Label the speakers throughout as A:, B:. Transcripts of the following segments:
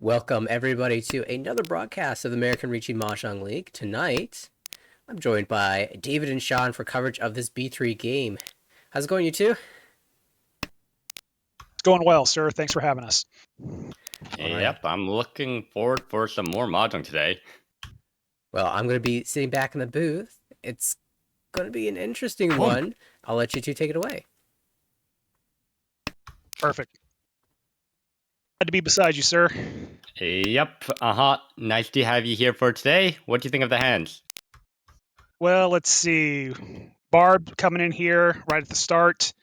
A: Welcome everybody to another broadcast of the American Reaching Mahjong League. Tonight, I'm joined by David and Sean for coverage of this B3 game. How's it going, you two?
B: It's going well, sir. Thanks for having us.
C: Yep, I'm looking forward for some more Mahjong today.
A: Well, I'm going to be sitting back in the booth. It's going to be an interesting one. I'll let you two take it away.
B: Perfect. Glad to be beside you, sir.
C: Yep, nice to have you here for today. What do you think of the hands?
B: Well, let's see. Barb coming in here right at the start.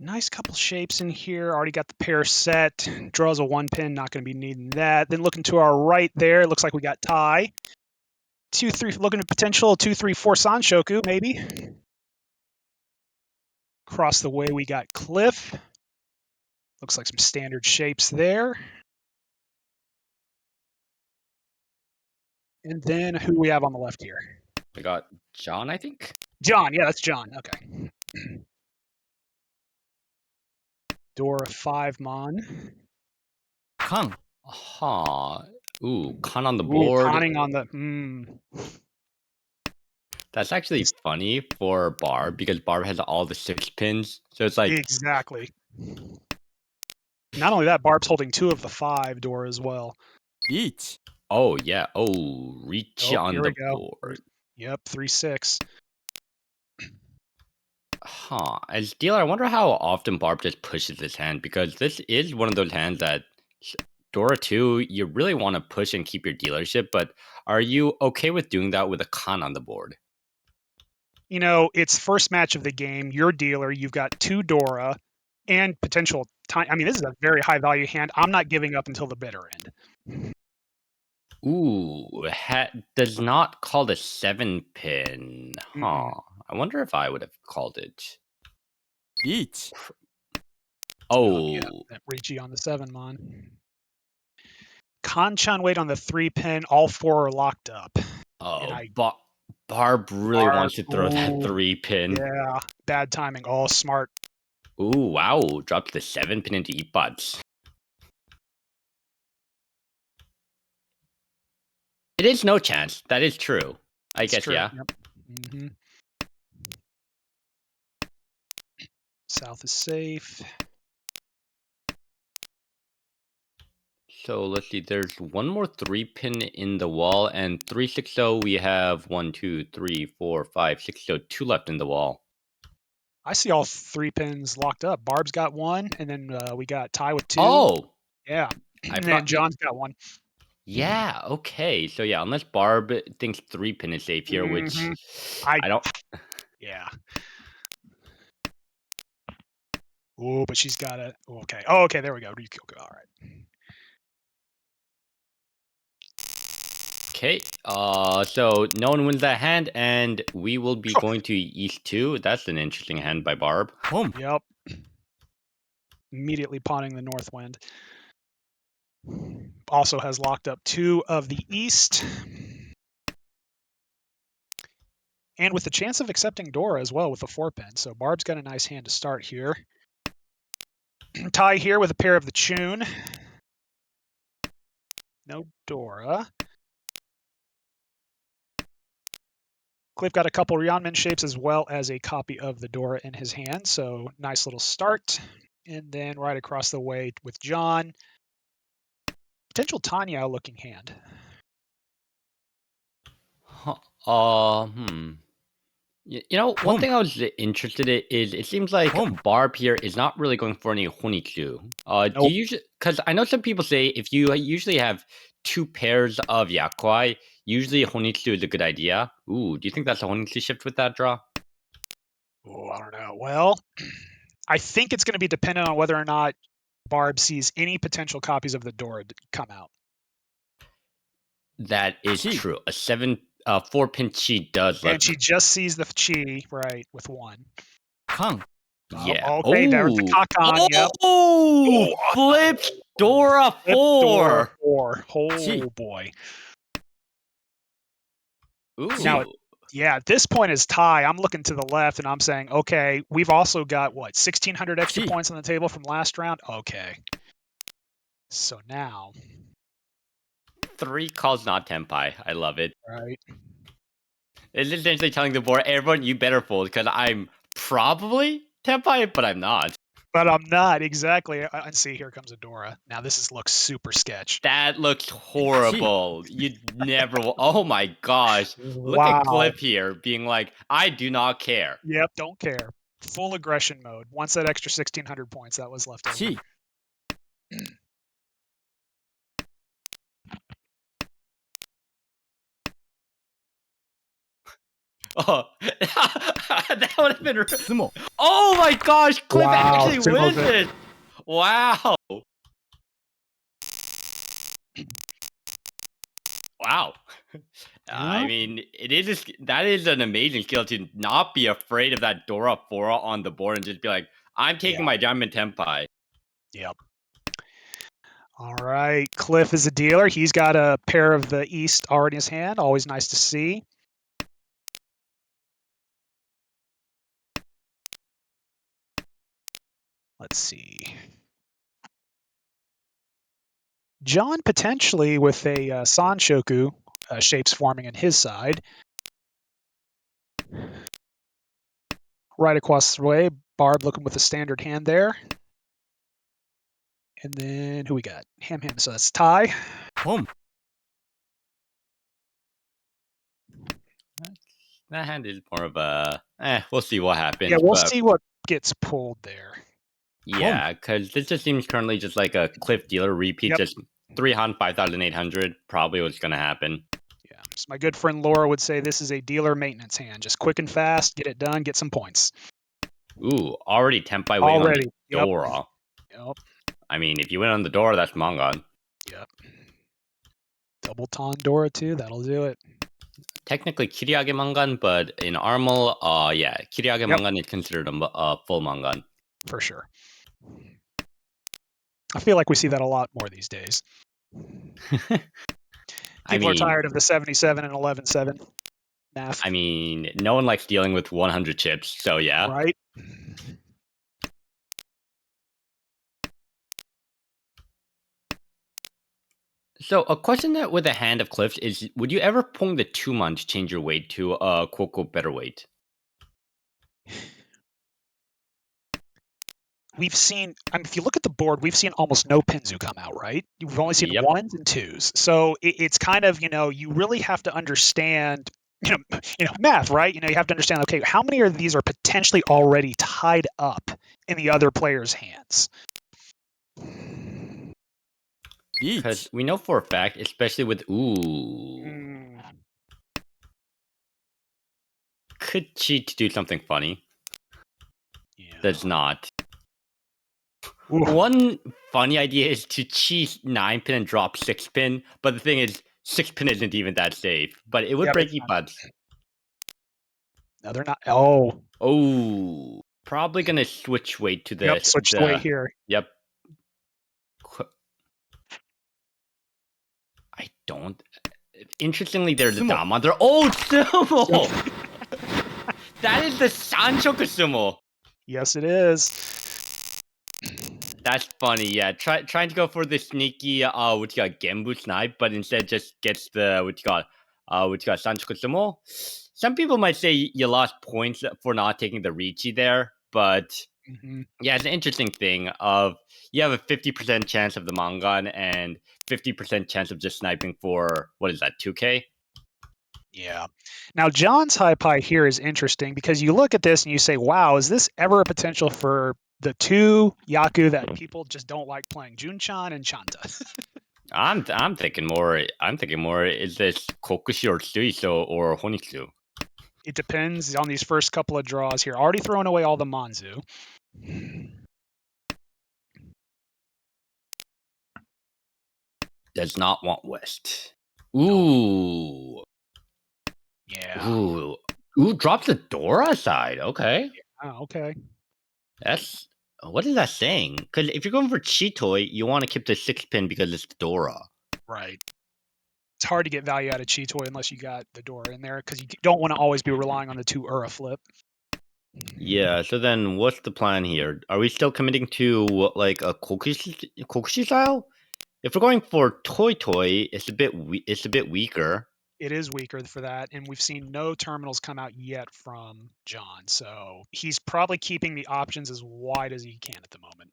B: Nice couple shapes in here. Already got the pair set. Draws a 1-pin, not going to be needing that. Then looking to our right there, it looks like we got Tai. 2-3, looking at potential 2-3-4 Sanshoku, maybe. Across the way, we got Cliff. Looks like some standard shapes there. And then who we have on the left here?
C: We got John, I think?
B: John. Yeah, that's John. Okay. Dora 5 Mon.
C: Kang. Ooh, Khan on the board.
B: Conning on the...
C: That's actually funny for Barb because Barb has all the 6 pins. So it's like...
B: Exactly. Not only that, Barb's holding 2 of the 5 Dora as well.
C: Each. Oh, yeah. Oh, reach on the board.
B: Yep, 3-6.
C: As dealer, I wonder how often Barb just pushes this hand, because this is one of those hands that Dora 2, you really want to push and keep your dealership, but are you okay with doing that with a Khan on the board?
B: You know, it's first match of the game. You're dealer. You've got 2 Dora and potential time. I mean, this is a very high value hand. I'm not giving up until the bitter end.
C: Ooh, does not call the 7-pin. I wonder if I would have called it. Each. Oh.
B: Yeah, that Ricci on the 7 Mon. Kanchan wait on the 3-pin. All 4 are locked up.
C: Oh, Barb really wants to throw that 3-pin.
B: Yeah, bad timing. Oh, smart.
C: Ooh, wow. Dropped the 7-pin into epots. It is no chance. That is true. I guess,
B: true.
C: Yeah.
B: Yep. South is safe.
C: So let's see. There's one more 3-pin in the wall, and 360. We have 1, 2, 3, 4, 5, 6. So 2 left in the wall.
B: I see all 3 pins locked up. Barb's got 1, and then we got Tai with 2.
C: Oh,
B: yeah. And then John's got 1.
C: Yeah. Okay. So yeah, unless Barb thinks 3-pin is safe here, which I don't.
B: Yeah. Oh, but she's got it. Okay. Oh, okay. There we go. All right.
C: Okay. So no one wins that hand, and we will be going to East 2. That's an interesting hand by Barb.
B: Yep. Immediately pawning the North Wind. Also has locked up 2 of the East. And with the chance of accepting Dora as well with the 4-pin. So Barb's got a nice hand to start here. Tai here with a pair of the Chun. No Dora. Cliff got a couple Ryanmin shapes as well as a copy of the Dora in his hand. So nice little start. And then right across the way with John. Potential Tanya looking hand.
C: You know, one thing I was interested in is it seems like Barb here is not really going for any Honitsu.
B: Nope.
C: Do you usually, because I know some people say if you usually have 2 pairs of Yakuai, usually Honitsu is a good idea. Ooh, do you think that's a Honitsu shift with that draw?
B: Oh, I don't know. Well, I think it's going to be dependent on whether or not Barb sees any potential copies of the Dora come out.
C: That is true. A 4-pin Chi does.
B: And she just sees the Chi, right, with 1.
C: Kang. Yeah.
B: Okay, there's the Kakan.
C: Oh, yep. Flips Dora 4.
B: Dora 4. Oh, boy.
C: Ooh.
B: Now, yeah, at this point is Tai. I'm looking to the left, and I'm saying, okay, we've also got, 1,600 extra points on the table from last round? Okay. So now,
C: 3 calls not Tenpai. I love it.
B: right?
C: It's essentially telling the board, everyone, you better fold because I'm probably Tenpai, but I'm not.
B: But I'm not exactly. And see, here comes Adora. Now looks super sketch.
C: That looks horrible. You never will. Oh my gosh. Look at
B: Wow.
C: Cliff here being like, I do not care.
B: Yep, don't care. Full aggression mode. Wants that extra 1,600 points that was left over.
C: Oh, that would have been. Oh my gosh, Cliff
B: Wow,
C: actually
B: Sumo's
C: wins
B: it.
C: it. Wow. Wow. I mean, that is an amazing skill to not be afraid of that Dora Fora on the board and just be like, I'm taking my Diamond Tenpai.
B: Yep. All right, Cliff is a dealer. He's got a pair of the East already in his hand. Always nice to see. Let's see. John potentially with a Sanshoku shapes forming in his side. Right across the way, Barb looking with a standard hand there. And then who we got? Ham. So that's tie.
C: That hand is more of a, we'll see what happens.
B: Yeah, we'll
C: but
B: see what gets pulled there.
C: Yeah, because this just seems currently just like a Cliff dealer repeat,
B: Yep.
C: just 300, 5,800, probably what's going to happen.
B: Yeah. So my good friend Laura would say this is a dealer maintenance hand. Just quick and fast, get it done, get some points.
C: Ooh, already Tenpai waiting on the
B: Yep.
C: Dora.
B: Yep.
C: I mean, if you win on the Dora, that's Mangon.
B: Yep. Double Tondora too, that'll do it.
C: Technically Kiriage Mangan, but in Armal, yeah, Kiriage Mangan is considered a full Mangan.
B: For sure. I feel like we see that a lot more these days. People are tired of the 77 and 11-7 math.
C: I mean, no one likes dealing with 100 chips, so yeah.
B: Right?
C: So a question that with a hand of Cliffs is, would you ever pong the 2-man to change your weight to a quote better weight?
B: We've seen, if you look at the board, we've seen almost no Pinzu come out, right? We've only seen ones and twos. So it's kind of, you really have to understand, math, right? You have to understand, okay, how many of these are potentially already tied up in the other player's hands?
C: Because we know for a fact, especially with could cheat to do something funny. Yeah. Does not. One funny idea is to cheat 9-pin and drop 6-pin, but the thing is, 6-pin isn't even that safe. But it would break your butts.
B: No, they're not. Oh.
C: Probably gonna switch weight to the.
B: Switch the weight here.
C: Yep. I don't. Interestingly, there's a Dama. Oh, Sumo! That is the Sanshoku Sumo.
B: Yes, it is.
C: That's funny, yeah. Trying to go for the sneaky, what you got, Genbu snipe, but instead just gets the, what you got, Sanchoku Sumo. Some people might say you lost points for not taking the Richi there, but yeah, it's an interesting thing of, you have a 50% chance of the Mangan and 50% chance of just sniping for, what is that, 2K?
B: Yeah. Now, John's high pie here is interesting because you look at this and you say, wow, is this ever a potential for the two Yaku that people just don't like playing, Junchan and Chanta?
C: I'm thinking more, is this Kokushi or Suiso or Honitsu?
B: It depends on these first couple of draws here. Already throwing away all the Manzu.
C: Does not want West. Ooh.
B: Yeah.
C: Ooh, drops the Dora side. Okay.
B: Yeah, okay.
C: That's, what is that saying? Because if you're going for Chitoi, you want to keep the 6-pin because it's Dora.
B: Right. It's hard to get value out of Chitoi unless you got the Dora in there because you don't want to always be relying on the 2 Ura flip.
C: Yeah, so then what's the plan here? Are we still committing to like a Kokushi style? If we're going for Toy, it's a bit weaker.
B: It is weaker for that, and we've seen no terminals come out yet from John, so he's probably keeping the options as wide as he can at the moment.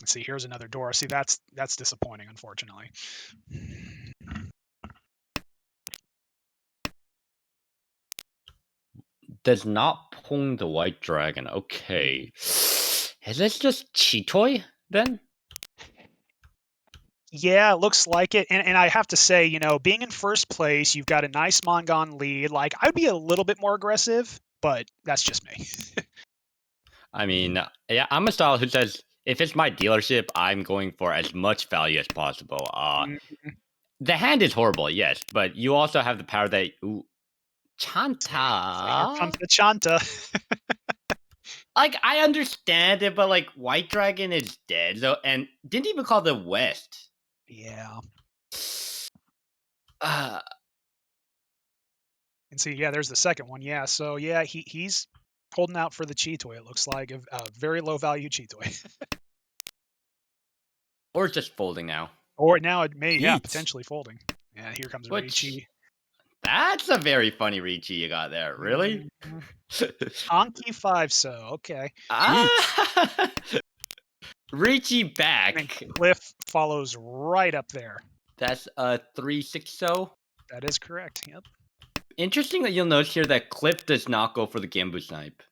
B: Let's see, here's another door. See, that's disappointing, unfortunately.
C: Does not pong the white dragon. Okay. Is this just Chitoy then?
B: Yeah, it looks like it. And I have to say, being in first place, you've got a nice Mongon lead. Like, I'd be a little bit more aggressive, but that's just me.
C: I mean, yeah, I'm a style who says if it's my dealership, I'm going for as much value as possible.
B: Mhm.
C: The hand is horrible, yes, but you also have the power that
B: So here
C: Chanta.
B: comes the Chanta.
C: Like I understand it, but like White Dragon is dead, so and didn't even call the West.
B: Yeah.
C: Uh,
B: And see, yeah, there's the second one. Yeah, so yeah, he's holding out for the Cheetoy, it looks like. A very low value Cheetoy.
C: or just folding now.
B: Or now it may, yeah,
A: Yeet.
B: potentially folding. Yeah, here comes
C: Which
B: Ricci.
C: that's a very funny Ricci you got there. Really?
B: Mhm. Anki 5 so, okay.
C: Ah, Ricci
B: And then
C: back.
B: Cliff follows right up there.
C: That's a 3-6-0.
B: That is correct. Yep.
C: Interesting that you'll notice here that Cliff does not go for the Gambu snipe.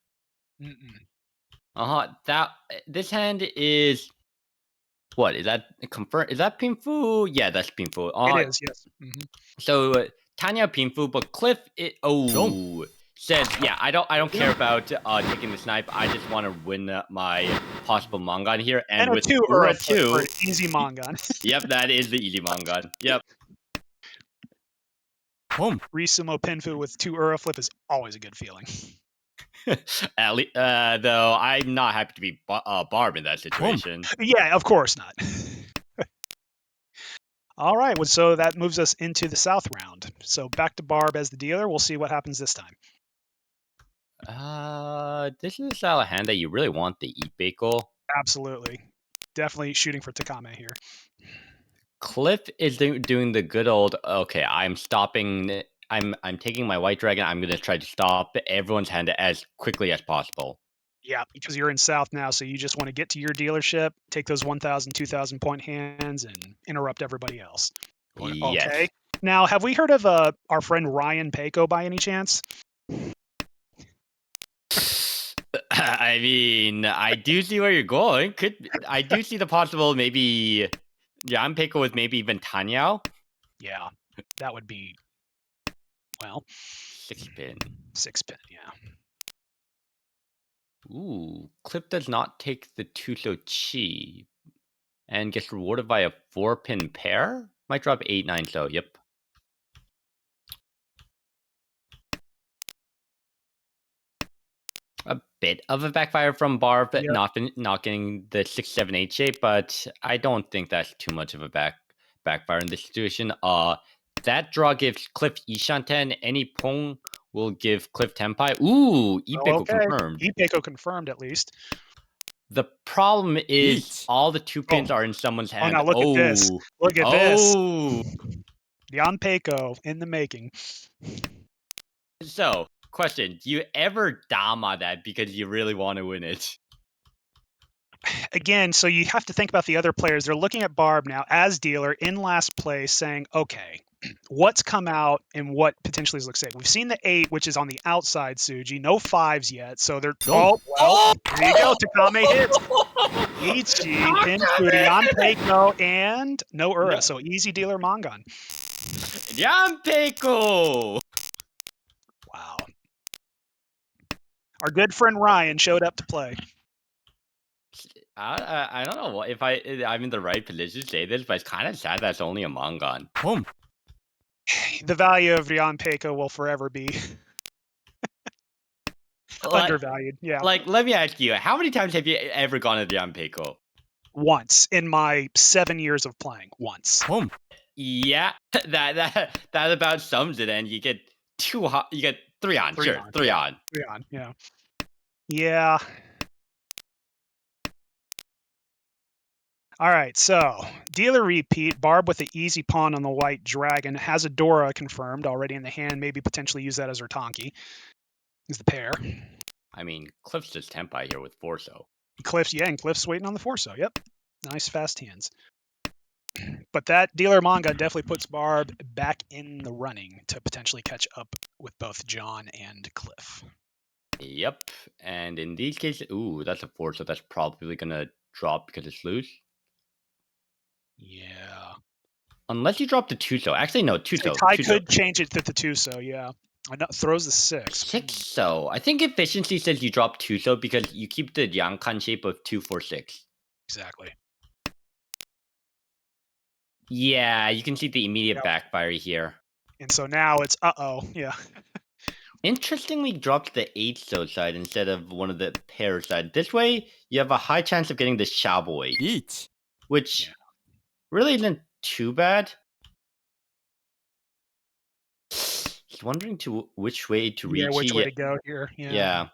B: Mm-mm.
C: That this hand is what is that confirm? Is that Pinfu? Yeah, that's Pinfu.
B: It is, yes. Mhm.
C: So Tanya Pinfu, but Cliff says, yeah, I don't care about taking the snipe. I just want to win my possible Mongon here, and
B: And a
C: with
B: 2
C: Ura
B: Flip for
C: 2,
B: an easy Mongon.
C: yep, that is the easy Mongon. Yep.
B: Risumo Pinfu with 2 Flip is always a good feeling.
C: At least, though, I'm not happy to be Barb in that situation.
B: Yeah, of course not. All right, well, so that moves us into the south round. So back to Barb as the dealer. We'll see what happens this time.
C: This is a style of hand that you really want the Ipeko.
B: Absolutely. Definitely shooting for Takame here.
C: Cliff is doing the good old, okay, I'm stopping. I'm taking my white dragon. I'm gonna try to stop everyone's hand as quickly as possible.
B: Yeah, because you're in South now, so you just want to get to your dealership, take those 1,000, 2,000 point hands, and interrupt everybody else. Okay.
C: Yes.
B: Now, have we heard of our friend Ryan Pako by any chance?
C: I mean, I do see where you're going. I do see the possible maybe Jan Peko with maybe even Tanyao.
B: Yeah, that would be, well,
C: 6-pin.
B: 6-pin, yeah.
C: Ooh, Cliff does not take the Tuso Chi and gets rewarded by a 4-pin pair. Might drop 8-9, so yep. A bit of a backfire from Barb,
B: Yep.
C: not getting the 6-7-8 shape, but I don't think that's too much of a backfire in this situation. That draw gives Cliff Ishanten. Any Pong will give Cliff Tenpai. Ooh, Ipeko confirmed.
B: Ipeko confirmed at least.
C: The problem is
A: Yeet.
C: all the 2 pins are in someone's
B: Oh,
C: hand.
B: now look at this. Look at this. Jan Peko in the making.
C: So, question: do you ever dama that because you really want to win it?
B: Again, so you have to think about the other players. They're looking at Barb now as dealer in last place, saying, okay, what's come out and what potentially looks safe. We've seen the 8, which is on the outside, Suji. No 5s yet. So they're there you go. Takame hits. Ichi, Pinfuri, on Peiko, and no Ura. So easy dealer Mongon.
C: Jan Peko!
B: Wow. Our good friend Ryan showed up to play.
C: I don't know if I'm in the right position to say this, but it's kind of sad that's only a Mongon.
B: The value of Jan Peko will forever be undervalued. Yeah.
C: Like, let me ask you, how many times have you ever gone to Jan Peko?
B: Once in my 7 years of playing. Once.
C: Yeah, that about sums it, and you get 3 on,
B: Three
C: sure,
B: on.
C: 3 on.
B: 3 on, yeah. Yeah. All right, so dealer repeat. Barb with the easy pawn on the white dragon has a Dora confirmed already in the hand. Maybe potentially use that as her Tonki. Is the pair.
C: I mean, Cliff's just Tempai here with Forso.
B: And Cliff's waiting on the Forso. Yep, nice fast hands. But that dealer manga definitely puts Barb back in the running to potentially catch up with both John and Cliff.
C: Yep. And in these cases, ooh, that's a Forso. That's probably gonna drop because it's loose.
B: Yeah.
C: Unless you drop the Tuso. Actually, no,
B: Say
C: Tuso.
B: Ty
C: Tuso.
B: could change it to the Tuso, yeah. I know, throws the 6.
C: 6-so. I think efficiency says you drop 2-so because you keep the Yangkan shape of 2-4-6.
B: Exactly.
C: Yeah, you can see the immediate
B: Yep.
C: backfire here.
B: And so now it's yeah.
C: Interestingly dropped the 8-so side instead of one of the pair side. This way, you have a high chance of getting the Shaboy,
D: Eat.
C: which
B: Yeah.
C: really isn't too bad. Just wondering to which way to reach.
B: Yeah, which way to go here.
C: Yeah.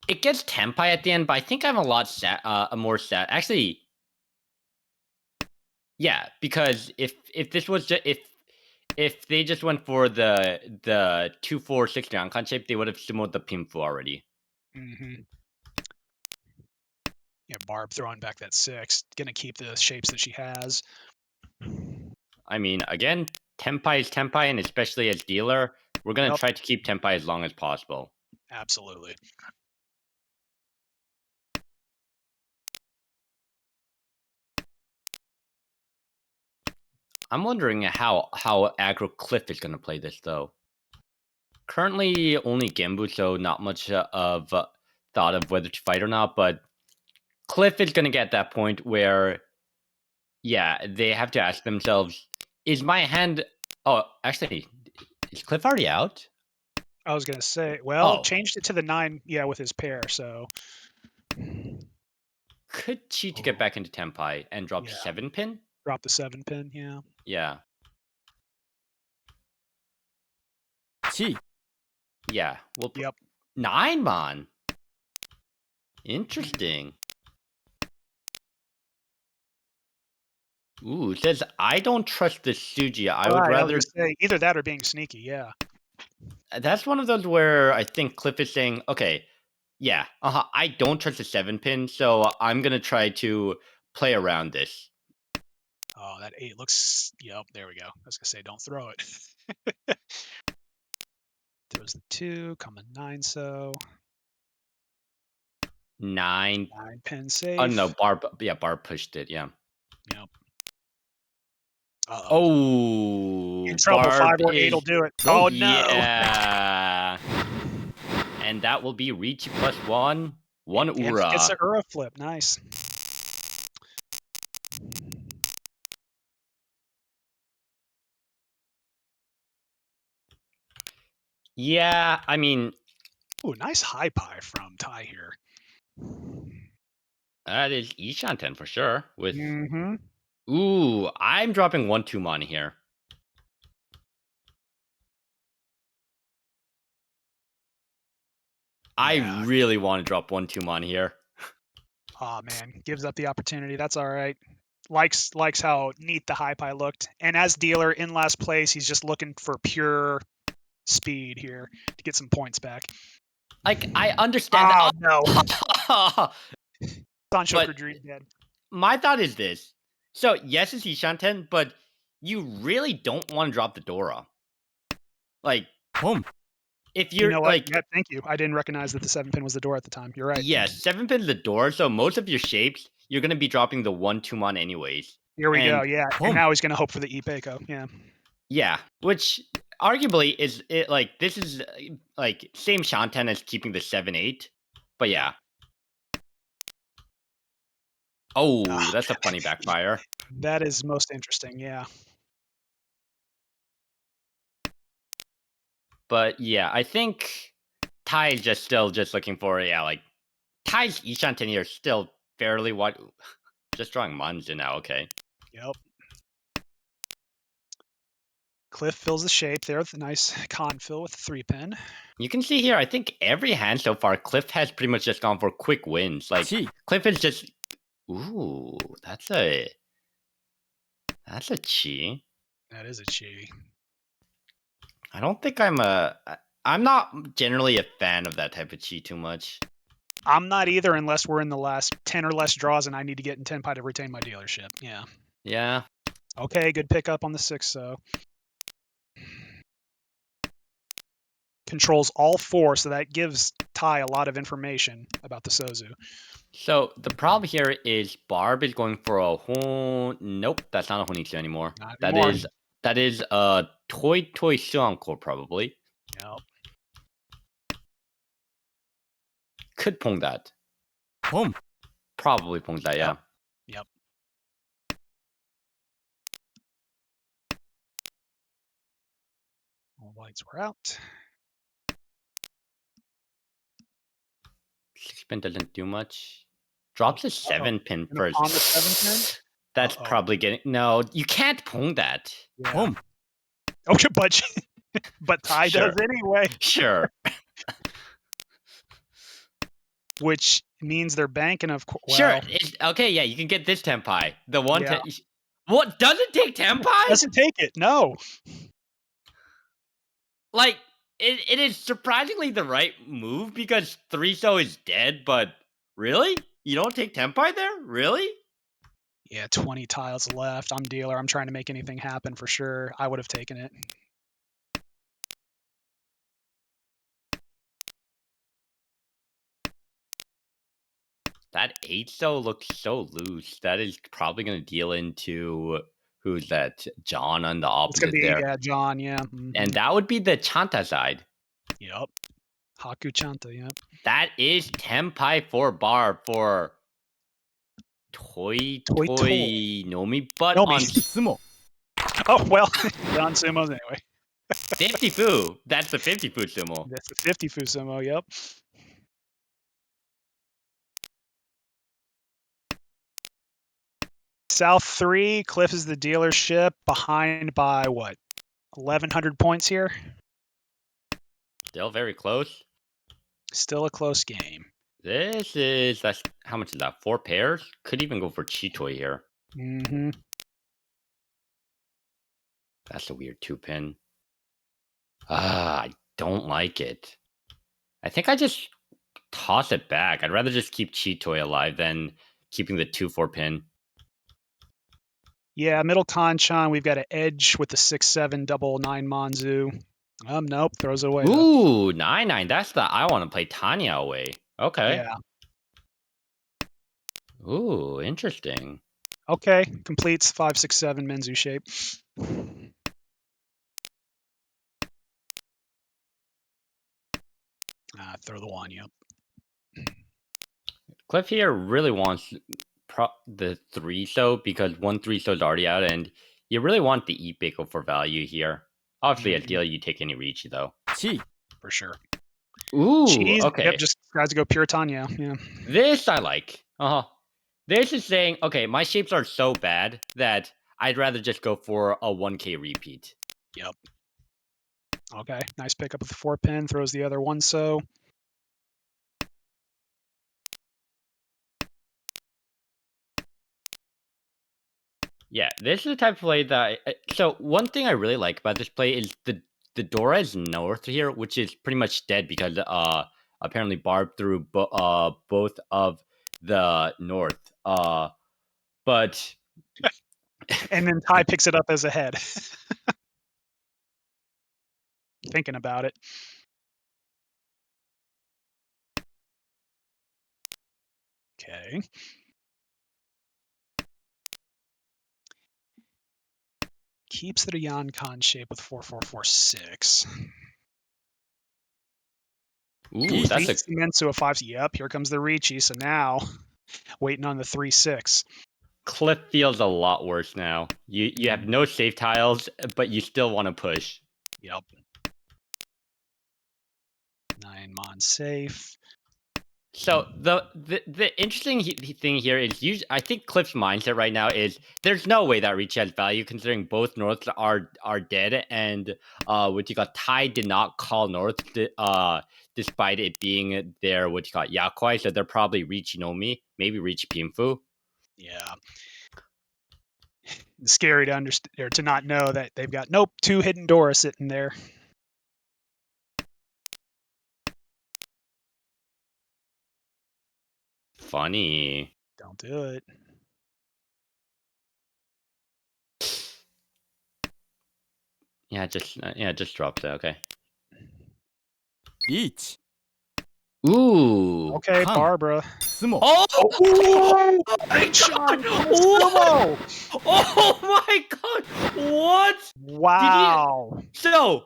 C: It gets Tempai at the end, but I think I'm a lot more sad. Actually, yeah, because if this was just if they just went for the 2-4-6 Yankan shape, they would have simoed the Pimfu already.
B: Mm-hmm. Yeah, Barb throwing back that 6. Gonna keep the shapes that she has.
C: I mean, again, Tempai is Tempai, and especially as dealer, we're gonna try to keep Tempai as long as possible.
B: Absolutely.
C: I'm wondering how aggro Cliff is gonna play this though. Currently, only Genbu, so not much of thought of whether to fight or not. But Cliff is gonna get that point where, yeah, they have to ask themselves: is my hand? Oh, actually, is Cliff already out?
B: I was gonna say, well,
C: Oh.
B: changed it to the 9, yeah, with his pair, so
C: Could cheat to get back into Tempai and drop
B: Yeah.
C: 7 pin?
B: drop the 7 pin, yeah.
C: Yeah.
D: Chi.
C: Yeah. Well,
B: Yep.
C: 9 man. Interesting. Ooh, it says I don't trust this Suji. I would
B: Right,
C: rather.
B: was gonna say either that or being sneaky, yeah.
C: That's one of those where I think Cliff is saying, okay, yeah, I don't trust the 7 pin, so I'm gonna try to play around this.
B: Oh, that 8 looks. Yep, there we go. I was gonna say, don't throw it. Throws the 2, coming 9, so
C: 9.
B: 9 pin safe.
C: Oh no, Barb. Yeah, Barb pushed it. Yeah.
B: Yep. Uh-oh.
C: Oh,
B: In trouble.
C: Barb
B: 5 or 8 will
C: is.
B: do it. Oh, no.
C: Yeah. And that will be Ricci plus 1. 1
B: And
C: Ura.
B: gets the Ura flip. Nice.
C: Yeah, I mean,
B: Ooh, nice high pie from Ty here.
C: that is Ishanten for sure. With
B: Mm-hmm.
C: ooh, I'm dropping 1-2 mon here.
B: Yeah.
C: I really want to drop 1-2 mon here.
B: Oh man, gives up the opportunity. That's all right. Likes how neat the high pie looked. And as dealer in last place, he's just looking for pure speed here to get some points back.
C: Like, I understand
B: Oh no.
C: that.
B: Sunshoker
C: But-
B: Dream dead.
C: My thought is this. So, yes, it's Ishanten, but you really don't want to drop the Dora. Like,
D: Boom.
C: if you're
B: You know what?
C: like,
B: Yeah, thank you. I didn't recognize that the 7 pin was the door at the time. You're right.
C: yes, 7 pin's the door, so most of your shapes, you're going to be dropping the 1-2 mon anyways.
B: Here we go.
C: And-
B: Yeah.
D: Boom.
B: And now he's gonna hope for the Ipeko. Yeah.
C: Yeah, which arguably is it like this is like same Shantan as keeping the 7-8, but yeah. Oh,
B: Ah.
C: that's a funny backfire.
B: That is most interesting. Yeah.
C: But yeah, I think Ty is just still just looking for like Ty's Ishantan here is still fairly wide. Just drawing Manju now, okay.
B: Yep. Cliff fills the shape there with a nice con fill with the 3 pin.
C: You can see here, I think every hand so far, Cliff has pretty much just gone for quick wins. Like
D: Chi.
C: Cliff is just Ooh, that's a chi.
B: That is a chi.
C: I don't think I'm not generally a fan of that type of chi too much.
B: I'm not either, unless we're in the last 10 or less draws and I need to get in 10 pie to retain my dealership. Yeah.
C: Yeah.
B: Okay, good pickup on the 6, so. Controls all 4, so that gives Ty a lot of information about the Sozu.
C: So the problem here is Barb is going for a nope, that's not a Honitsu anymore.
B: Not
C: That
B: anymore.
C: is a Toy Suanko probably.
B: Yep.
C: Could pong that.
D: Boom.
C: Probably pong that, yeah.
B: Yep. All whites were out.
C: 6-pin doesn't do much. Drops a 7-pin
B: And
C: first.
B: on the 7 pin?
C: That's probably getting no. You can't pong that.
B: Yeah.
D: Boom.
B: Okay, but Ty
C: Sure.
B: does anyway,
C: Sure.
B: which means they're banking, of course.
C: Sure.
B: Well,
C: Okay, yeah, you can get this tenpai. The one
B: Yeah.
C: what doesn't take tenpai?
B: doesn't take it. No.
C: Like it is surprisingly the right move because 3-so is dead, but really? You don't take tenpai there? Really?
B: Yeah, 20 tiles left. I'm dealer. I'm trying to make anything happen for sure. I would have taken it.
C: That 8-so looks so loose. That is probably going to deal into who's that? John on the
B: It's gonna
C: opposite
B: be
C: there.
B: John. Yeah. Mhm.
C: And that would be the Chanta side.
B: Yep. Haku Chanta. Yep.
C: That is tenpai for Barb for Toy Nomi, but
B: Nomi.
C: on
D: Sumo.
B: Oh well, John Sumos anyway.
C: 50 fu. That's the 50 fu sumo.
B: That's the 50 Fusumo. Yep. South 3. Cliff is the dealership, behind by what? 1,100 points here.
C: Still very close.
B: Still a close game.
C: That's how much is that? 4 pairs? Could even go for Chitoi here.
B: Mm-hmm.
C: That's a weird 2-pin. I don't like it. I think I just toss it back. I'd rather just keep Chitoi alive than keeping the 2-4 pin.
B: Yeah, middle Kanchan, we've got an edge with the 6-7 double 9 Manzu. Nope, throws it away though.
C: Ooh, 9-9. That's the I want to play Tanya away. Okay.
B: Yeah.
C: Ooh, interesting.
B: Okay, completes 5-6-7 Menzu shape. Throw the one, yep.
C: Cliff here really wants the 3-so because 1 3-so is already out, and you really want the Ipeko for value here. Obviously, at deal, you take any Ricci, though.
D: Chi.
B: For sure.
C: Ooh,
B: Cheese,
C: okay.
B: yep, just guys to go pure Tanya, yeah.
C: This I like. This is saying, okay, my shapes are so bad that I'd rather just go for a 1K repeat.
B: Yep. Okay, nice pickup with the 4-pin, throws the other 1-so.
C: Yeah, this is the type of play that. So one thing I really like about this play is the Dora is north here, which is pretty much dead because apparently Barb threw both of the north. But
B: And then Ty picks it up as a head. Thinking about it. Okay. Keeps the Yankan shape with 4-4-4-6.
C: ooh, that's a
B: Beats the Mensu of 5. Yep, here comes the Ricci. So now, waiting on the 3-6.
C: Cliff feels a lot worse now. You have no safe tiles, but you still want to push.
B: Yep. 9 Mon safe.
C: So the interesting thing here is, I think Cliff's mindset right now is there's no way that Ricci has value considering both Norths are dead, and what you got Ty did not call North despite it being their what you got Yakwai, so they're probably Ricci Nomi, maybe Ricci Pinfu.
B: Yeah. It's scary to understand or to not know that they've got two hidden Dora sitting there.
C: Funny.
B: Don't do it.
C: Yeah, just dropped it. Okay.
D: リーチ
C: Ooh.
B: Okay,
D: カン
B: Barbara.
D: スモ
C: Oh,
B: Oh,
C: my
B: Sean,
C: God!
B: sumo.
C: Oh my God! What? Did you?
B: Wow.
C: So,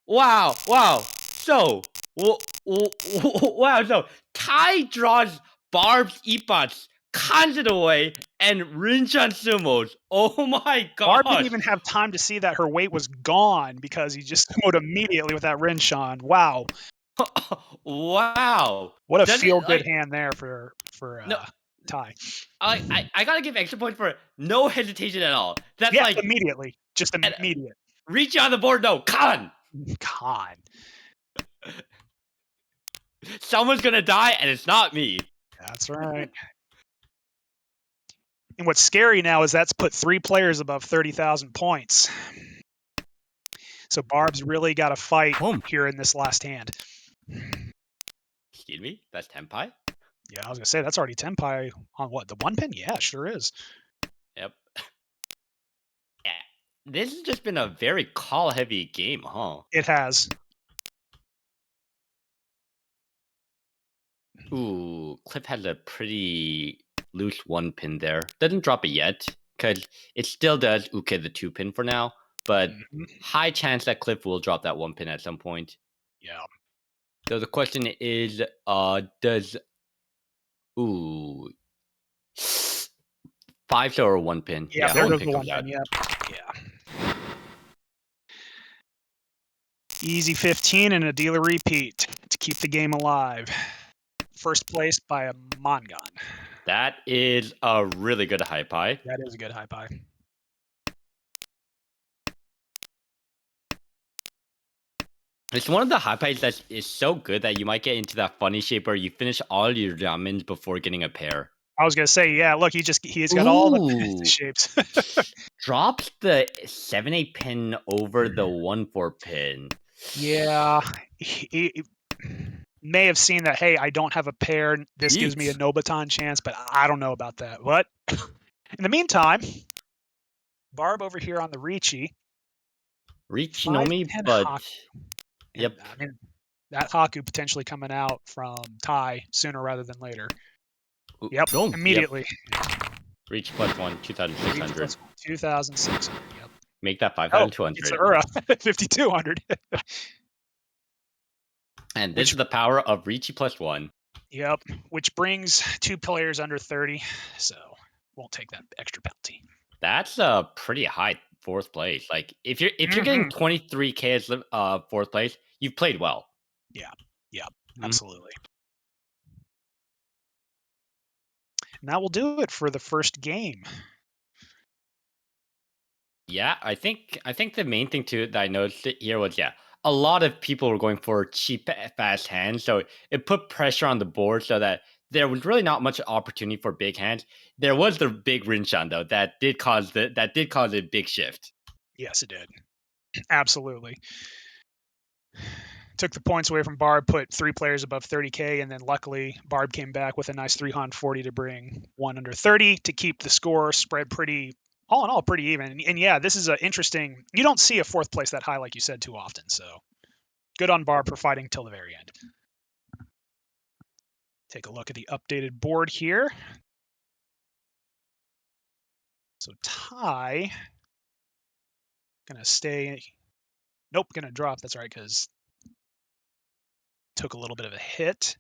C: wow. So, wow. So, Tai draws Barb's Epats, cons it away, and Rinchan sumos. Oh my
B: Barb didn't
C: gosh!
B: even have time to see that her weight was gone because he just sumoed immediately with that Rinshawn. Wow.
C: Wow.
B: What a
C: Does
B: feel
C: it
B: good
C: like
B: hand there for
C: no?
B: Ty.
C: I gotta give extra points for no hesitation at all. That's
B: Yeah,
C: like
B: immediately. Just
C: and
B: immediate.
C: reach on the board. No, con.
B: Con.
C: Someone's gonna die, and it's not me.
B: That's right. And what's scary now is that's put 3 players above 30,000 points. So Barb's really got to fight
D: Boom.
B: here in this last hand.
C: Excuse me. That's Tenpai.
B: Yeah, I was gonna say that's already Tenpai on what, the 1 pin? Yeah, sure is.
C: Yep. Yeah. This has just been a very call-heavy game, huh?
B: It has.
C: Ooh, Cliff has a pretty loose 1 pin there. Doesn't drop it yet, because it still does uke the 2 pin for now, but
B: Mhm.
C: high chance that Cliff will drop that 1 pin at some point.
B: Yeah.
C: So the question is, does ooh 5 or 1 pin?
B: Yeah,
C: Yeah,
B: there
C: 1
B: goes
C: pin
B: the 1
C: comes
B: pin.
C: out.
B: Yeah. Easy 15 and a dealer repeat to keep the game alive. First place by a Mongon.
C: That is a really good high pie.
B: That is a good high pie.
C: It's one of the high pies that is so good that you might get into that funny shape where you finish all your ramens before getting a pair.
B: I was gonna say, yeah. Look, he's got all the
C: Ooh.
B: shapes.
C: Drops the 7-8 pin over the 1-4 pin.
B: Yeah, he may have seen that. Hey, I don't have a pair. This gives me a
D: Yeet.
B: Nobaton chance, but I don't know about that. What? In the meantime, Barb over here on the Ricci,
C: Richinomimi,
B: 5-10
C: but
B: Haku.
C: yep.
B: And, I mean, that Haku potentially coming out from Tai sooner rather than later.
C: Ooh,
B: Yep,
D: Boom.
B: immediately.
C: Reach +1, 2,600.
B: 2,600. Yep.
C: Make that
B: Oh, it's
C: 5,200.
B: the Ura, 5,200.
C: And this
B: Which-
C: is the power of Richi +1.
B: Yep, which brings 2 players under 30, so won't take that extra penalty.
C: That's a pretty high 4th place. Like if you're getting 23k as 4th place, you've played well.
B: Yeah,
C: Mhm.
B: absolutely. And that will do it for the first game.
C: Yeah, I think the main thing too that I noticed here was a lot of people were going for cheap fast hands, so it put pressure on the board so that there was really not much opportunity for big hands. There was the big Rinshan though that did cause a big shift.
B: Yes, it did. Absolutely. Took the points away from Barb, put 3 players above 30k, and then luckily Barb came back with a nice 340 to bring 1 under 30 to keep the score spread pretty, all in all, pretty even. And yeah, this is an interesting. You don't see a 4th place that high, like you said, too often. So good on Barb for fighting till the very end. Take a look at the updated board here. So Tai gonna stay. Nope, gonna drop. That's right, because took a little bit of a hit.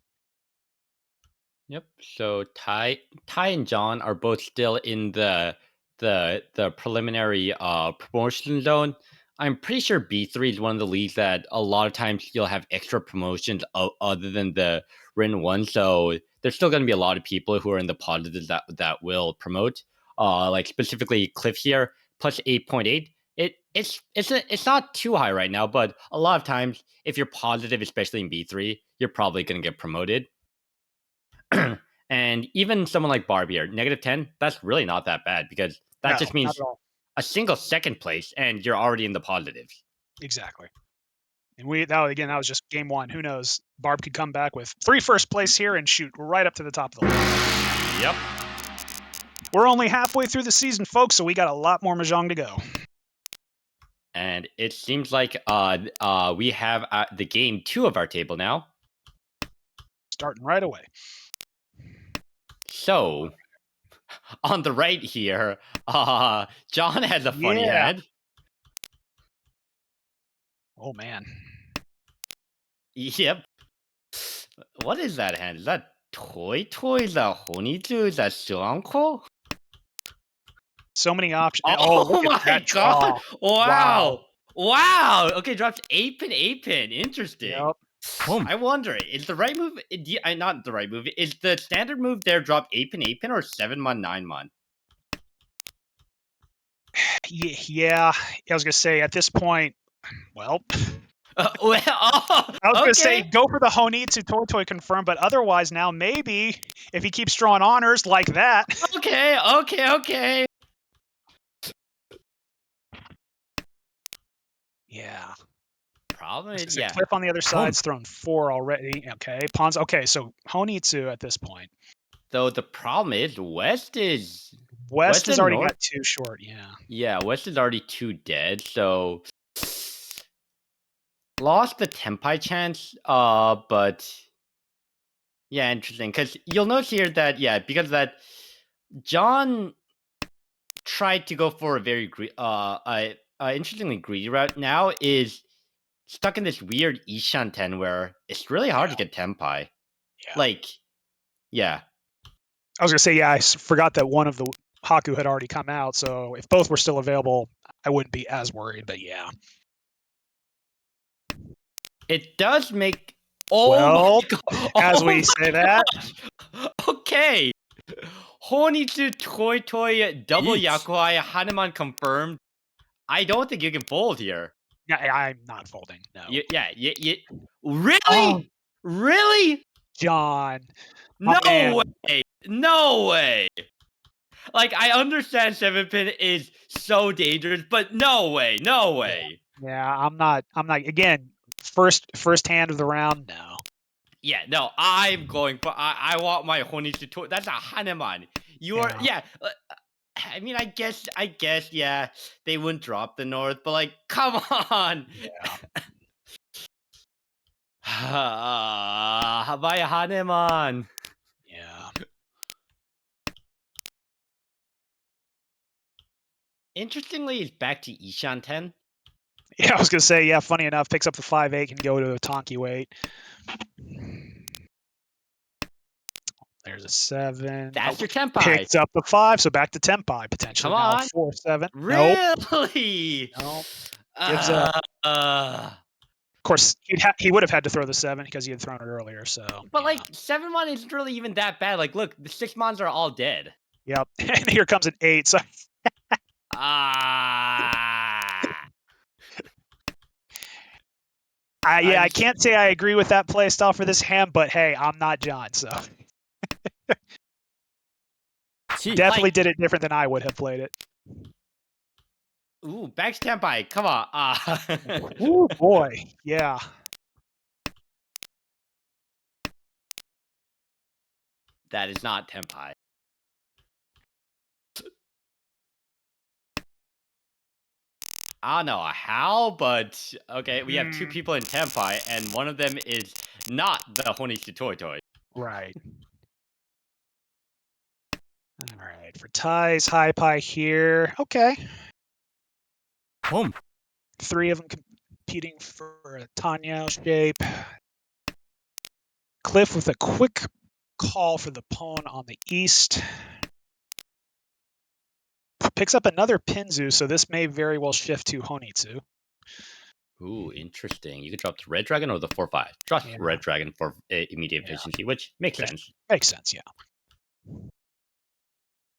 C: Yep. So Ty and John are both still in the preliminary promotion zone. I'm pretty sure B3 is one of the leagues that a lot of times you'll have extra promotions other than the Rin one. So there's still going to be a lot of people who are in the positives that will promote. Like specifically Cliff here plus 8.8. It's not too high right now, but a lot of times if you're positive, especially in B3, you're probably going to get promoted. And even someone like Barb here, -10, that's really not that bad because that just
B: not
C: means
B: at all.
C: a single second place and you're already in the positives.
B: Exactly. And that was just game one. Who knows? Barb could come back with 3 first place here and shoot right up to the top of the list.
C: Yep.
B: We're only halfway through the season, folks, so we got a lot more Mahjong to go.
C: And it seems like we have the game 2 of our table now.
B: Starting right away.
C: So, on the right here, John has a funny
B: Yeah.
C: hand.
B: Oh, man.
C: Yep. What is that hand? Is that Toy? Is that Honitsu? Is that Suanko?
B: So many options.
C: Oh,
B: look at
C: my
B: that draw.
C: god! Wow! Wow! Okay, drops 8-pin. Interesting.
B: Yep.
D: Boom.
C: I wonder, is the right move? Not the right move. Is the standard move there drop 8-pin or 7-mon 9-mon?
B: Yeah. I was going to say, at this point, well,
C: Well,
B: I was going to say,
C: okay.
B: go for the Honitsu Toy confirm, but otherwise now, maybe, if he keeps drawing honors like that.
C: Okay.
B: Yeah.
C: Problem is, yeah.
B: Cliff on the other side's thrown 4 already. Okay. Pawns. Okay, so Honitsu at this point.
C: Though the problem is, West has
B: West already
C: North.
B: got 2 short, yeah.
C: Yeah, West is already 2 dead, so lost the Tenpai chance. But yeah, interesting. Because you'll notice here that because of that John tried to go for a very interestingly greedy route. Now is stuck in this weird Ishanten where it's really hard to get Tenpai.
B: Yeah.
C: Like, yeah.
B: I was going to say, I forgot that one of the Haku had already come out, so if both were still available, I wouldn't be as worried, but yeah.
C: It does make...
B: Well,
C: my God.
B: as we
C: my
B: say that.
C: gosh. Okay. Honitsu Toy double
D: Yeet.
C: Yakuai Hanuman confirmed. I don't think you can fold here.
B: Yeah, I'm not folding, no.
C: Really?
B: Oh.
C: Really?
B: John.
C: No way. No way. Like, I understand 7-pin is so dangerous, but no way. No way.
B: Yeah, I'm not, again, first hand of the round, no.
C: Yeah, no, I'm going for, I want my Honitsu Toy. That's a Hanuman. You are, I mean, I guess, yeah, they wouldn't drop the North, but like, come on. Yeah. My Hanuman.
B: Yeah.
C: Interestingly, it's back to Ishanten.
B: Yeah, I was going to say, funny enough, picks up the 5-8, can go to a Tonki weight. There's a 7.
C: That's your Tenpai.
B: Picks up the 5, so back to Tenpai, potentially.
C: Come on.
B: Now 4-7.
C: Really?
B: Nope. Gives up. Of course, he would have had to throw the 7 because he had thrown it earlier. So,
C: but like 7-mon isn't really even that bad. Like, look, the 6-mons are all dead.
B: Yep, and here comes an 8. So, I can't say I agree with that play style for this hand, but hey, I'm not John, so definitely did it different than I would have played it.
C: Ooh, back to Tenpai. Come on.
B: Ooh, boy. Yeah.
C: That is not Tenpai. I don't know how, but okay, we have 2 people in Tenpai, and one of them is not the Honitsu Toy.
B: Right. All right, for ties, high pie here. Okay.
D: Boom.
B: 3 of them competing for a Tanya shape. Cliff with a quick call for the pawn on the east. Picks up another Pinzu, so this may very well shift to Honitsu.
C: Ooh, interesting. You could drop the Red Dragon or the 4-5. Drop Red Dragon for immediate efficiency, which makes sense.
B: Makes sense, yeah.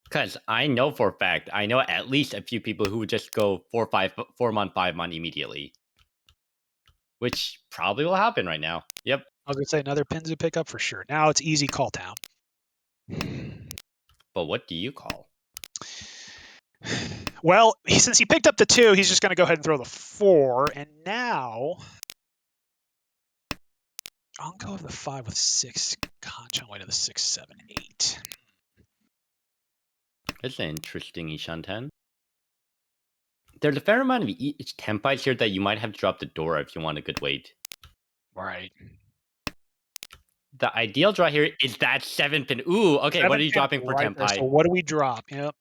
C: Because I know for a fact, I know at least a few people who would just go 4-mon 5-mon immediately. Which probably will happen right now. Yep.
B: I was going to say another Pinzu pickup for sure. Now it's easy call town.
C: But what do you call?
B: Well, since he picked up the 2, he's just going to go ahead and throw the 4. And now I'll go with the 5 with 6. Conch on way to the 6, 7, 8.
C: That's an interesting Ishanten. There's a fair amount of each tempis here that you might have to drop the Dora if you want a good weight.
B: Right.
C: The ideal draw here is that 7-pin. Ooh, okay, what are you dropping for
B: right there.
C: tempi?
B: So what do we drop? Yep.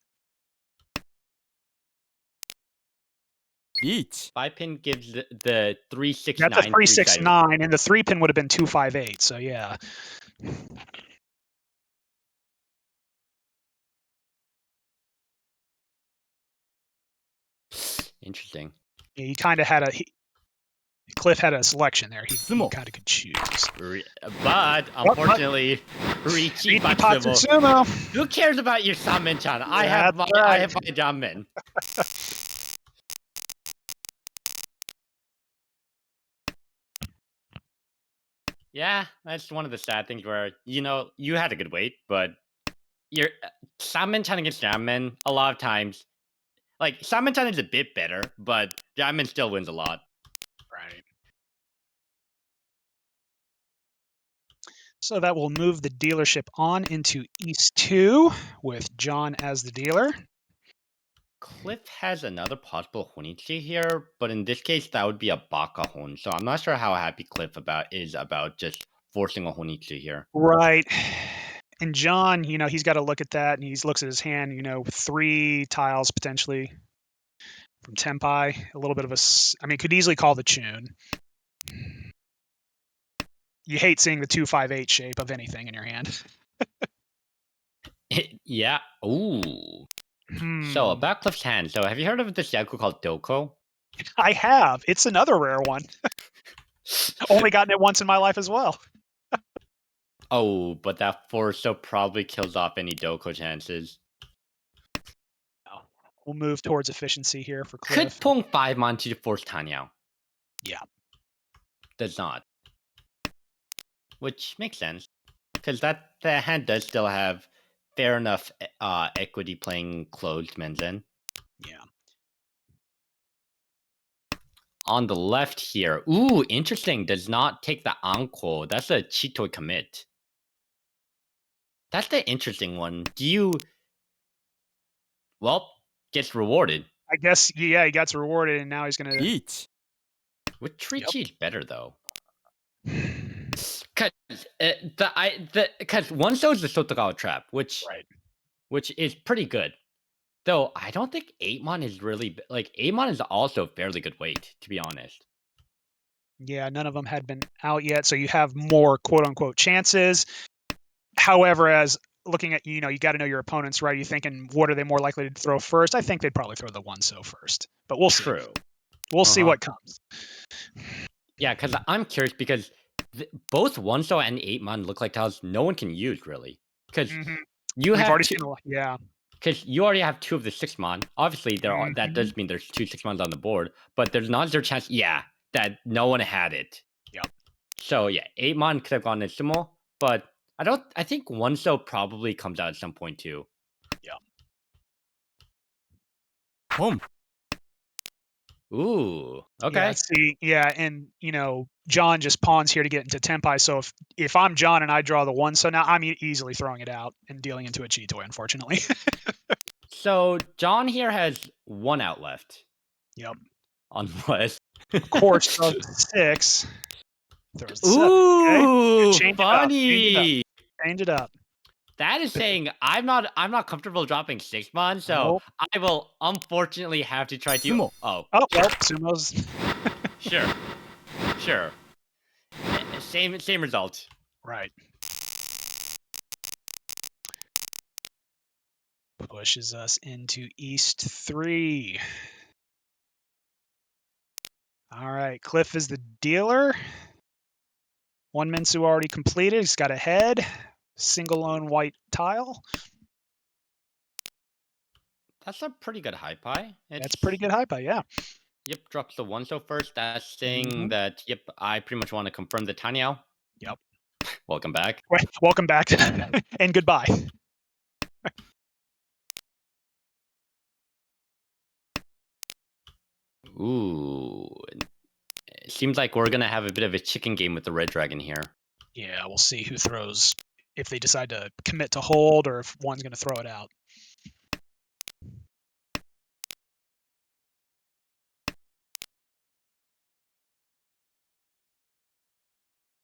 D: Each.
C: 5-pin gives the 369.
B: That's a 369, and the 3-pin would have been 258. So yeah.
C: Interesting.
B: Yeah, he kind of had Cliff had a selection there. He
D: Sumo.
B: kind of could choose.
C: But unfortunately, Riichi Patsumo.
B: Patsumo.
C: Who cares about your Samen-chan? I have my Janmen. Yeah, that's one of the sad things where, you had a good weight, but your Samen-chan against Janmen, a lot of times, like, Samen-chan is a bit better, but Janmen still wins a lot.
B: Right. So that will move the dealership on into East 2 with John as the dealer.
C: Cliff has another possible Honichi here, but in this case, that would be a Baka Hon. So I'm not sure how happy Cliff is about just forcing a Honichi here.
B: Right. And John, he's got to look at that, and he looks at his hand, 3 tiles potentially from Tempai. A little bit of could easily call the tune. You hate seeing the 258 shape of anything in your hand.
C: Yeah. Ooh. So about Cliff's hand. So have you heard of this Yaku called Doko?
B: I have. It's another rare one. Only gotten it once in my life as well.
C: Oh, but that Forso probably kills off any Doko chances.
B: No. We'll move towards efficiency here for Cliff.
C: Could Pung 5-mon to force Tanyao.
B: Yeah.
C: Does not. Which makes sense. Because the hand does still have fair enough equity playing closed Menzen.
B: Yeah.
C: On the left here. Ooh, interesting. Does not take the Anko. That's a Chitoi commit. That's the interesting one. Well, gets rewarded.
B: I guess, yeah, he gets rewarded, and now he's going to...
D: Each.
C: Which Trichi is better, though? Because one shows the Sotogawa trap, which is pretty good. Though I don't think 8-mon is really... Like, 8-mon is also fairly good weight, to be honest.
B: Yeah, none of them had been out yet, so you have more quote-unquote chances. However, as looking at, you got to know your opponents, right? You're thinking, what are they more likely to throw first? I think they'd probably throw the 1-so first. But we'll see.
C: True.
B: We'll see what comes.
C: Yeah, because I'm curious, because both 1-so and 8-mon look like tiles no one can use, really. Because you have
B: already
C: two,
B: seen, yeah.
C: Because you already have 2 of the 6-mon. Obviously, that does mean there's 2 6-mons on the board, but there's not zero chance, that no one had it.
B: Yep.
C: So yeah, 8-mon could have gone to Sumo, but I think 1-so probably comes out at some point too.
B: Yeah.
D: Home.
C: Ooh, okay.
B: And John just pawns here to get into Tempai. So if I'm John and I draw the 1-so now, I'm easily throwing it out and dealing into a Chitoi, unfortunately.
C: So John here has 1 out left.
B: Yep.
C: Unless,
B: of course, throws the 6. Throws the 7.
C: Ooh,
B: Okay?
C: funny.
B: Change it up.
C: That is saying I'm not comfortable dropping 6-mon, so I will unfortunately have to try to.
D: Sumo.
C: Oh,
B: well, Sumo's.
C: Sure. Same result.
B: Right. Pushes us into East 3. All right, Cliff is the dealer. 1 Mensu already completed. He's got a head. Single lone white tile.
C: That's a pretty good high pie.
B: That's pretty good high pie, yeah.
C: Yep, drops the 1-so first. That's saying that, I pretty much want to confirm the Tanyao.
B: Yep.
C: Welcome back.
B: Welcome back. And goodbye.
C: Ooh. It seems like we're going to have a bit of a chicken game with the red dragon here.
B: Yeah, we'll see who throws, if they decide to commit to hold or if one's going to throw it out.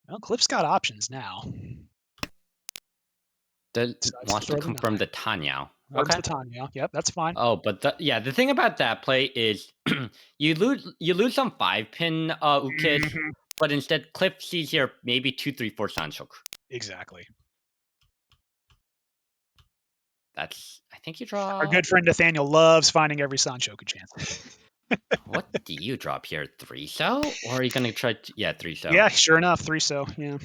B: Well, Cliff's got options now.
C: That
B: Decides
C: wants to
B: throw the
C: confirm
B: nine.
C: the Tanyao.
B: Towards
C: Okay.
B: the Tanya. Yep, that's fine.
C: Oh, but the thing about that play is you lose some 5-pin ukis,
B: Mhm.
C: but instead Cliff sees here maybe 2-3-4 Sanchoku.
B: Exactly.
C: That's, I think you
B: Our
C: draw.
B: good friend Nathaniel loves finding every Sanchoku chance.
C: What do you drop here? 3-so? Or are you going to try? Yeah, 3-so.
B: Yeah, sure enough, 3-so. Yeah.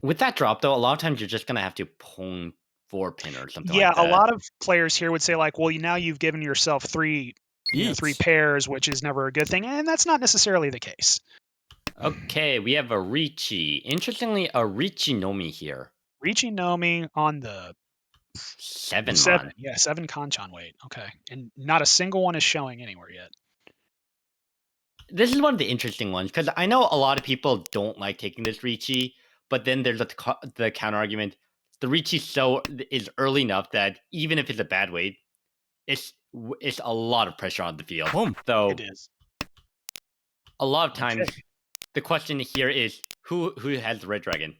C: With that drop, though, a lot of times you're just going to have to pwn 4-pin or something
B: Yeah,
C: like that.
B: a lot of players here would say like, well, now you've given yourself three
D: Each.
B: pairs, which is never a good thing, and that's not necessarily the case.
C: Okay, we have a Richi. Interestingly, a Richi Nomi here.
B: Riichi Nomi on the
C: 7
B: 7.
C: mon.
B: Yeah, 7 Kanchan weight. Okay. And not a single one is showing anywhere yet.
C: This is one of the interesting ones because I know a lot of people don't like taking this Richi, but then there's the counter argument. The Richi is early enough that even if it's a bad weight, it's a lot of pressure on the field.
D: Boom.
C: So
B: It is.
C: a lot of
B: Okay.
C: times the question here is who has the red dragon?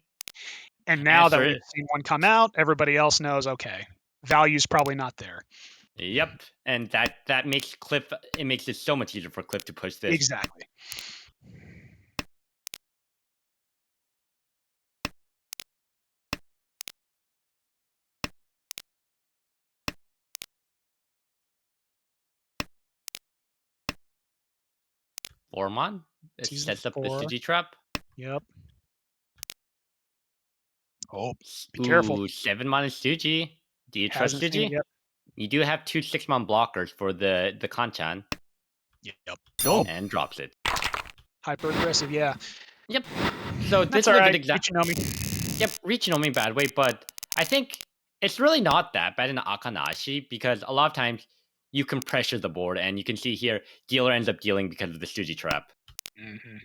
B: And now that
C: Answer
B: we've
C: it.
B: seen one come out, everybody else knows, okay, value's probably not there.
C: Yep, and that makes Cliff. It makes it so much easier for Cliff to push this.
B: Exactly.
C: Four-mon. It
B: Sees the
C: sets up the
B: 4.
C: Suji trap.
B: Yep. Oh, be careful.
C: 7-mon is Suji. Do you trust
B: Hasn't seen it
C: Suji?
B: yet.
C: You do have 2 6-mon blockers for the Kanchan.
B: Yep.
D: Go.
C: And drops it.
B: Hyper aggressive, yeah.
C: Yep. So this
B: That's
C: is
B: all
C: a
B: right.
C: good example.
B: Ichinomi.
C: Yep, Richinomi's bad way, but I think it's really not that bad in Akanashi because a lot of times you can pressure the board, and you can see here dealer ends up dealing because of the Suji trap.
B: Mm-hmm.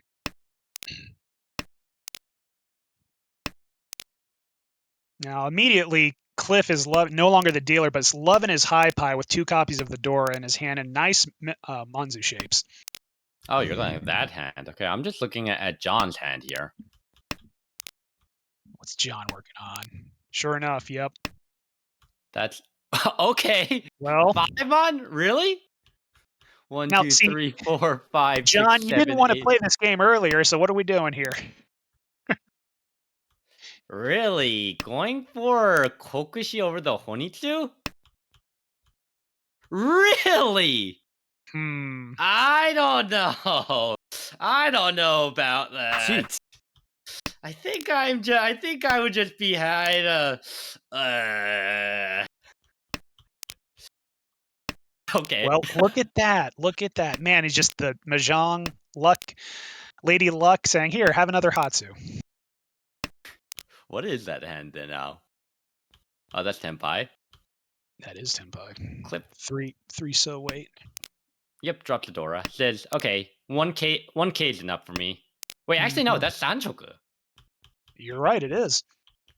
B: Now, immediately, Cliff is no longer the dealer, but is loving his high pie with 2 copies of the Dora in his hand and nice Manzu shapes.
C: Oh, you're going with that hand. Okay, I'm just looking at John's hand here.
B: What's John working on? Sure enough, yep.
C: That's okay.
B: Well,
C: 5-mon? Really? 1,
B: now
C: 2,
B: see,
C: 3, 4, 5,
B: John,
C: 6,
B: you didn't
C: 7,
B: want to
C: 8.
B: play this game earlier, so what are we doing here?
C: Really? Going for Kokushi over the Honitsu? Really? I don't know. I don't know about that.
D: Cheat.
C: I think I would just be okay.
B: Well, look at that. Look at that. Man, it's just the Mahjong luck, Lady Luck saying, here, have another Hatsu.
C: What is that hand then now? Oh, that's Tenpai.
B: That is Tenpai.
C: Clip.
B: 3 so weight.
C: Yep, drops the Dora. Says, okay, 1K is enough for me. Wait, actually no, that's Sanchoku.
B: You're right, it is.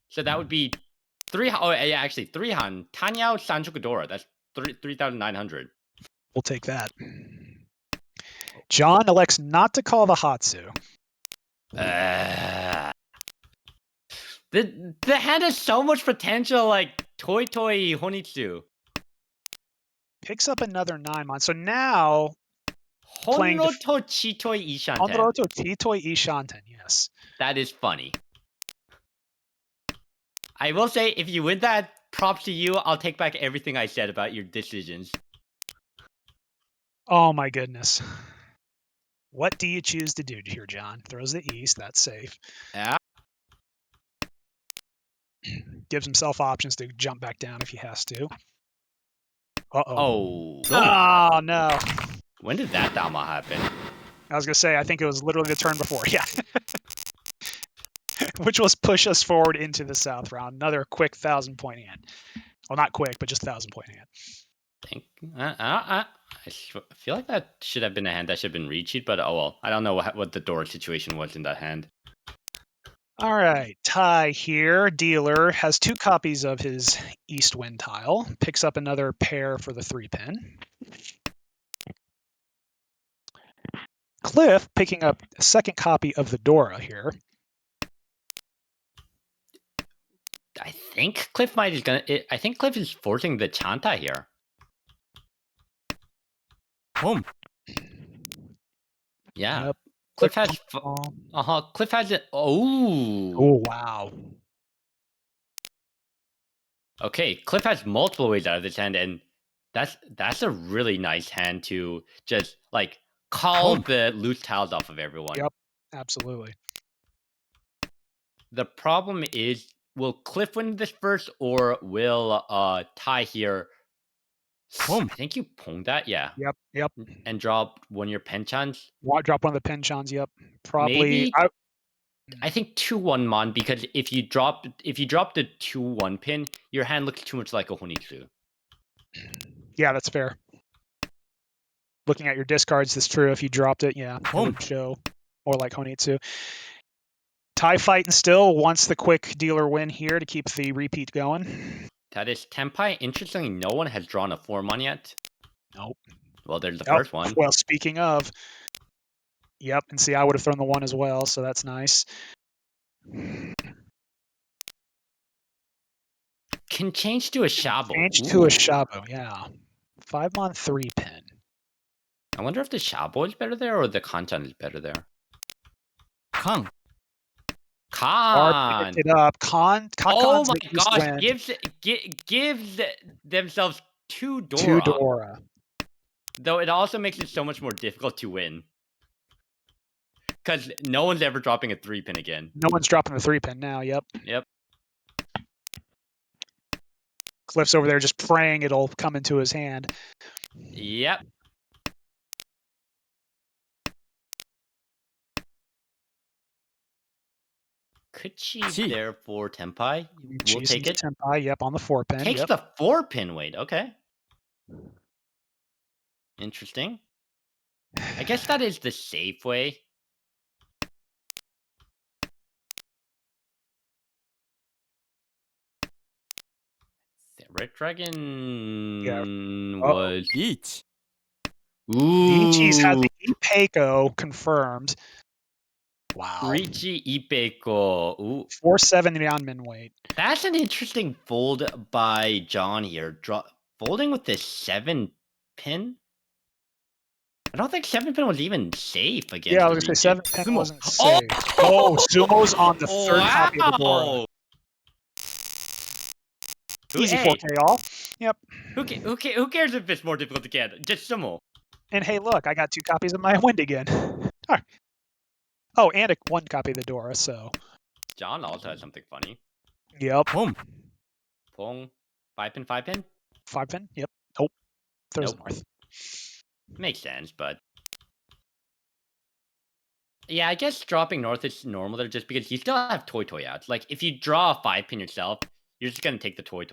C: So that would be 3. Oh, yeah, actually 3 Han. Tanyao Sanchoku Dora. That's 3,900.
B: We'll take that. John elects not to call the Hatsu.
C: The hand has so much potential, like Toi Honitsu.
B: Picks up another 9-mon. So now, playing
C: Honroto Chitoi Ishanten.
B: Honroto Titoi Ishanten, yes.
C: That is funny. I will say, if you win that, props to you. I'll take back everything I said about your decisions.
B: Oh my goodness. What do you choose to do here, John? Throws the east, that's safe.
C: Yeah.
B: Gives himself options to jump back down if he has to. Uh-oh.
C: Oh.
B: Oh, no.
C: When did that Dama happen?
B: I was going to say, I think it was literally the turn before. Yeah. Which was push us forward into the south round. Another quick 1,000-point hand. Well, not quick, but just 1,000-point hand.
C: I feel like that should have been a hand that should have been recheat, but oh well. I don't know what the door situation was in that hand.
B: All right, Ty here, dealer, has 2 copies of his East Wind tile, picks up another pair for the 3-pin. Cliff picking up a second copy of the Dora here.
C: I think Cliff I think Cliff is forcing the Chanta here.
D: Boom.
C: Yeah.
B: Yep.
C: Cliff has. Cliff has it.
B: Oh,
C: Oh.
B: wow.
C: Okay. Cliff has multiple ways out of this hand, and that's a really nice hand to just like call
D: Boom.
C: the loose tiles off of everyone.
B: Yep, absolutely.
C: The problem is, will Cliff win this first, or will Ty here?
D: Boom.
C: I think you ponged that, yeah.
B: Yep.
C: And drop one of your penchants.
B: Drop one of the penchants, yep. Probably.
C: Maybe I think 2-1 mon, because if you drop the 2-1 pin, your hand looks too much like a Honitsu.
B: Yeah, that's fair. Looking at your discards, that's true. If you dropped it, yeah, it would show more like Honitsu. Tie fighting still, wants the quick dealer win here to keep the repeat going.
C: That is Tenpai. Interestingly, no one has drawn a 4-mon yet.
B: Nope.
C: Well, there's the first one.
B: Well, speaking of, yep, and see, I would have thrown the 1 as well, so that's nice.
C: Can change to a Shabo.
B: Change to a Shabo, yeah. 5-mon 3-pin.
C: I wonder if the Shabo is better there or the Kanchan is better there.
D: Kang.
C: Khan.
B: Picked it up.
C: Oh my gosh! Gives themselves 2 Dora.
B: 2 Dora.
C: Though it also makes it so much more difficult to win. Because no one's ever dropping a 3-pin again.
B: No one's dropping the 3-pin now, yep. Cliff's over there just praying it'll come into his hand.
C: Yep. Could she there for Tenpai? We'll take it.
B: Tenpai, yep, on the 4-pin.
C: Takes the 4-pin weight. Okay. Interesting. I guess that is the safe way. Red Dragon was
D: Each.
C: Ooh.
B: Ichi's had the Ipeiko confirmed. Wow.
C: Richi Ipeiko. Ooh.
B: 4-7 beyond min weight.
C: That's an interesting fold by John here. Folding with the 7-pin? I don't think 7-pin was even safe against
B: I was going to say 7-pin wasn't safe. Oh, Sumo's on the 3rd copy of the board. Easy 4K all. Yep.
C: Who cares if it's more difficult to get? Just Sumo.
B: And hey, look, I got 2 copies of my wind again. Right. Oh, and 1 copy of the Dora, so.
C: John also has something funny.
B: Yep.
D: Boom.
C: Pong. 5-pin, 5-pin?
B: 5-pin? Yep. Nope. Throws north.
C: Makes sense, but. Yeah, I guess dropping north is normal there just because you still have Toy outs. Like, if you draw a 5-pin yourself, you're just going to take the Toy.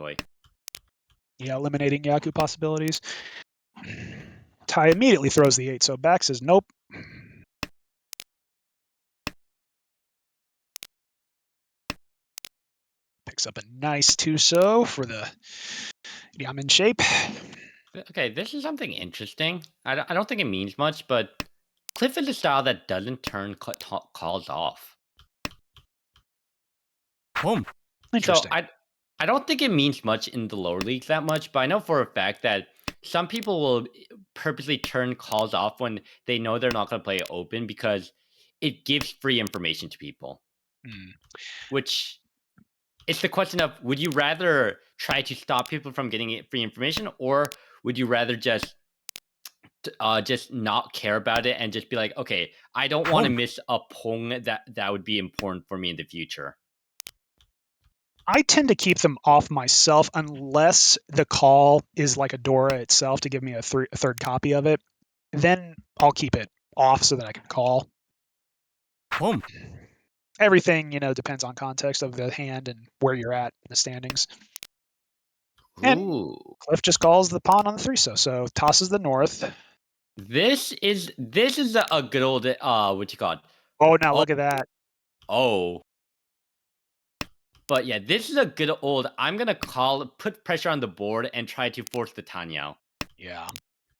B: Yeah, eliminating Yaku possibilities. Tai immediately throws the 8, so back says nope. Picks up a nice Tuso for the Yamen shape.
C: Okay, this is something interesting. I don't think it means much, but Cliff is a style that doesn't turn calls off.
D: Boom.
B: Interesting.
C: So I don't think it means much in the lower leagues that much, but I know for a fact that some people will purposely turn calls off when they know they're not going to play open because it gives free information to people. Which it's the question of, would you rather try to stop people from getting free information, or would you rather just not care about it and just be like, okay, I don't want to miss a pong that would be important for me in the future?
B: I tend to keep them off myself unless the call is like a Dora itself to give me a 3rd copy of it. Then I'll keep it off so that I can call.
D: Boom.
B: Everything, depends on context of the hand and where you're at in the standings. And
C: Ooh.
B: Cliff just calls the pawn on the 3-so, so tosses the north.
C: This is a good old what you call it?
B: Oh, now
C: Oh,
B: look at that.
C: oh. But yeah, this is a good old. I'm gonna put pressure on the board and try to force the Tanyao.
B: Yeah.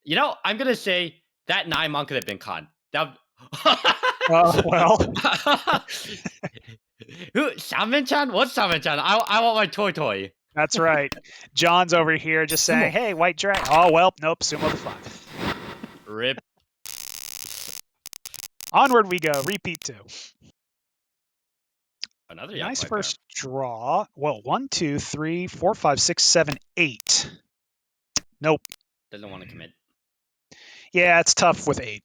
C: You know, I'm gonna say that 9-mon could have been con. That.
B: Well,
C: Who? Shaman-chan? What's Shaman-chan? I want my toy.
B: that's right. John's over here just saying,
D: Sumo.
B: hey, white dragon. Oh, well, nope, sumo the 5.
C: Rip.
B: Onward we go. Repeat 2.
C: Another
B: Nice
C: Yakuai pair.
B: first draw. Well, 1, 2, 3, 4, 5, 6, 7, 8. Nope.
C: Doesn't want to commit.
B: Yeah, it's tough with 8.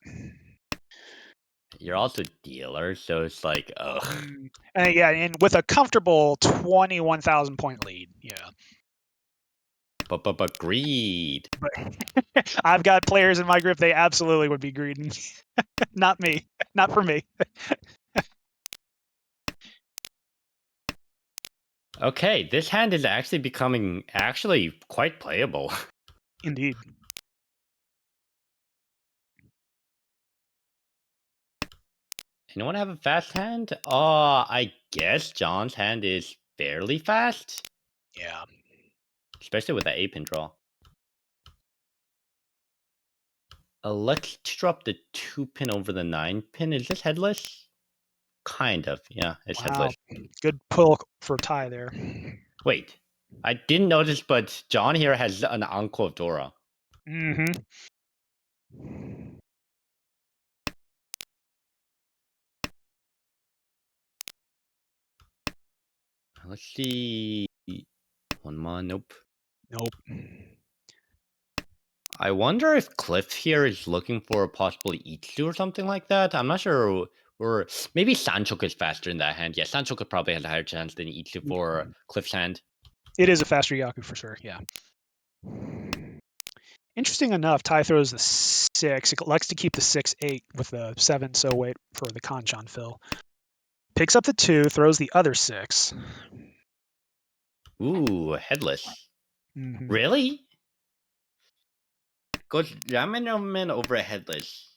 C: You're also dealer, so it's like, ugh.
B: Yeah, and with a comfortable 21,000 point lead. Yeah.
C: But greed.
B: I've got players in my group, they absolutely would be greedy. Not me. Not for me.
C: Okay, this hand is actually becoming quite playable.
B: Indeed.
C: Anyone have a fast hand? I guess John's hand is fairly fast,
B: Yeah.
C: especially with that 8-pin draw. Let's drop the 2-pin over the 9-pin. Is this headless? Kind of, yeah, it's
B: Wow.
C: headless.
B: Good pull for tie there.
C: Wait, I didn't notice, but John here has an Anko of Dora.
B: Mm-hmm.
C: Let's see. 1-mon, nope.
B: Nope.
C: I wonder if Cliff here is looking for a possible Itsu or something like that. I'm not sure. Or maybe Sancho is faster in that hand. Yeah, Sancho could probably have a higher chance than Itsu for Cliff's hand.
B: It is a faster Yaku for sure, yeah. Interesting enough, Tai throws the 6. It likes to keep the 6-8 with the 7, so wait for the Kanchan fill. Picks up the 2, throws the other 6.
C: Ooh, headless.
B: Mm-hmm.
C: Really? Goes Ramen over a headless.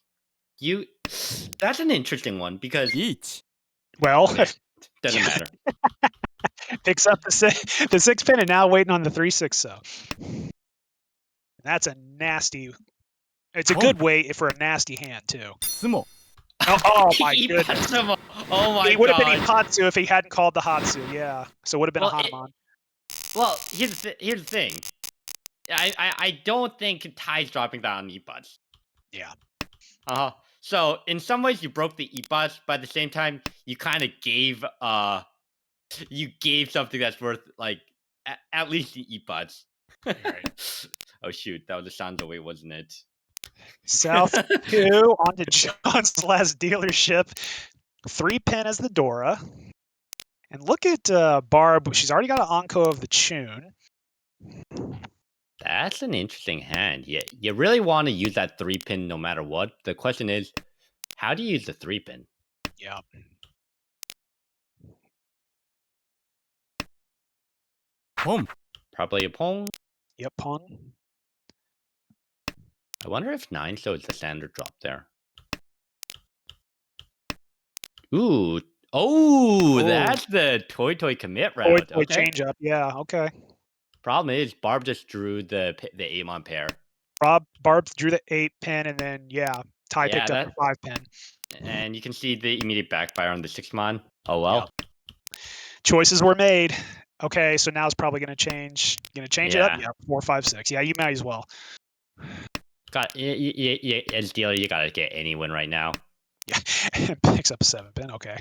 C: That's an interesting one because
D: Each.
B: Well,
C: okay, doesn't matter.
B: picks up the 6 pin and now waiting on the 3-6 so. That's a nasty. It's a good weight for a nasty hand too.
D: Sumo.
B: Oh my goodness.
C: Ipasuma. Oh my
B: He would have been
C: god.
B: Ipatsu if he hadn't called the Hatsu, yeah. So it would have been
C: Well,
B: a Hanuman.
C: Well, here's the thing. I don't think Ty's dropping that on Ipas.
B: Yeah.
C: So in some ways you broke the Ipas, but at the same time you kind of gave something that's worth like at least the Ipas.
B: Right.
C: Oh shoot, that was a Sanzo way, wasn't it?
B: South 2 onto John's last dealership. 3 pin as the Dora. And look at Barb. She's already got an Anko of the Chun.
C: That's an interesting hand. You really want to use that 3-pin no matter what. The question is, how do you use the 3-pin?
B: Yeah.
D: Home.
C: Probably a Pong.
B: Yep, pawn.
C: I wonder if 9-so is the standard drop there. Ooh. Oh, that's the toy commit route.
B: Toy
C: Okay.
B: change up. Yeah, okay.
C: Problem is, Barb just drew the Amon pair.
B: Barb drew the 8 pin and then, yeah, Ty
C: Yeah,
B: picked up the 5 pin.
C: And you can see the immediate backfire on the 6-mon. Oh well.
B: Yep. Choices were made. Okay, so now it's probably going to change. Going to change it up? Yeah, 4, 5, 6. Yeah, you might as well.
C: As dealer, you gotta get any win right now.
B: Yeah, picks up a 7 pin. Okay.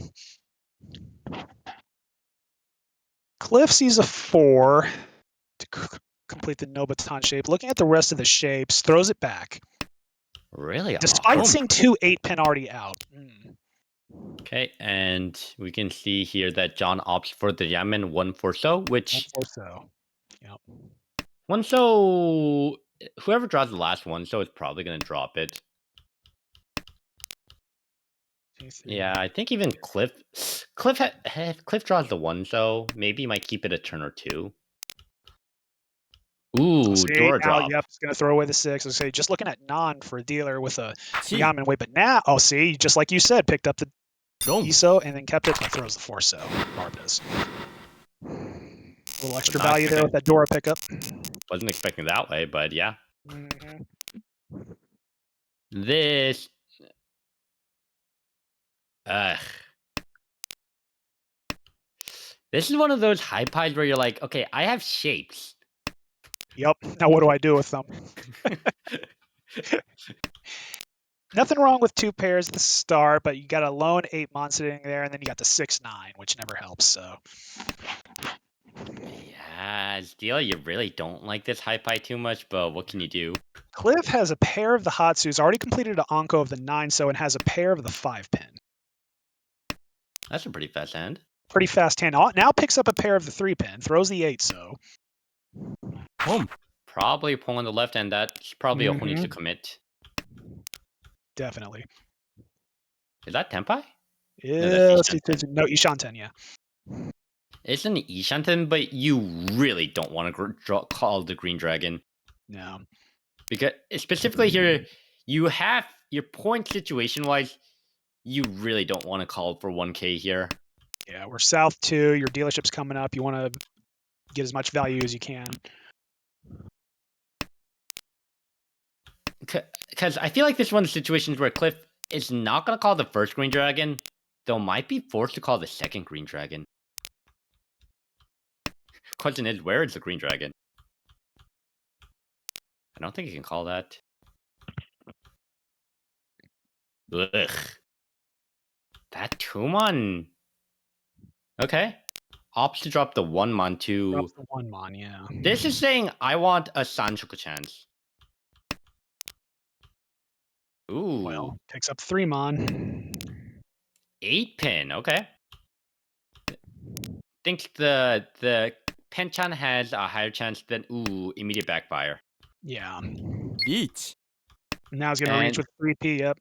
B: Cliff sees a 4 to complete the no baton shape. Looking at the rest of the shapes, throws it back.
C: Really?
B: Despite seeing 2 8-pin already out.
C: Okay, and we can see here that John opts for the Yamen 1-4-so, which
B: 1-4-so. Yep.
C: 1-so, whoever draws the last 1-so is probably going to drop it.
B: 2, 3.
C: Yeah, I think even Cliff draws the 1-so. Maybe he might keep it a turn or two. Ooh,
B: See,
C: Dora
B: now,
C: drop.
B: yep, it's going to throw away the 6. I say, just looking at non for a dealer with a
D: Chi.
B: Yaman way, but now, oh, see, just like you said, picked up the
D: Dom.
B: ESO and then kept it, but throws the 4 so. Barb does. A little extra
C: not
B: value there with that Dora pickup.
C: Wasn't expecting that way, but yeah.
B: Mhm.
C: This. Ugh. This is one of those high pies where you're like, okay, I have shapes.
B: Yep. Now what do I do with them? Nothing wrong with 2 pairs at the start, but you got a lone 8-mon sitting there, and then you got the 6-9, which never helps. So
C: Yeah, Steel, you really don't like this high pie too much, but what can you do?
B: Cliff has a pair of the Hatsus, already completed an Anko of the 9 so, and has a pair of the 5-pin.
C: That's a pretty fast hand.
B: Pretty fast hand. Now picks up a pair of the 3-pin, throws the 8 so.
D: Home.
C: Probably pulling the left hand. That's probably a whole needs to
B: Mhm.
C: commit.
B: Definitely.
C: Is that Tenpai?
B: Yeah,
C: No, that's
B: let's see.
C: Ishanten.
B: No, Ishanten, yeah.
C: It's an Ishanten, but you really don't want to call the Green Dragon.
B: No.
C: Because specifically here, you have your point situation-wise, you really don't want to call for 1K here.
B: Yeah, we're south 2. Your dealership's coming up. You want to get as much value as you can.
C: Because I feel like this is one of the situations where Cliff is not going to call the first Green Dragon. They'll might be forced to call the second Green Dragon. Question is, where is the Green Dragon? I don't think you can call that. Ugh. That 2-mon. Okay. Opts to drop the 1-mon to...
B: Drops the 1-mon, yeah.
C: This is saying, I want a Sanchoku chance. Ooh.
B: Well, picks up 3-mon.
C: 8-pin, okay. Think the Penchan has a higher chance than immediate backfire.
B: Yeah.
D: Each.
B: Now he's going to reach with 3P, yep.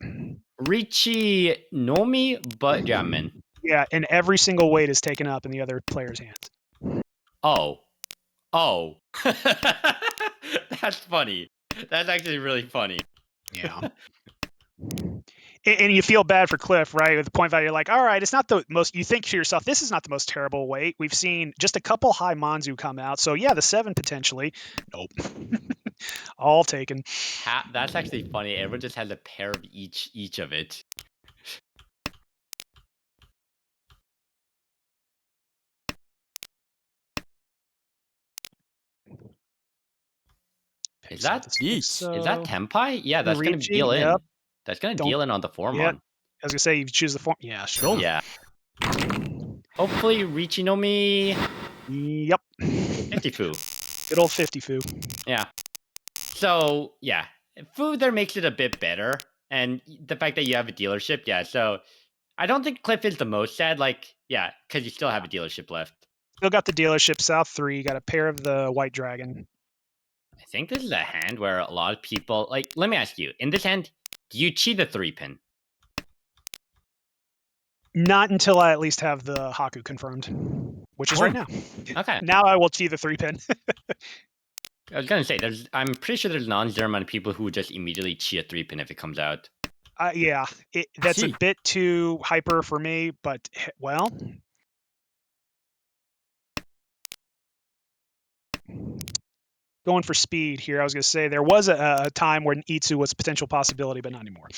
C: Richi Nomi but Jamin.
B: Yeah, and every single weight is taken up in the other player's hands.
C: Oh. That's funny. That's actually really funny.
B: Yeah. And you feel bad for Cliff, right? With the point value, you're like, all right, it's not the most, you think to yourself, this is not the most terrible weight. We've seen just a couple high Monzu come out. So yeah, the 7 potentially. Nope. All taken.
C: That's actually funny. Everyone just has a pair of each of it. Is that Tenpai? Yeah, that's gonna deal in.
B: Yep.
C: That's gonna deal in on the 4-mon.
B: Yep. I was gonna say you choose the form. Yeah, sure.
C: Yeah. Hopefully Richi Nomi.
B: Yep.
C: 50 fu.
B: Good old 50 fu.
C: Yeah. So yeah, food there makes it a bit better, and the fact that you have a dealership, yeah. So I don't think Cliff is the most sad. Like, yeah, because you still have a dealership left.
B: Still got the dealership South 3. Got a pair of the White Dragon.
C: I think this is a hand where a lot of people like. Let me ask you: in this hand, do you cheat the 3-pin?
B: Not until I at least have the Haku confirmed, which is right now.
C: Okay.
B: Now I will cheat the 3-pin.
C: I was gonna say, I'm pretty sure there's non-zero amount of people who would just immediately cheat a 3-pin if it comes out.
B: Yeah, that's a bit too hyper for me, but well. Going for speed here, I was going to say there was a time when Itsu was a potential possibility, but not anymore.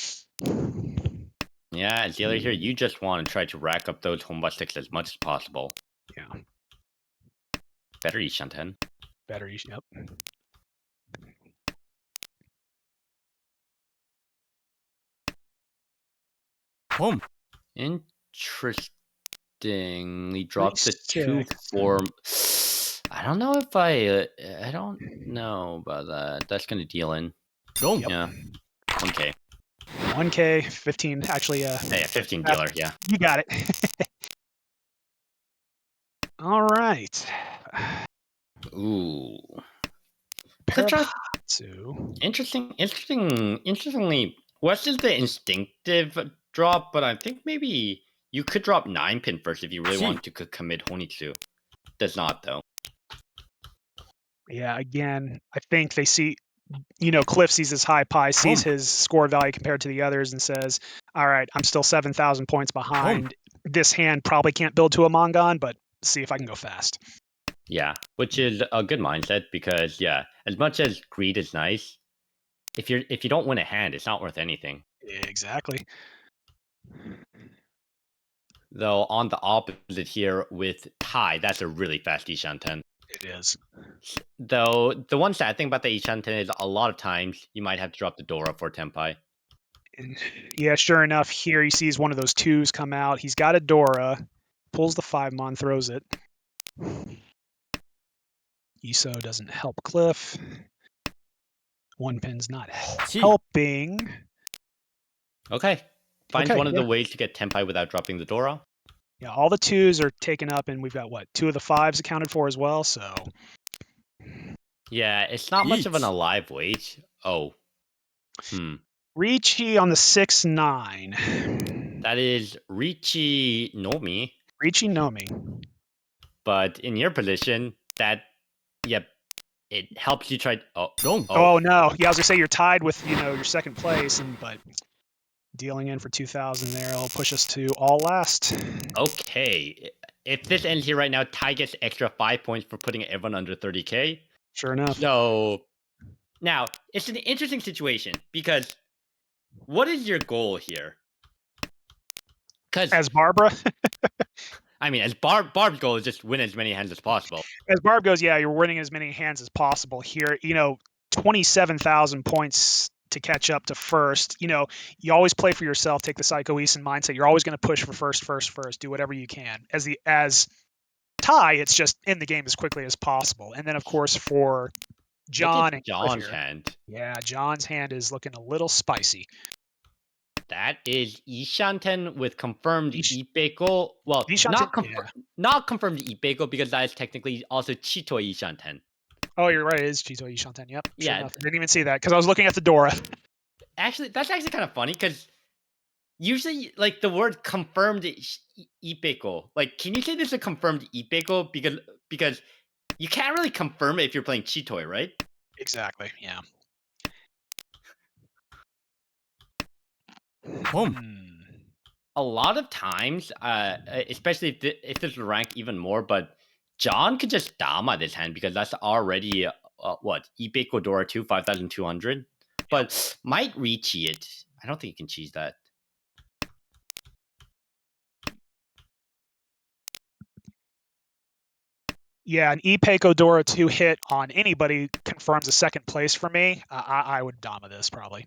C: Yeah, as dealer here, you just want to try to rack up those home sticks as much as possible.
B: Yeah.
C: Better Ishanten.
B: Better, yep.
C: Home. Interestingly, dropped the 2-4. I don't know if I don't know about that. That's gonna deal in.
D: Dom.
C: Yep. Yeah. 1K.
B: 1K, 15. Actually,
C: yeah, 15 dealer. Yeah.
B: You got it. All right.
C: Ooh. Interestingly, West is the instinctive drop, but I think maybe you could drop 9-pin first if you really want to commit Honitsu. Does not though.
B: Yeah, again, I think they see, Cliff sees his high pie, sees his score value compared to the others, and says, "All right, I'm still 7,000 points behind. This hand probably can't build to a Mongon, but see if I can go fast."
C: Yeah, which is a good mindset because yeah, as much as greed is nice, if you don't win a hand, it's not worth anything.
B: Exactly.
C: Though on the opposite here with Thai, that's a really fast Ishanten.
B: It is.
C: Though the one sad thing about the Ishanten is a lot of times you might have to drop the Dora for Tenpai.
B: And yeah, sure enough, here he sees one of those twos come out. He's got a Dora, pulls the 5-mon, throws it. ESO doesn't help Cliff. One pin's not helping.
C: Okay. Finds
B: Okay,
C: one of the
B: yeah.
C: ways to get Tenpai without dropping the Dora.
B: Yeah, all the twos are taken up, and we've got what, 2 of the 5s accounted for as well. So
C: Yeah, it's not much of an alive wage. Oh.
B: Ricci on the 6-9.
C: That is Richi Nomi.
B: Ricci Nomi.
C: But in your position, that yep, it helps you try.
B: Oh no, yeah, I was gonna say you're tied with your second place, but dealing in for 2,000 there will push us to all last.
C: Okay, if this ends here right now, Ty gets extra 5 points for putting everyone under 30k.
B: Sure enough.
C: So now it's an interesting situation because what is your goal here? Because
B: As Barbara,
C: I mean, as Barb's goal is just win as many hands as possible.
B: as Barb goes, yeah, you're winning as many hands as possible here. 27,000 points to catch up to first. You always play for yourself. Take the Psycho Eason mindset. You're always going to push for first. Do whatever you can. As Ty, it's just in the game as quickly as possible. And then, of course, for John and
C: John's
B: here,
C: hand.
B: yeah, John's hand is looking a little spicy.
C: That is Ishanten with confirmed Ipeko. Well,
B: Ishanten,
C: not confirmed Ipeko because that is technically also Chito Ishanten.
B: Oh, you're right. It is Chito Ishanten. Yep. Sure
C: Yeah.
B: enough. I didn't even see that because I was looking at the Dora.
C: Actually, that's actually kind of funny because usually, like the word confirmed Ipeko. Like, can you say this is a confirmed Ipeko because you can't really confirm it if you're playing Chitoi, right?
B: Exactly. Yeah.
C: A lot of times, especially if this would rank even more, but John could just Dama this hand because that's already what Ipeko Dora 2 5,200, but might reach it. I don't think you can cheese that.
B: Yeah, an Ipeko Dora 2 hit on anybody confirms a second place for me. I would Dama this probably.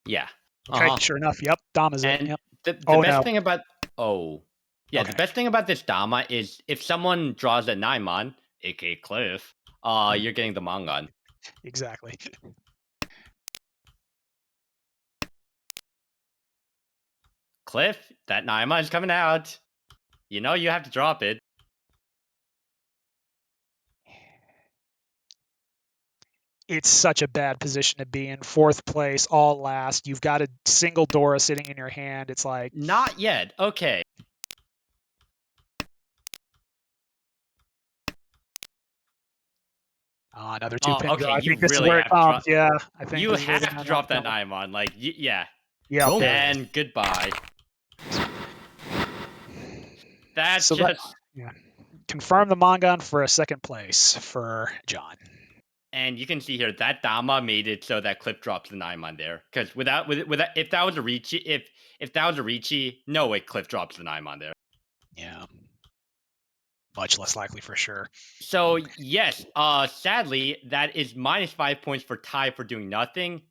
C: Yeah.
B: Okay, sure enough. Yep, Dama's it. Yep.
C: The best thing about the best thing about this Dama is if someone draws a Naimon, aka Cliff, you're getting the Mongon.
B: Exactly.
C: Cliff, that Naimon is coming out. You know you have to drop it.
B: It's such a bad position to be in. Fourth place, all last. You've got a single Dora sitting in your hand. It's like
C: not yet. Okay.
B: Another 2-pin
C: okay,
B: draw. I
C: you
B: think this
C: really
B: is where it
C: have to
B: comes.
C: drop.
B: Yeah, I think
C: You have to drop that
B: comes.
C: Naimon. Like, yeah.
B: Yeah.
C: And goodbye. That's
B: so
C: just
B: confirm the Mongon for a second place for John.
C: And you can see here that Dama made it so that Cliff drops the Naimon there. Because without if that was a Ricci, if that was a Ricci, no way Cliff drops the Naimon there.
B: Yeah. Much less likely for sure.
C: So yes, sadly, that is minus 5 points for Ty for doing nothing.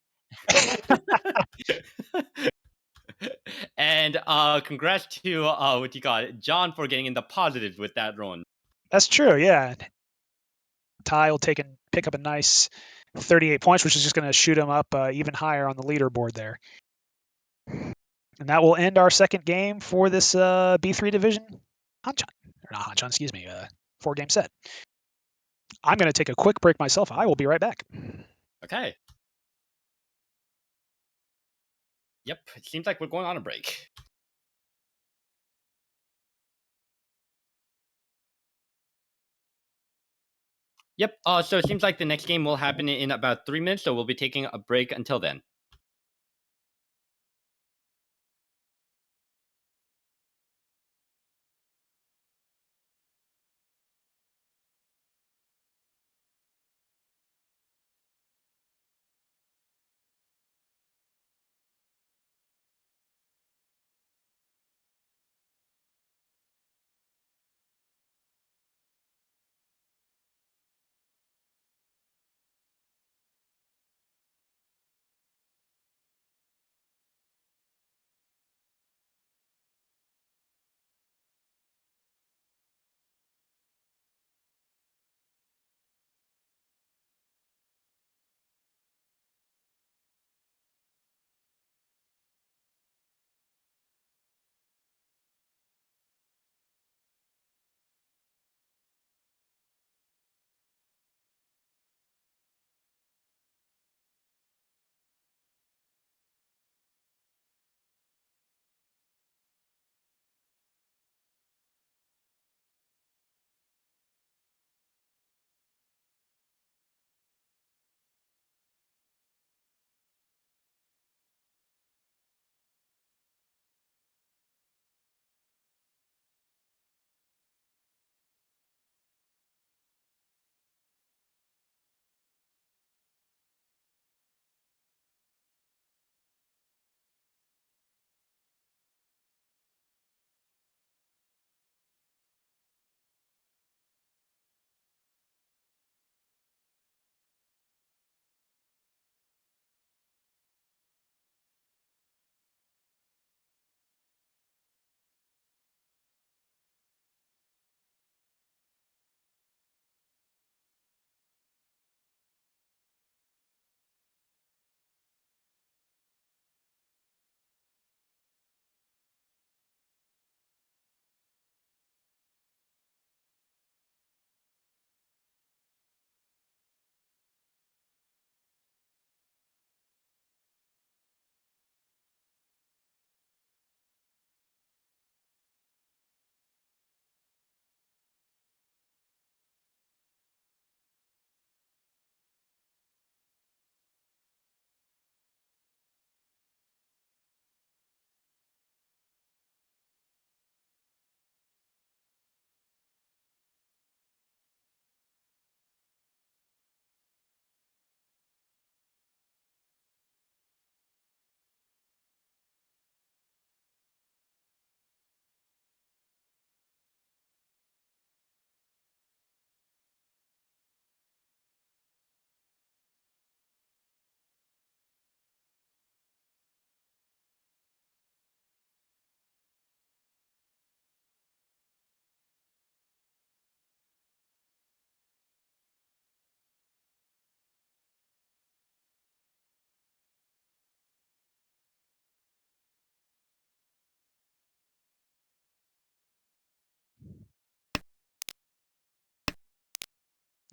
C: And congrats to what you got, John, for getting in the positives with that run.
B: That's true, yeah. Ty will pick up a nice 38 points, which is just going to shoot him up even higher on the leaderboard there. And that will end our second game for this B3 division Hanchan. Or not Hanchan, excuse me, 4-game set. I'm going to take a quick break myself. I will be right back.
C: Okay. Yep, it seems like we're going on a break. Yep. So it seems like the next game will happen in about 3 minutes, so we'll be taking a break until then.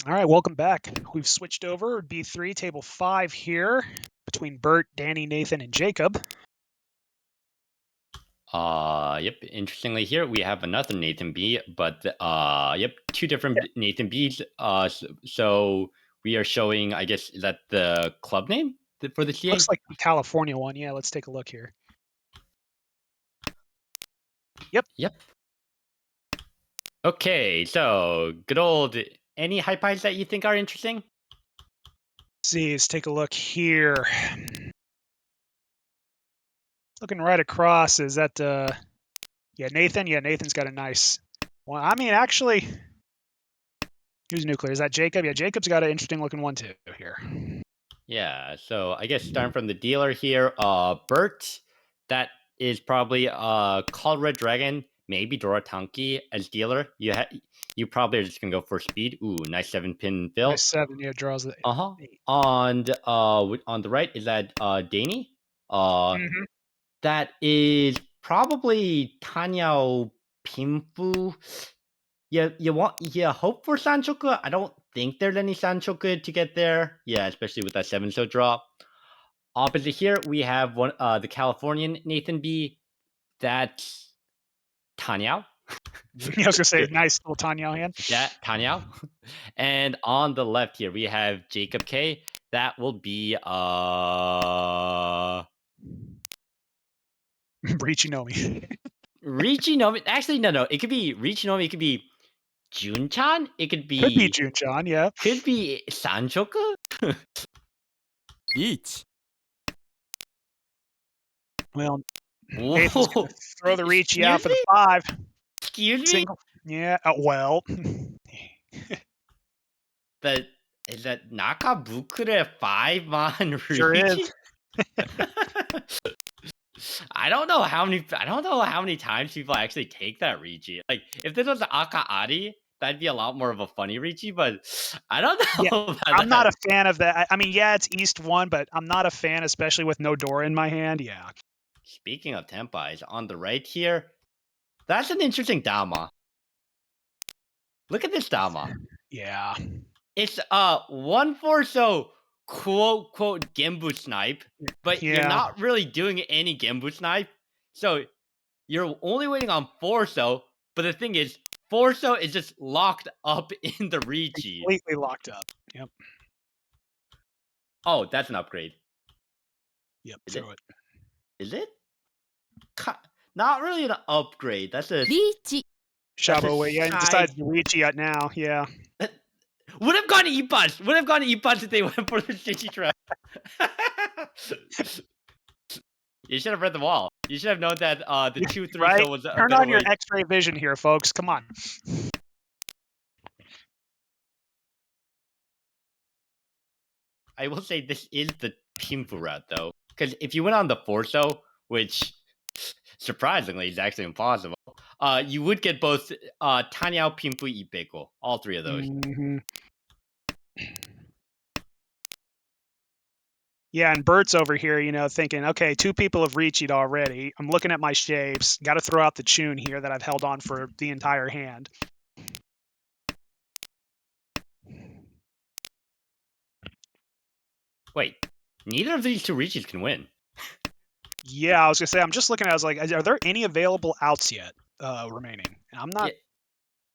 B: All right, welcome back. We've switched over B3, table 5 here between Bert, Danny, Nathan, and Jacob.
C: Yep. Interestingly, here we have another Nathan B, but yep, two different Nathan Bs. So we are showing, I guess, is that the club name for the CA?
B: Looks like the California one. Yeah, let's take a look here. Yep.
C: Okay, so good old. Any hype that you think are interesting?
B: See, let's take a look here. Looking right across, is that yeah, Nathan? Yeah, Nathan's got a nice one. I mean, actually, who's nuclear? Is that Jacob? Yeah, Jacob's got an interesting looking one too here.
C: Yeah, so I guess starting from the dealer here, Bert, that is probably Call Red Dragon, maybe Dora Tanki as dealer. You probably are just gonna go for speed. Ooh, nice 7-pin fill.
B: Nice 7, yeah, draws the
C: Uh-huh.
B: 8.
C: On the right is that Danny. That is probably Tanyao Pimfu. Yeah, you hope for Sanchoku. I don't think there's any Sanchoku to get there. Yeah, especially with that 7 so draw. Opposite here, we have one the Californian Nathan B. That's Tanyao.
B: I was gonna say nice little Tanyao hand.
C: Yeah, Tanyao. And on the left here, we have Jacob K. That will be
B: Richinomi.
C: Richinomi. Actually, no. It could be Richinomi. It could be Junchan. It could
B: Could be
C: be
B: Junchan, yeah.
C: Sanchoku.
D: Beach.
B: Well, Eighth is gonna
C: Whoa.
B: throw the Ricci out
C: Excuse
B: for the
C: me?
B: 5.
C: Excuse me?
B: Single. Yeah. Well.
C: But is that Nakabukure 5-man
B: Sure is.
C: Ricci? I don't know how many times people actually take that Ricci. Like if this was Aka Ari, that'd be a lot more of a funny Ricci, but I don't know
B: Yeah,
C: about
B: I'm not
C: that.
B: a fan of that. I mean, yeah, it's East 1, but I'm not a fan, especially with no Dora in my hand. Yeah.
C: Speaking of Tenpais, on the right here, that's an interesting Dama. Look at this Dama.
B: Yeah.
C: It's 1-4, so quote Genbu snipe, but you're
B: Yeah.
C: not really doing any Genbu snipe. So you're only waiting on Forso, but the thing is, Forso is just locked up in the Ricci.
B: Completely locked up. Yep.
C: Oh, that's an upgrade.
B: Yep.
C: Is
B: Throw it.
C: Is it? Not really an upgrade. That's a
B: Shabo away. Yeah, and decides
C: side.
B: to Ricci out now. Yeah.
C: Would have gone to E-Punch. Would have gone to E-Punch if they went for the Shinji trap. You should have read the wall. You should have known that the 2-3
B: Right?
C: so was a
B: Turn
C: better
B: on your
C: way.
B: X-ray vision here, folks. Come on.
C: I will say this is the Pimpu route, though. Because if you went on the Forso, which surprisingly is actually impossible, you would get both Tanyao, Pimpu, Ipeko. All 3 of those.
B: Mm-hmm. Yeah, and Bert's over here, thinking, okay, 2 people have Ricci'd already. I'm looking at my shapes. Got to throw out the tune here that I've held on for the entire hand.
C: Wait, neither of these 2 Ricci's can win.
B: Yeah, I was gonna say, I'm just looking at it, I was like, are there any available outs yet remaining? And I'm not.
C: Yeah.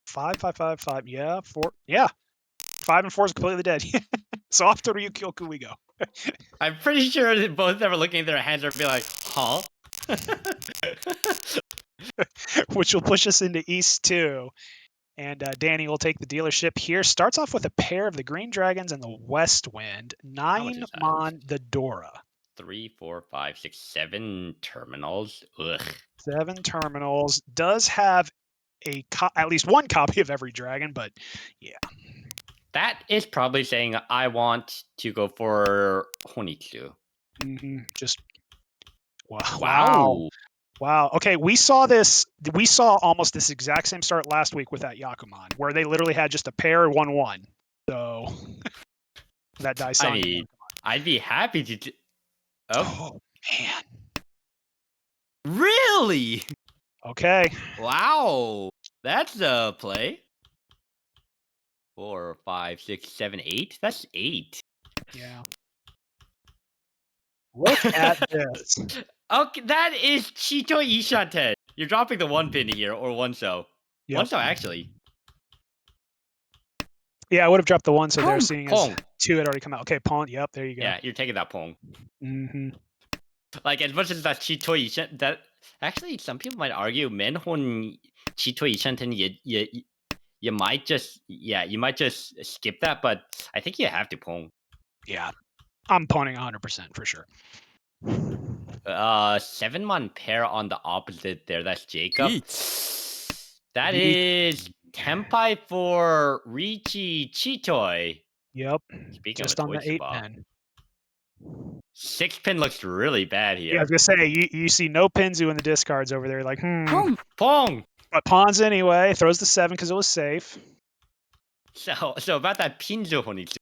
B: 5, 5, 5, 5. Yeah, 4. Yeah, 5 and 4 is completely dead. So off to Ryukyoku we go.
C: I'm pretty sure that both of them are looking at their hands and be like, huh?
B: Which will push us into East 2. And Danny will take the dealership here. Starts off with a pair of the Green Dragons and the West Wind.
C: much
B: 9
C: is that?
B: Mon the Dora.
C: 3, 4, 5, 6, 7 terminals. Ugh.
B: 7 terminals. Does have at least 1 copy of every dragon, but yeah.
C: That is probably saying I want to go for Honitsu.
B: Just wow. Okay, we saw almost this exact same start last week with that Yakuman, where they literally had just a pair 1-1. So that Daisang.
C: I mean, I'd be happy to.
B: Oh man.
C: Really?
B: Okay.
C: Wow. That's a play. 4, 5, 6, 7, 8. That's 8.
B: Yeah. Look at this.
C: Okay, that is Chito Ishanten. You're dropping the 1 pin here, or 1 so.
B: Yep.
C: 1 so, actually.
B: Yeah, I would have dropped the 1, so they're
C: Pong.
B: seeing as
C: Pong.
B: 2 had already come out. Okay, pawn. Yep, there you go.
C: Yeah, you're taking that Pong.
B: Like
C: as much as that Chito Ishanten, that actually some people might argue Menhon Chito Ishanten, you might just skip that, but I think you have to Pong.
B: Yeah, I'm pawning 100% for sure.
C: 7-man pair on the opposite there. That's Jacob. That is Tenpai for Ricci Chitoi.
B: Yep.
C: Speaking
B: Just
C: of
B: on the 8 pin.
C: 6 pin looks really bad here.
B: Yeah, I was gonna say you see no Pinzu in the discards over there. Like
C: Pong.
B: But pawns anyway. Throws the 7 because it was safe.
C: So about that Pinzu Honitsu.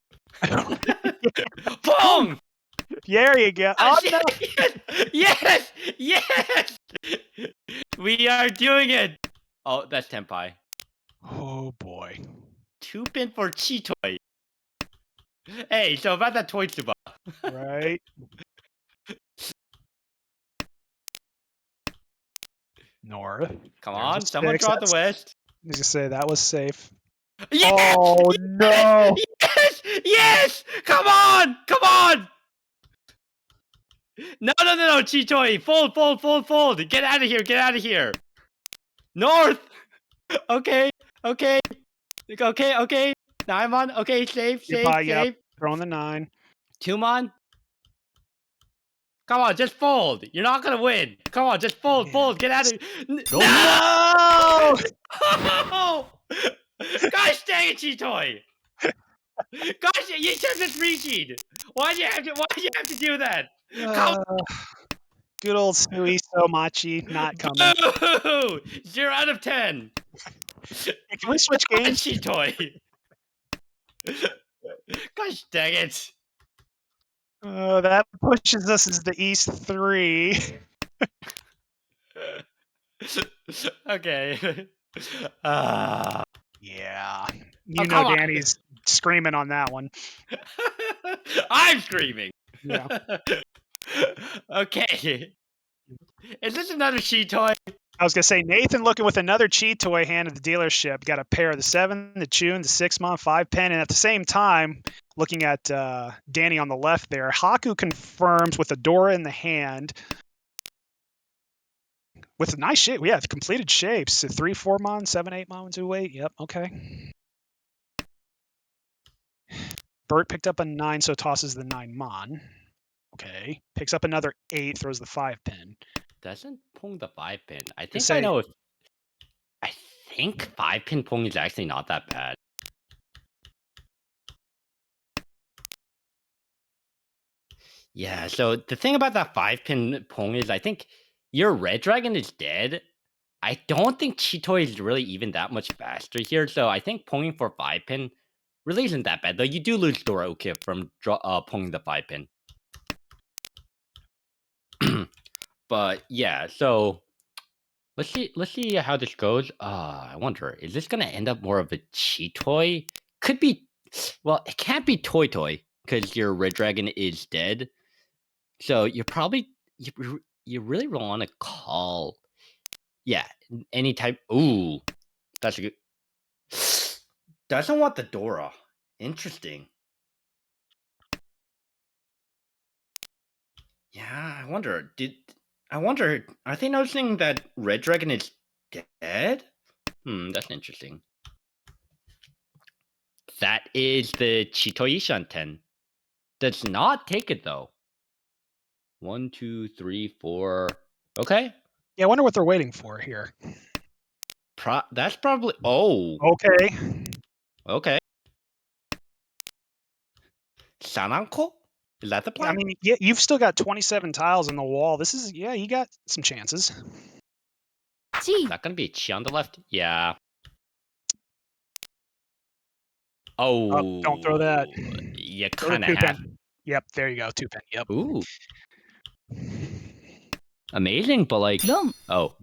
C: Pong.
B: There you go. Oh, no.
C: Yes. We are doing it. Oh, that's Tenpai.
B: Oh boy.
C: 2 pin for Chitoi. Hey, so about that Toy Tsuba.
B: Right. North.
C: Come
B: There's a
C: on, someone
B: six.
C: draw the west.
B: I was gonna say that was safe.
C: Yes!
B: Oh no!
C: Yes! Yes! Come on! Come on! No, Chitoy! Fold! Get out of here! Get out of here! North! Okay. 9-mon. Okay, safe.
B: Yep. Throwing the 9.
C: 2-mon. Come on, just fold. You're not gonna win. Come on, just fold. Get out of here.
B: No!
C: No! Gosh dang it, Chitoy! Gosh, you should just reaching. Why'd you have to do that? Come
B: Good old Suiso Machi not coming.
C: Boo! 0 out of 10.
B: Hey, can we switch games?
C: Chitoy. Gosh dang it.
B: That pushes us as the East 3.
C: Okay.
B: Yeah.
C: Oh,
B: You know
C: come on.
B: Danny's screaming on that one.
C: I'm screaming.
B: Yeah.
C: Okay. Is this another Chitoy?
B: I was gonna say Nathan looking with another cheat toy hand at the dealership. Got a pair of the 7, the tune, the 6-mon, 5-pen, and at the same time, looking at Danny on the left there, Haku confirms with a Dora in the hand. With a nice shape. Yeah, completed shapes. 3, 4-mon, 7, 8-mon, 2, 8. Yep, okay. Bert picked up a 9, so tosses the 9-mon. Okay. Picks up another 8, throws the 5-pin.
C: Doesn't Pong the 5-pin. I
B: To
C: think
B: say,
C: I know if. I think 5-pin Pong is actually not that bad. Yeah, so the thing about that 5-pin Pong is I think your red dragon is dead. I don't think Chitoy is really even that much faster here, so I think ponging for 5-pin really isn't that bad. Though you do lose Dora Ukip from ponging the 5-pin. But yeah, so let's see how this goes. I wonder, is this gonna end up more of a Chitoy? Could be. Well, it can't be Toy because your red dragon is dead. So you're probably you really want to call. Yeah, any type. Ooh, that's a good. Doesn't want the Dora. Interesting. Yeah, I wonder. Are they noticing that red dragon is dead? That's interesting. That is the Chitoishan 10. Does not take it though. 1, 2, 3, 4. Okay.
B: yeah, I wonder what they're waiting for here.
C: That's probably. Oh.
B: Okay.
C: Okay. Sananko? Is that the plan?
B: I mean, yeah, you've still got 27 tiles in the wall. This is, yeah, you got some chances.
C: Is that gonna be a Chi on the left? Yeah. Oh.
B: Don't throw that.
C: You
B: Throw the
C: kind of
B: 2-pin.
C: have.
B: Yep, there you go, 2-pin. Yep.
C: Ooh. Amazing, but like. Oh.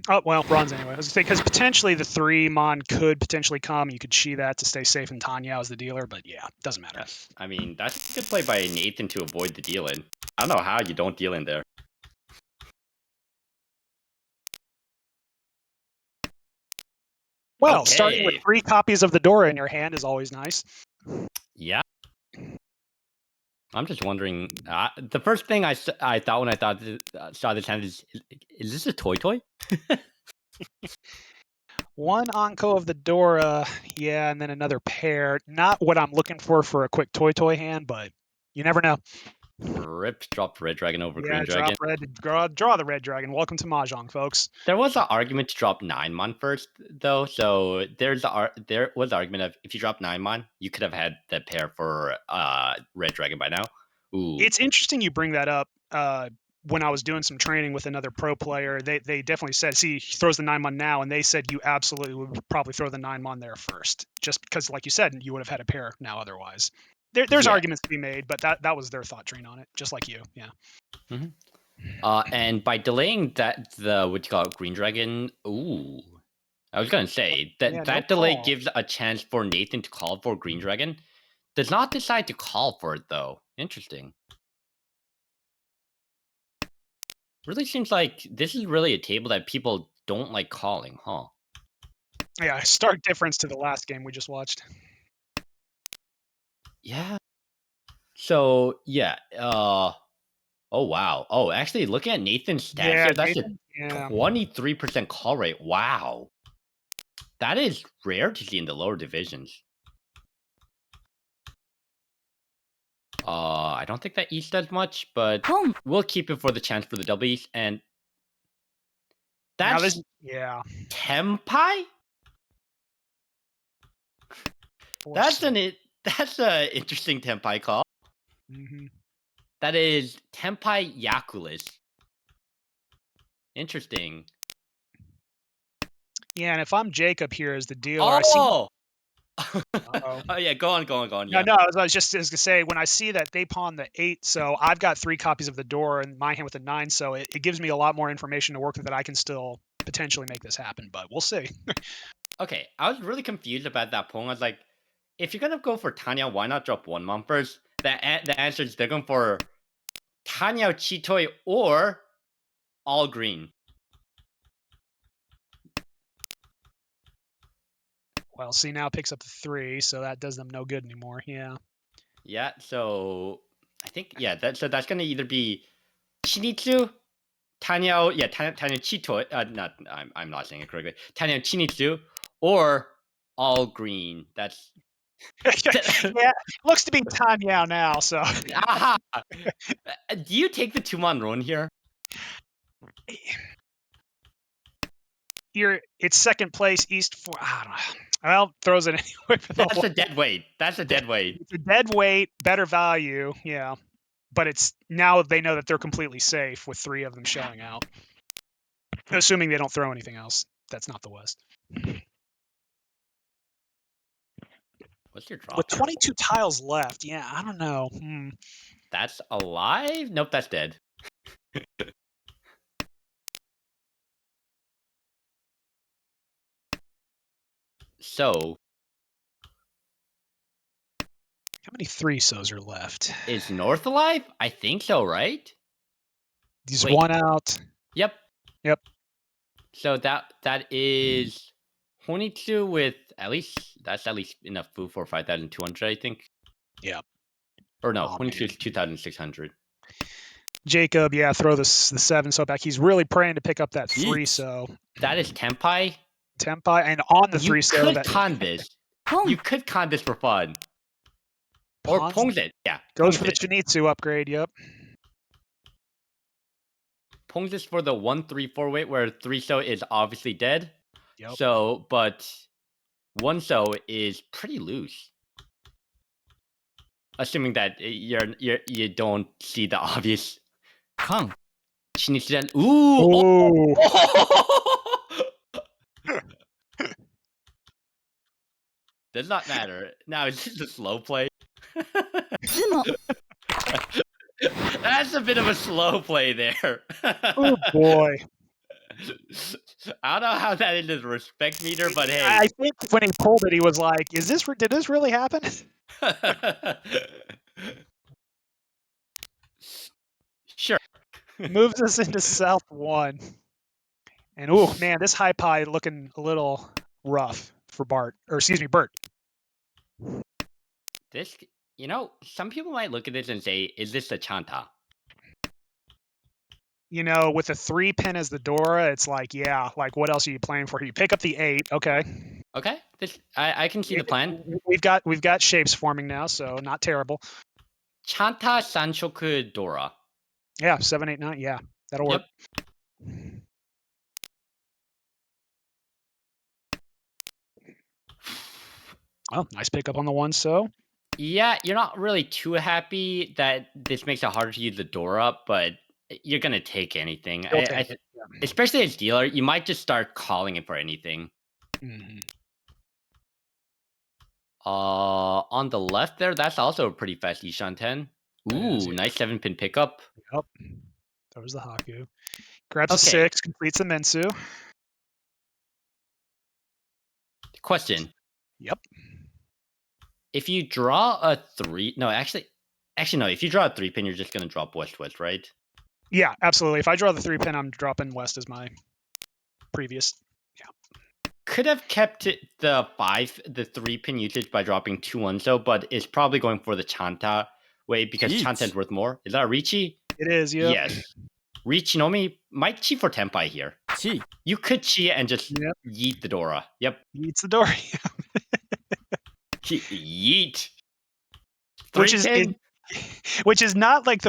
B: Oh, well, bronze anyway. I was because potentially the 3-mon could potentially come. You could Chi that to stay safe in Tanya as the dealer, but yeah, doesn't matter.
C: I mean, that's a good play by Nathan to avoid the deal in. I don't know how you don't deal in there.
B: Well, starting with 3 copies of the Dora in your hand is always nice.
C: Yeah. I'm just wondering. The first thing I thought when I saw this hand is this a toy?
B: 1 Anko of the Dora, yeah, and then another pair. Not what I'm looking for a quick toy hand, but you never know.
C: Rip dropped red dragon over green
B: drop
C: dragon.
B: draw the red dragon. Welcome to Mahjong, folks.
C: There was an argument to drop 9-mon first, though. So there was the argument of if you drop 9-mon, you could have had the pair for red dragon by now. Ooh.
B: It's interesting you bring that up. When I was doing some training with another pro player, they definitely said, see, he throws the 9-mon now, and they said you absolutely would probably throw the 9-mon there first, just because, like you said, you would have had a pair now otherwise. There's arguments to be made, but that was their thought train on it, just like you, yeah.
C: Mm-hmm. And by delaying the green dragon, ooh, I was gonna say that delay
B: call.
C: gives a chance for Nathan to call for green dragon. Does not decide to call for it though. Interesting. Really seems like this is really a table that people don't like calling, huh?
B: Yeah, stark difference to the last game we just watched.
C: Yeah. So yeah. Oh wow. Oh, actually, looking at Nathan's stats
B: Yeah,
C: here, that's a
B: Nathan. Yeah.
C: 23% call rate. Wow. That is rare to see in the lower divisions. I don't think that East does much, but
D: Home.
C: we'll keep it for the chance for the W's. And
B: Now
C: that's
B: this. Yeah.
C: Tempai? That's that's a interesting Tempai call.
B: Mm-hmm.
C: That is Tempai Yakulis. Interesting.
B: Yeah, and if I'm Jacob here as the dealer, I see.
C: Oh!
B: Uh-oh.
C: Oh yeah, go on.
B: No,
C: Yeah.
B: no. I was just gonna say when I see that they pawn the 8, so I've got 3 copies of the door and my hand with the 9, so it gives me a lot more information to work with that I can still potentially make this happen. But we'll see.
C: Okay, I was really confused about that point. I was like, if you're gonna go for Tanya, why not drop one mon first? The answer is they're going for Tanya Chitoy or all green.
B: Well, see now it picks up the 3, so that does them no good anymore. Yeah.
C: Yeah, so I think that's gonna either be Chinitsu, Tanya, Tanya Chitoy. Not I'm not saying it correctly. Tanya Chinitsu or all green. That's
B: Yeah, looks to be Tanya now. So
C: aha. Do you take the 2-mon run here?
B: it's second place East for. I don't know. Well, throws it anyway for the
C: That's
B: whole.
C: a dead weight. That's a dead weight.
B: It's a dead weight, better value. Yeah, but it's now they know that they're completely safe with 3 of them showing out, assuming they don't throw anything else. That's not the West.
C: What's your drop
B: With
C: here?
B: 22 tiles left, yeah, I don't know.
C: That's alive? Nope, that's dead. So,
B: How many 3-sos are left?
C: is North alive? I think so, right?
B: He's
C: Wait.
B: 1 out.
C: Yep.
B: Yep.
C: So that is 22 with that's at least enough food for 5,200, I think.
B: Yeah.
C: Or no,
B: Oh,
C: 22
B: man.
C: is 2,600.
B: Jacob, yeah, throw the 7-so back. He's really praying to pick up that
D: Beach.
B: 3-so.
C: That is Tempai.
B: Tempai, and on the
C: You
B: 3-so
C: could
B: that
C: con this.
D: Home.
C: You could con this for fun. Or
B: pawns
C: Pongs it. Yeah.
B: goes
C: Pongs
B: for the
C: it.
B: Chinitsu upgrade. Yep.
C: Pongs is for the 1-3-4 weight where 3-so is obviously dead.
B: Yep.
C: So, but 1-so is pretty loose. Assuming that you don't see the obvious.
D: Kang.
C: Ooh! Oh! Does not matter. Now it's just a slow play.
D: Zumo.
C: That's a bit of a slow play there.
B: Oh boy.
C: I don't know how that is his respect meter, but hey.
B: I think when he pulled it, he was like, "Did this really happen?"
C: Sure.
B: Moves us into South 1. And oh man, this high pie looking a little rough for Bart. Or excuse me, Bert.
C: This, some people might look at this and say, is this a Chanta?
B: With a 3 pin as the Dora, it's like, yeah, like what else are you playing for? You pick up the 8, okay.
C: Okay, I can see the plan.
B: We've got shapes forming now, so not terrible.
C: Chanta Sanshoku Dora.
B: Yeah, 7, 8, 9. Yeah, that'll work.
C: Yep.
B: Oh, nice pickup on the 1-so.
C: Yeah, you're not really too happy that this makes it harder to use the Dora, but you're gonna take anything.
B: You'll take it. Yeah.
C: Especially as dealer, you might just start calling it for anything.
B: Mm-hmm.
C: On the left there, that's also a pretty fast Ishan 10. Ooh, nice 7-pin pickup.
B: Yep. Throws the Haku. Grabs a
C: Okay.
B: 6, completes the Mensu.
C: Question.
B: Yep.
C: If you draw a 3, no, actually no, if you draw a 3-pin, you're just gonna drop west-west, right?
B: Yeah, absolutely. If I draw the 3-pin, I'm dropping west as my previous.
C: Could have kept the 3-pin usage by dropping 2 Unso, but it's probably going for the Chanta way because
D: Jeez.
C: Chanta is worth more. Is that a Richi?
B: It is, yep.
C: Yes. Richi Nomi might chi for Tenpai here.
D: Chi.
C: You could chi and just
B: Yep.
C: yeet the Dora. Yep.
B: Eats the door.
C: Yeet.
B: Which is
C: 3-pin?
B: Which is not like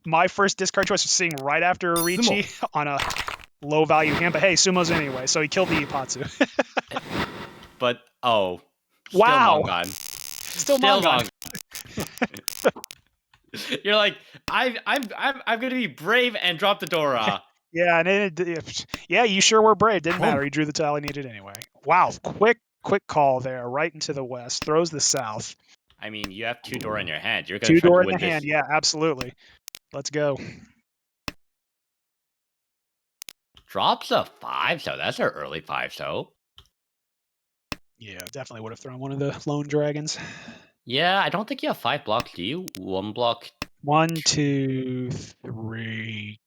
B: my first discard choice was seeing right after Ricci on a low value hand, but hey, Sumo's anyway, so he killed the Ipatsu.
C: But still
B: Wow.
C: Mongon.
B: Still Mongon.
C: You're like, I'm gonna be brave and drop the Dora.
B: Yeah, and yeah, you sure were brave. Didn't
D: Oh.
B: matter. He drew the tile he needed anyway. Wow, quick call there, right into the west. Throws the south.
C: I mean, you have 2 Dora in your hand. You're gonna
B: 2
C: try
B: door
C: to
B: in
C: win
B: the hand.
C: this.
B: Yeah, absolutely. Let's go.
C: Drops a 5, so that's our early 5, so.
B: Yeah, definitely would have thrown one of the lone dragons.
C: Yeah, I don't think you have 5 blocks, do you? 1 block.
B: 1, 2, 3,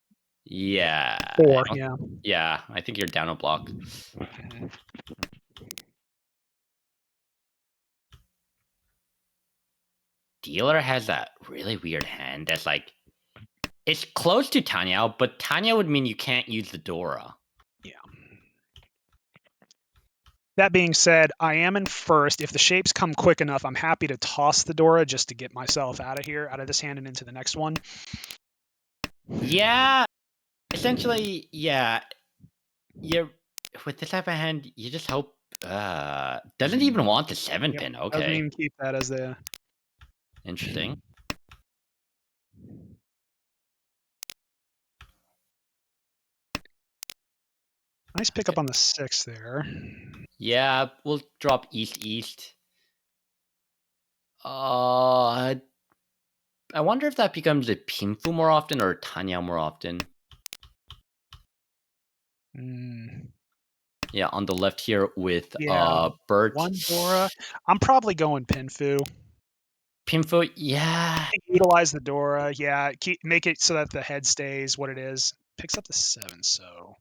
C: Yeah.
B: 4. Yeah.
C: Yeah, I think you're down a block. Dealer has that really weird hand that's like, it's close to Tanya, but Tanya would mean you can't use the Dora.
B: Yeah. That being said, I am in first. If the shapes come quick enough, I'm happy to toss the Dora just to get myself out of here, out of this hand and into the next one.
C: Yeah. Essentially, yeah. You're with this type of hand, you just hope doesn't even want the 7-pin.
B: Doesn't
C: Okay.
B: even keep that as the
C: Interesting.
B: nice pickup on the 6 there.
C: Yeah, we'll drop east. I wonder if that becomes a Pinfu more often or a Tanya more often. Yeah, on the left here with Bert.
B: 1 Dora. I'm probably going Pinfu.
C: Pinfu, yeah.
B: Utilize the Dora. Yeah, make it so that the head stays what it is. Picks up the 7, so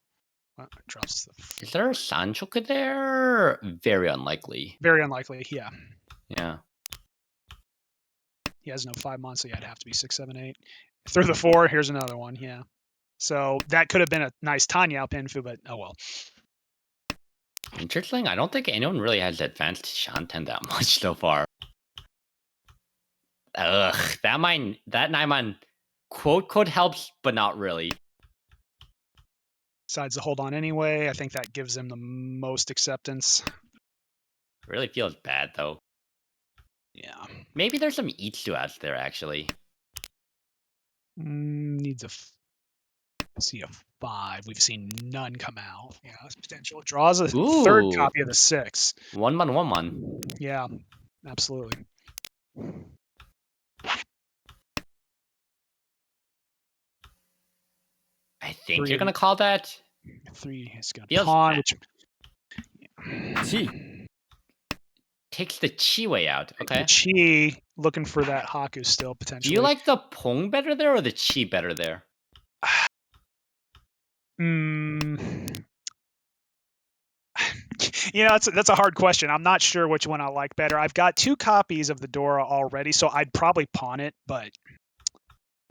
B: drops the.
C: Is there a Sanchoku there? Very unlikely.
B: Very unlikely. Yeah.
C: Yeah.
B: He has no 5 months, so yeah, it'd have to be 6, 7, 8. Through the 4, here's another one. Yeah. So that could have been a nice Tanya Pinfu, but oh well.
C: Interesting. I don't think anyone really has advanced Shanten that much so far. Ugh, that Naiman quote helps, but not really.
B: Decides to hold on anyway. I think that gives him the most acceptance.
C: Really feels bad though.
B: Yeah.
C: Maybe there's some Itsu outs there actually.
B: Needs a 5. We've seen none come out. Yeah, that's potential. Draws a third copy of the 6.
C: 1-1.
B: Yeah, absolutely.
C: I think you're gonna call that
B: 3 is gonna
C: Feels
B: pawn,
C: bad.
B: which
D: Chi.
C: takes the Chi way out. Okay.
B: the Chi looking for that Haku still
C: Do
B: potentially.
C: you like the Pong better there or the Chi better there?
B: You know, that's a hard question. I'm not sure which one I like better. I've got 2 copies of the Dora already, so I'd probably pawn it, but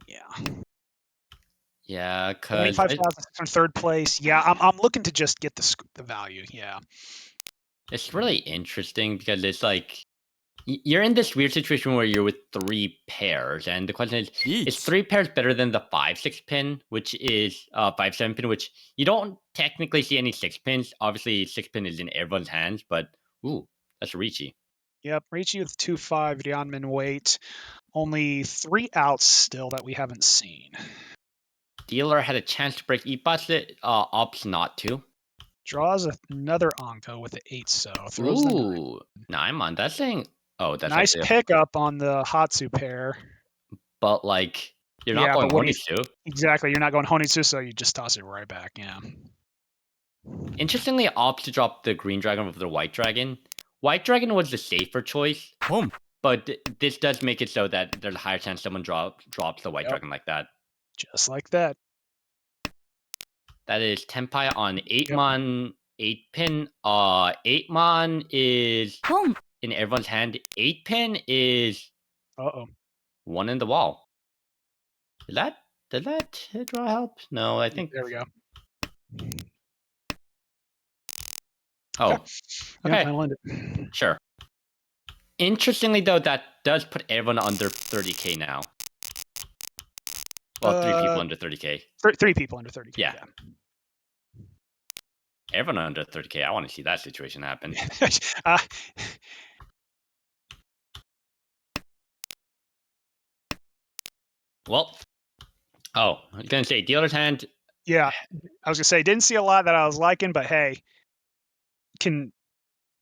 B: yeah.
C: Yeah, cause
B: 25,000 from third place. Yeah, I'm looking to just get the value. Yeah.
C: it's really interesting because it's like you're in this weird situation where you're with 3 pairs, and the question is, is 3 pairs better than the 5-6 pin, which is 5-7 pin, which you don't technically see any 6 pins. Obviously, 6 pin is in everyone's hands, but ooh, that's Ricci.
B: Yep, Ricci with 2-5 Ryanman weight. Only 3 outs still that we haven't seen.
C: Dealer had a chance to break Ipatsu, opts not to.
B: Draws another Anko with the 8, so throws the 9.
C: Ooh, Naiman, that's saying, oh, that's
B: Nice
C: actually
B: pickup on the Hatsu pair.
C: but like, you're not going Honitsu.
B: Exactly, you're not going Honitsu, so you just toss it right back, yeah.
C: Interestingly, opts to drop the green dragon over the white dragon. White dragon was the safer choice, but this does make it so that there's a higher chance someone drops the white dragon like that.
B: Just like that.
C: That is Tenpai on 8
B: Yep.
C: mon, 8 pin. 8 mon is
D: Pong.
C: in everyone's hand. 8 pin is
B: Uh-oh.
C: 1 in the wall. Did that draw help? No, I think.
B: There we go.
C: Oh,
B: Yeah,
C: okay.
B: that'll end it.
C: Sure. Interestingly, though, that does put everyone under 30k now. Well, 3 people under 30k.
B: 3 people under 30K.
C: Yeah. Everyone under 30k. I want to see that situation happen. Well, I was going to say, dealer's hand.
B: Yeah, I was gonna say, didn't see a lot that I was liking, but hey, can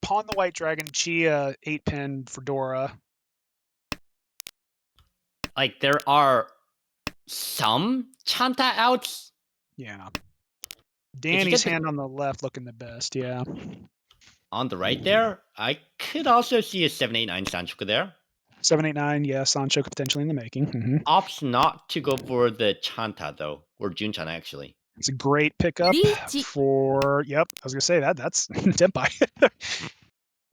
B: pawn the white dragon, Chia 8-pin Fedora.
C: Like, there are some Chanta outs.
B: Yeah.
C: you
B: Danny's
C: get the-
B: hand on the left looking the best, yeah.
C: On the right there, I could also see a 789 Sanchuka there.
B: 789, yeah, Sancho potentially in the making.
C: Opts not to go for the Chanta, though, or Junchan, actually.
B: It's a great pickup
D: Reach.
B: for, yep, I was gonna say that's Tenpai.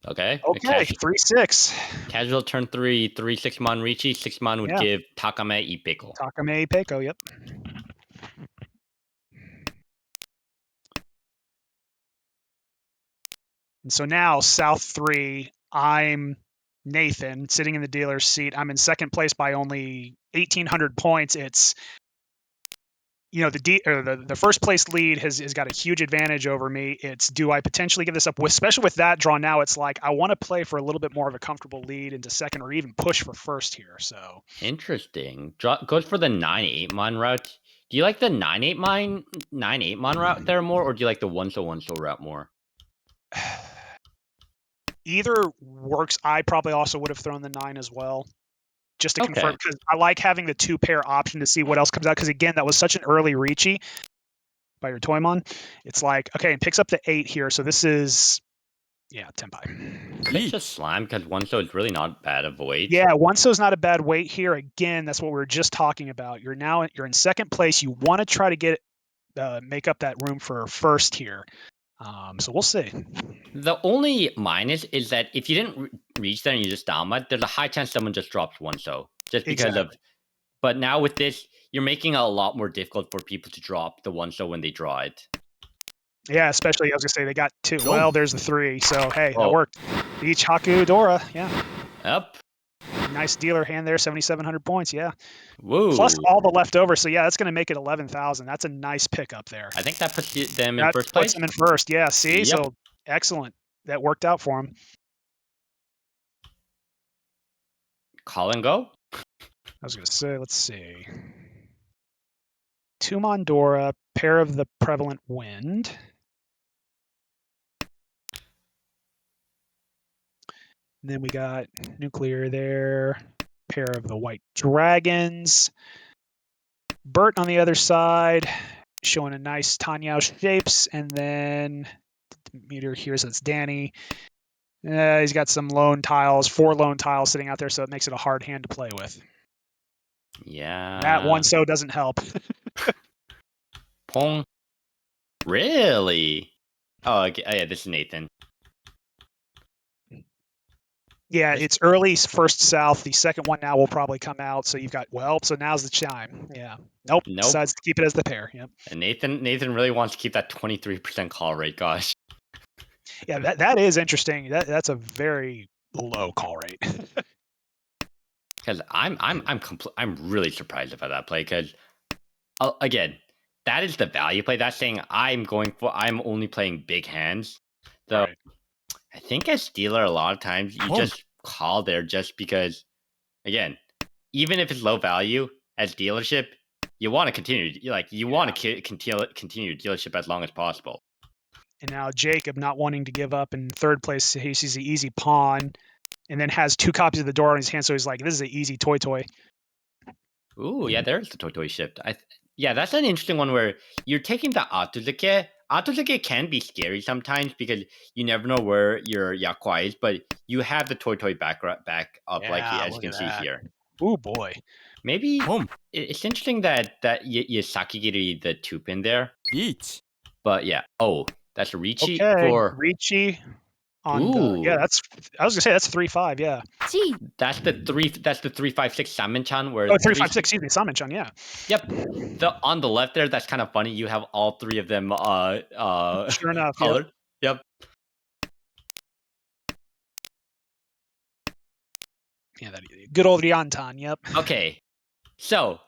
C: Okay.
B: Okay, 3-6.
C: Casual turn 3, 3-6 mon Richi. 6 mon would
B: Yeah.
C: give Takame e pickle.
B: Takame Peiko, yep. And so now South 3, I'm Nathan sitting in the dealer's seat. I'm in second place by only 1,800 points. It's the first place lead has got a huge advantage over me. It's, do I potentially give this up, especially with that draw now? It's like I want to play for a little bit more of a comfortable lead into second, or even push for first here. So
C: Interesting. Goes for the 9-8 mon route. Do you like the 9-8 mon route there more, or do you like the 1-so route more?
B: either works. I probably also would have thrown the 9 as well, just to confirm,
C: Okay.
B: because I like having the 2-pair option to see what else comes out. Because again, that was such an early Ricci by your Toymon. It's like, okay, it picks up the 8 here. So this is, yeah, Tenpai.
C: Could just slam because 1-so is really not bad of a weight.
B: Yeah, 1-so is not a bad weight here. Again, that's what we were just talking about. You're in second place. You want to try to get make up that room for first here. So we'll see.
C: The only minus is that if you didn't reach there and you just down mud, there's a high chance someone just drops 1-so. Just because of. But now with this, you're making it a lot more difficult for people to drop the 1-so when they draw it.
B: Yeah, especially, I was going to say, they got 2.
C: Oh.
B: Well, there's the 3. So, hey, that
C: Oh.
B: worked. Each Haku Dora, yeah.
C: Yep.
B: Nice dealer hand there, 7,700 points, yeah.
C: Woo.
B: Plus all the leftovers. So, yeah, that's going to make it 11,000. That's a nice pickup there.
C: I think that puts them in
B: That
C: first
B: puts
C: place.
B: them in first, yeah. See?
C: Yep.
B: So, excellent. That worked out for him.
C: Call and go.
B: I was going to say, let's see. 2 Mondora, pair of the prevalent wind. And then we got nuclear there, pair of the white dragons. Bert on the other side, showing a nice Tanyao shapes, and then the meter here, so it's Danny. He's got some lone tiles, 4 lone tiles sitting out there, so it makes it a hard hand to play with.
C: Yeah.
B: That 1-so doesn't help.
C: Pong. Really? Oh, okay. Oh, yeah, this is Nathan.
B: Yeah, it's early first south. The second one now will probably come out. So you've got, well, so now's the chime. Yeah. Nope. Decides to keep it as the pair. Yep.
C: And Nathan really wants to keep that 23% call rate. Gosh.
B: Yeah, that is interesting. That's a very low call rate.
C: Because I'm really surprised about that play. Because again, that is the value play. That's saying I'm only playing big hands. So
B: Right.
C: I think as dealer, a lot of times you just call there just because, again, even if it's low value as dealership, you want to continue. You want to continue dealership as long as possible.
B: And now Jacob not wanting to give up in third place. He sees the easy pawn, and then has 2 copies of the door in his hand. So he's like, "This is an easy toy."
C: Ooh, yeah, there's the toy shift. Yeah, that's an interesting one where you're taking the Atozuke. Atozuke can be scary sometimes because you never know where your Yakwa is, but you have the toy back up,
B: Yeah,
C: as you can see here.
B: Oh boy,
C: Maybe
D: Home.
C: it's interesting that you Sakigiri the 2-pin there.
D: Beach.
C: But yeah. Oh, that's a Ricci
B: Okay,
C: for.
B: Ricci on the
C: Ooh.
B: I was gonna say that's 3-5, yeah.
D: Chi.
C: That's the 356 Salmon-chan where
B: Oh, 3-5-6, excuse me, Salmon-chan, yeah.
C: Yep. On the left there, that's kind of funny. You have all 3 of them
B: Sure enough, yep.
C: colored. Yep.
B: Yeah, that good old Yantan, yep.
C: Okay. So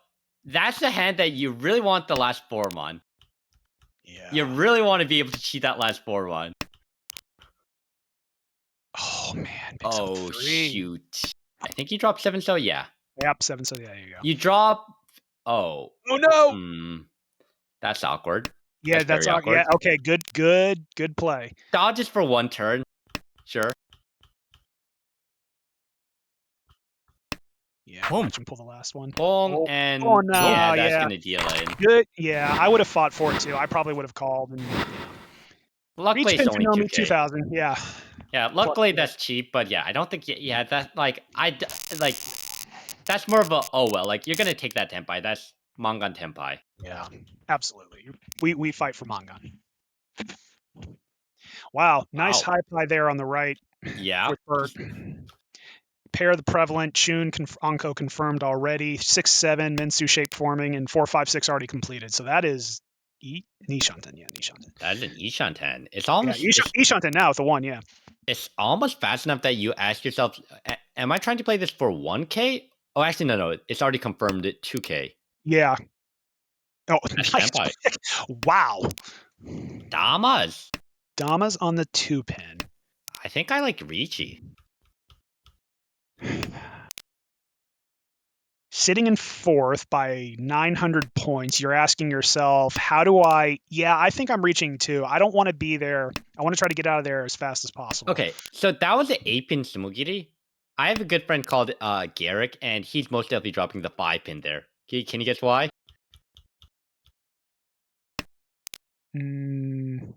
C: that's the hand that you really want the last form on.
B: Yeah.
C: You really want to be able to cheat that last form on.
B: Oh man, big
C: Oh
B: 3.
C: shoot. I think you dropped 7, so yeah.
B: Yep, 7, so yeah, there you go.
C: You drop oh.
B: Oh no!
C: Hmm. That's awkward.
B: Yeah, that's
C: very
B: all. Yeah,
C: awkward.
B: okay, good play.
C: Dodges for 1 turn. Sure.
B: Yeah,
D: Boom.
B: watch him pull the last one.
C: Boom, and
B: oh, no,
C: yeah, that's
B: yeah.
C: gonna deal in.
B: Good. Yeah, I would have fought for it too. I probably would have called and
C: Luckily,
B: reach
C: it's only
B: Pintanomi
C: 2K.
B: 2000. Yeah.
C: Yeah, luckily that's cheap, but yeah, I don't think yeah that like like that's more of a oh well, like you're gonna take that tenpai. That's Mangan tenpai.
B: Yeah, absolutely. We fight for Mangan. Wow, nice
C: Wow.
B: high pie there on the right
C: Yeah.
B: with Bert. Pair the prevalent, Chun, Anko confirmed already, 6-7, Minsu shape forming, and 4-5-6 already completed. So that is Nishanten, yeah, Nishanten.
C: That is an Ishanten. It's
B: Yeah,
C: almost
B: Ishanten now with the 1, yeah.
C: it's almost fast enough that you ask yourself, am I trying to play this for 1K? Oh, actually, no, it's already confirmed at 2K.
B: Yeah. Oh,
C: That's
B: nice.
C: tenpai.
B: Wow.
C: Damas.
B: Dama's on the 2-pin.
C: I think I like Ricci.
B: Sitting in 4th by 900 points, you're asking yourself, how do I... Yeah, I think I'm reaching 2. I don't want to be there. I want to try to get out of there as fast as possible.
C: Okay, so that was the 8-pin Sumogiri. I have a good friend called Garrick, and he's most definitely dropping the 5-pin there. Can you guess why?
B: Mm.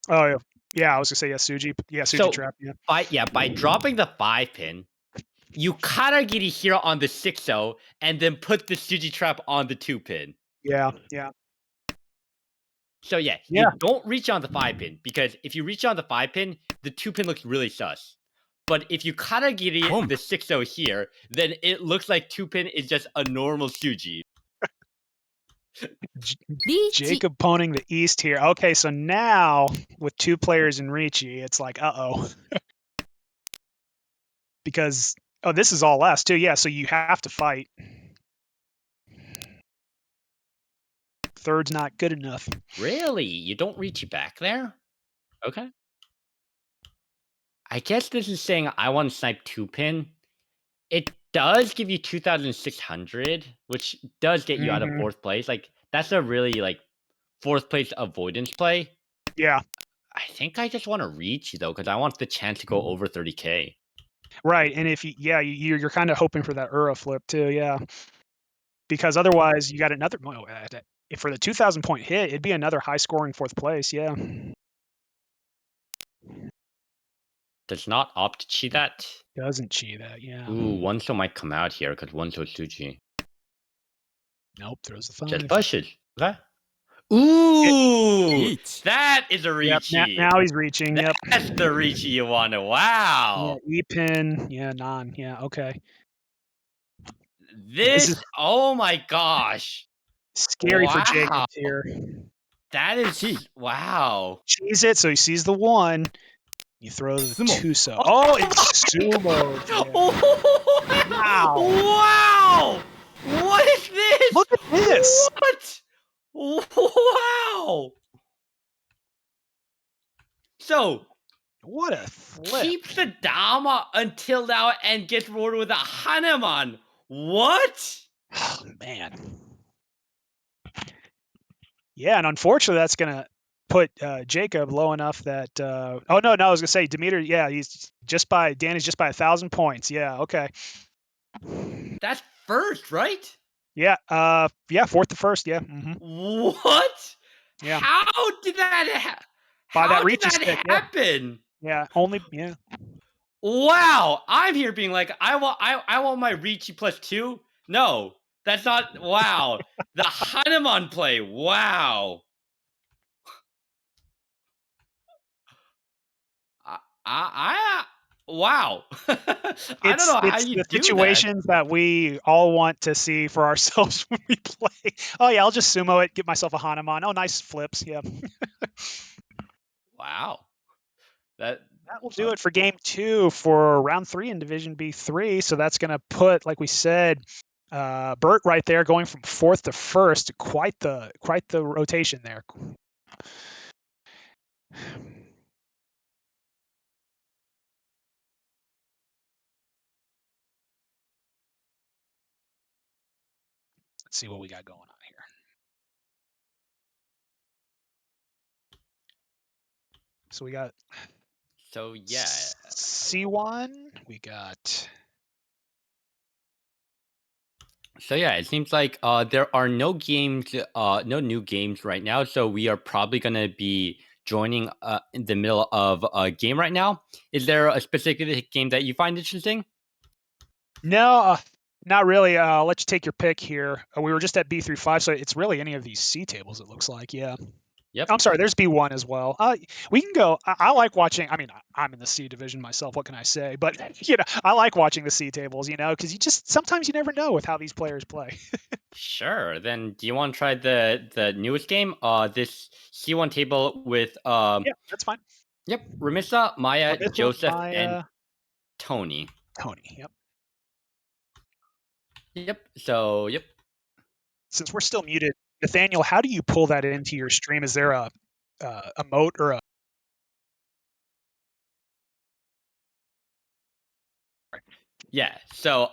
B: Oh, yeah, I was going to say, yeah, Suji. Yeah, Suji
C: So,
B: trap, yeah.
C: by dropping the 5-pin, you Karagiri here on the 6-0, and then put the Suji trap on the 2-pin.
B: Yeah.
C: So yeah, you don't reach on the 5-pin, because if you reach on the 5-pin, the 2-pin looks really sus. But if you Karagiri the 6-0 here, then it looks like 2-pin is just a normal Suji.
B: Jacob poning the east here. Okay, so now with 2 players in Ricci, it's like, uh-oh. Because, this is all last too. Yeah, so you have to fight. 3rd's not good enough.
C: Really? You don't reach back there? Okay. I guess this is saying I want to snipe 2-pin. It does give you 2,600, which does get you out of 4th place. Like, that's a really, 4th place avoidance play.
B: Yeah.
C: I think I just want to reach, though, because I want the chance to go over 30K.
B: Right, and if you're kind of hoping for that Ura flip too, yeah. Because otherwise, you got another... for the 2,000 point hit, it'd be another high scoring 4th place, yeah.
C: Does not opt to cheat that.
B: Doesn't cheat that, yeah.
C: Ooh, Onso might come out here because Onso Suji.
B: Nope, throws the 5.
C: Just pushes. Okay. Ooh! That is a
B: Yep,
C: Ricci.
B: now he's reaching, yep.
C: That's the Ricci you want to. Wow.
B: Yeah, E-pin, yeah, non, yeah, okay.
C: This
B: is
C: oh my gosh.
B: Scary for Jacob here.
C: That is wow.
B: Cheese it, so he sees the 1. You throw the 2 so. Oh, it's sumo. Yeah.
C: Wow. Wow. What is this?
B: Look at this.
C: What? Wow. So,
B: what a flip.
C: Keeps the Dama until now and gets rewarded with a Hanuman. What?
B: Oh, man. Yeah, and unfortunately, that's going to put Jacob low enough that... I was going to say, Demeter, yeah, Danny's just by 1,000 points. Yeah, okay.
C: That's first, right?
B: Yeah, 4th to 1st, yeah.
C: What?
B: Yeah.
C: How did that
B: By that reach
C: happen?
B: Yeah, only, yeah.
C: Wow, I'm here being like, I want my Ricci +2. No, that's not. Wow, the Hanuman play. Wow. I wow. I don't know how
B: It's
C: you
B: the
C: do that.
B: situations that we all want to see for ourselves when we play. Oh yeah, I'll just sumo it, get myself a Hanuman. Oh, nice flips. Yeah.
C: Wow. That
B: That will do it for game 2 for round 3 in Division B3. So that's going to put, like we said, Bert right there going from 4th to 1st. Quite the rotation there. Let's see what we got going on here. So we got
C: so yeah.
B: C1. We got
C: So yeah, it seems like there are no games, no new games right now. So we are probably gonna be joining in the middle of a game right now. Is there a specific game that you find interesting?
B: no, not really. I'll let you take your pick here. We were just at B35, so it's really any of these C tables. It looks like, yeah.
C: Yep.
B: I'm sorry, there's B1 as well. We can go. I like watching. I mean, I'm in the C division myself. What can I say? But I like watching the C tables. Because you just sometimes you never know with how these players play.
C: Sure. Then do you want to try the newest game? This C1 table with
B: Yeah, that's fine.
C: yep, Ramissa, Maya,
B: Abyssal,
C: Joseph, and
B: Maya,
C: Tony.
B: Tony. Yep.
C: Yep. So yep.
B: Since we're still muted, Nathaniel, how do you pull that into your stream? Is there a moat or a?
C: Yeah. So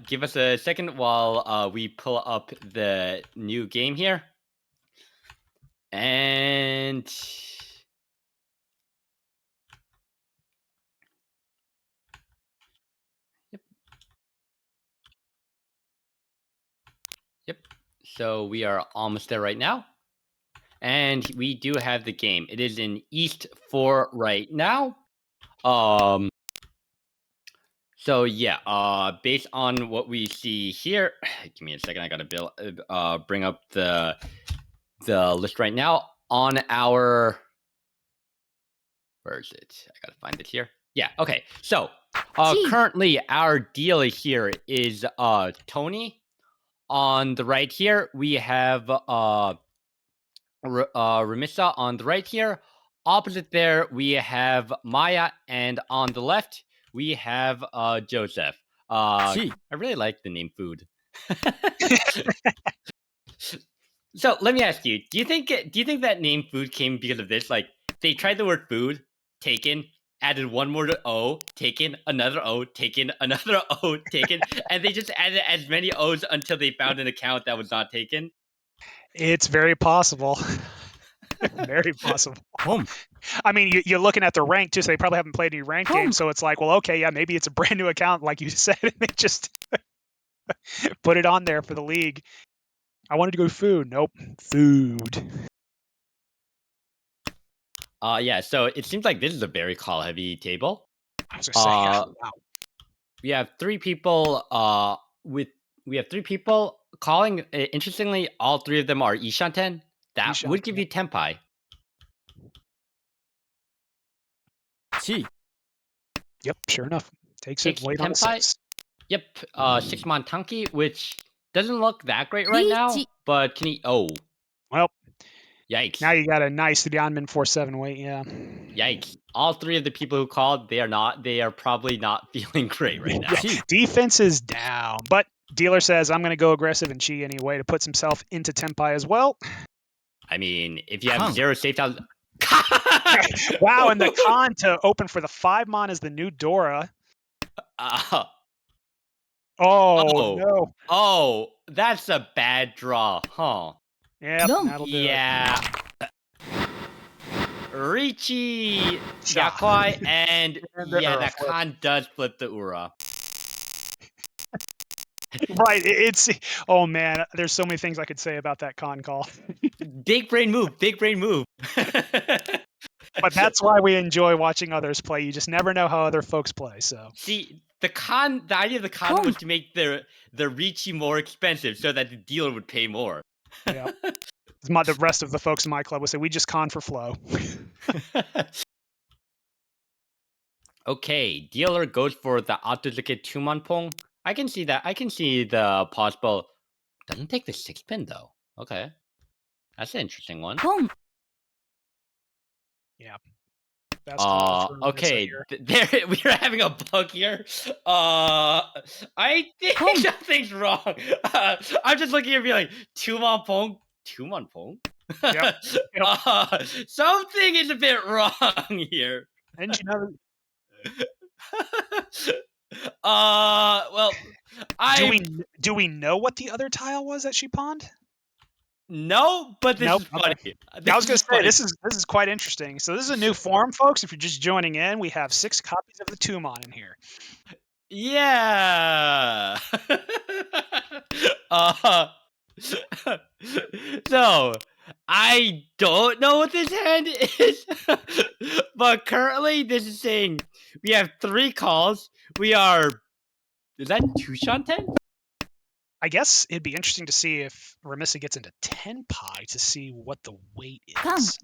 C: give us a second while we pull up the new game here. And yep. Yep. So we are almost there right now. And we do have the game. It is in East 4 right now. So yeah, based on what we see here, give me a second. I gotta bring up the list right now on our. Where is it? I gotta find it here. Yeah. Okay. So currently our dealer here is Tony. On the right here we have Ramissa on the right here. Opposite there, we have Maya, and on the left, we have Joseph. I really like the name Food. So let me ask you: do you think that name Food came because of this? Like they tried the word food, taken, added one more to O, taken, another O, taken, another O, taken, and they just added as many O's until they found an account that was not taken.
B: It's very possible. Very possible. I mean, you're looking at the rank too, so they probably haven't played any ranked games. So it's like, well, okay, yeah, maybe it's a brand new account, like you said, and they just put it on there for the league. I wanted to go food. Nope, food.
C: Yeah. So it seems like this is a very call heavy table.
B: I was gonna say, yeah, wow.
C: We have three people. We have three people calling. Interestingly, all three of them are Ishanten. That
B: Ishan,
C: would give
B: yep.
C: you Tenpai.
B: Yep, sure enough. Takes
C: Takes
B: it late on the
C: Tenpai.
B: 6.
C: Yep. 6-mon Tanki, which doesn't look that great right now, but can he? Oh,
B: Well,
C: yikes!
B: now you got a nice Lianmin 4-7 weight, yeah.
C: Yikes! All three of the people who called, they are not. They are probably not feeling great right now.
B: Yeah, defense is down, but dealer says I'm going to go aggressive and chi anyway to puts himself into Tenpai as well.
C: I mean, if you have 0 safe out.
B: Wow, and the con to open for the 5-mon is the new Dora. Oh, no.
C: Oh, that's a bad draw, huh?
B: Yep, that'll do
C: yeah. Ricci,
B: Yeah.
C: Yakwai, and
B: And the
C: yeah,
B: Ura
C: that
B: flip.
C: con does flip the Ura.
B: Right, it's... Oh, man, there's so many things I could say about that con call.
C: Big brain move, big brain move.
B: But that's why we enjoy watching others play. You just never know how other folks play. So
C: See, the idea of the con was to make the Ricci more expensive so that the dealer would pay more.
B: yeah, the rest of the folks in my club would say we just con for flow.
C: Okay, dealer goes for the auto-duplicate 2-man pong. I can see that. I can see the possible. Doesn't take the 6-pin though. Okay, that's an interesting one.
B: Yeah, best call for
C: Okay,
B: here.
C: there we are having a bug here. I think something's wrong. I'm just looking at me like 2-man pong, 2-man pong.
B: Yep.
C: Something is a bit wrong here.
B: And you know,
C: well,
B: do we know what the other tile was that she pawned?
C: No, but this
B: Nope.
C: is funny.
B: Okay. I was going to say this is quite interesting. So this is a new form, folks. If you're just joining in, we have 6 copies of the 2-man in here.
C: Yeah. So I don't know what this hand is, but currently this is saying we have 3 calls. We are. Is that 2 shanten?
B: I guess it'd be interesting to see if Remissa gets into 10 pi to see what the weight is.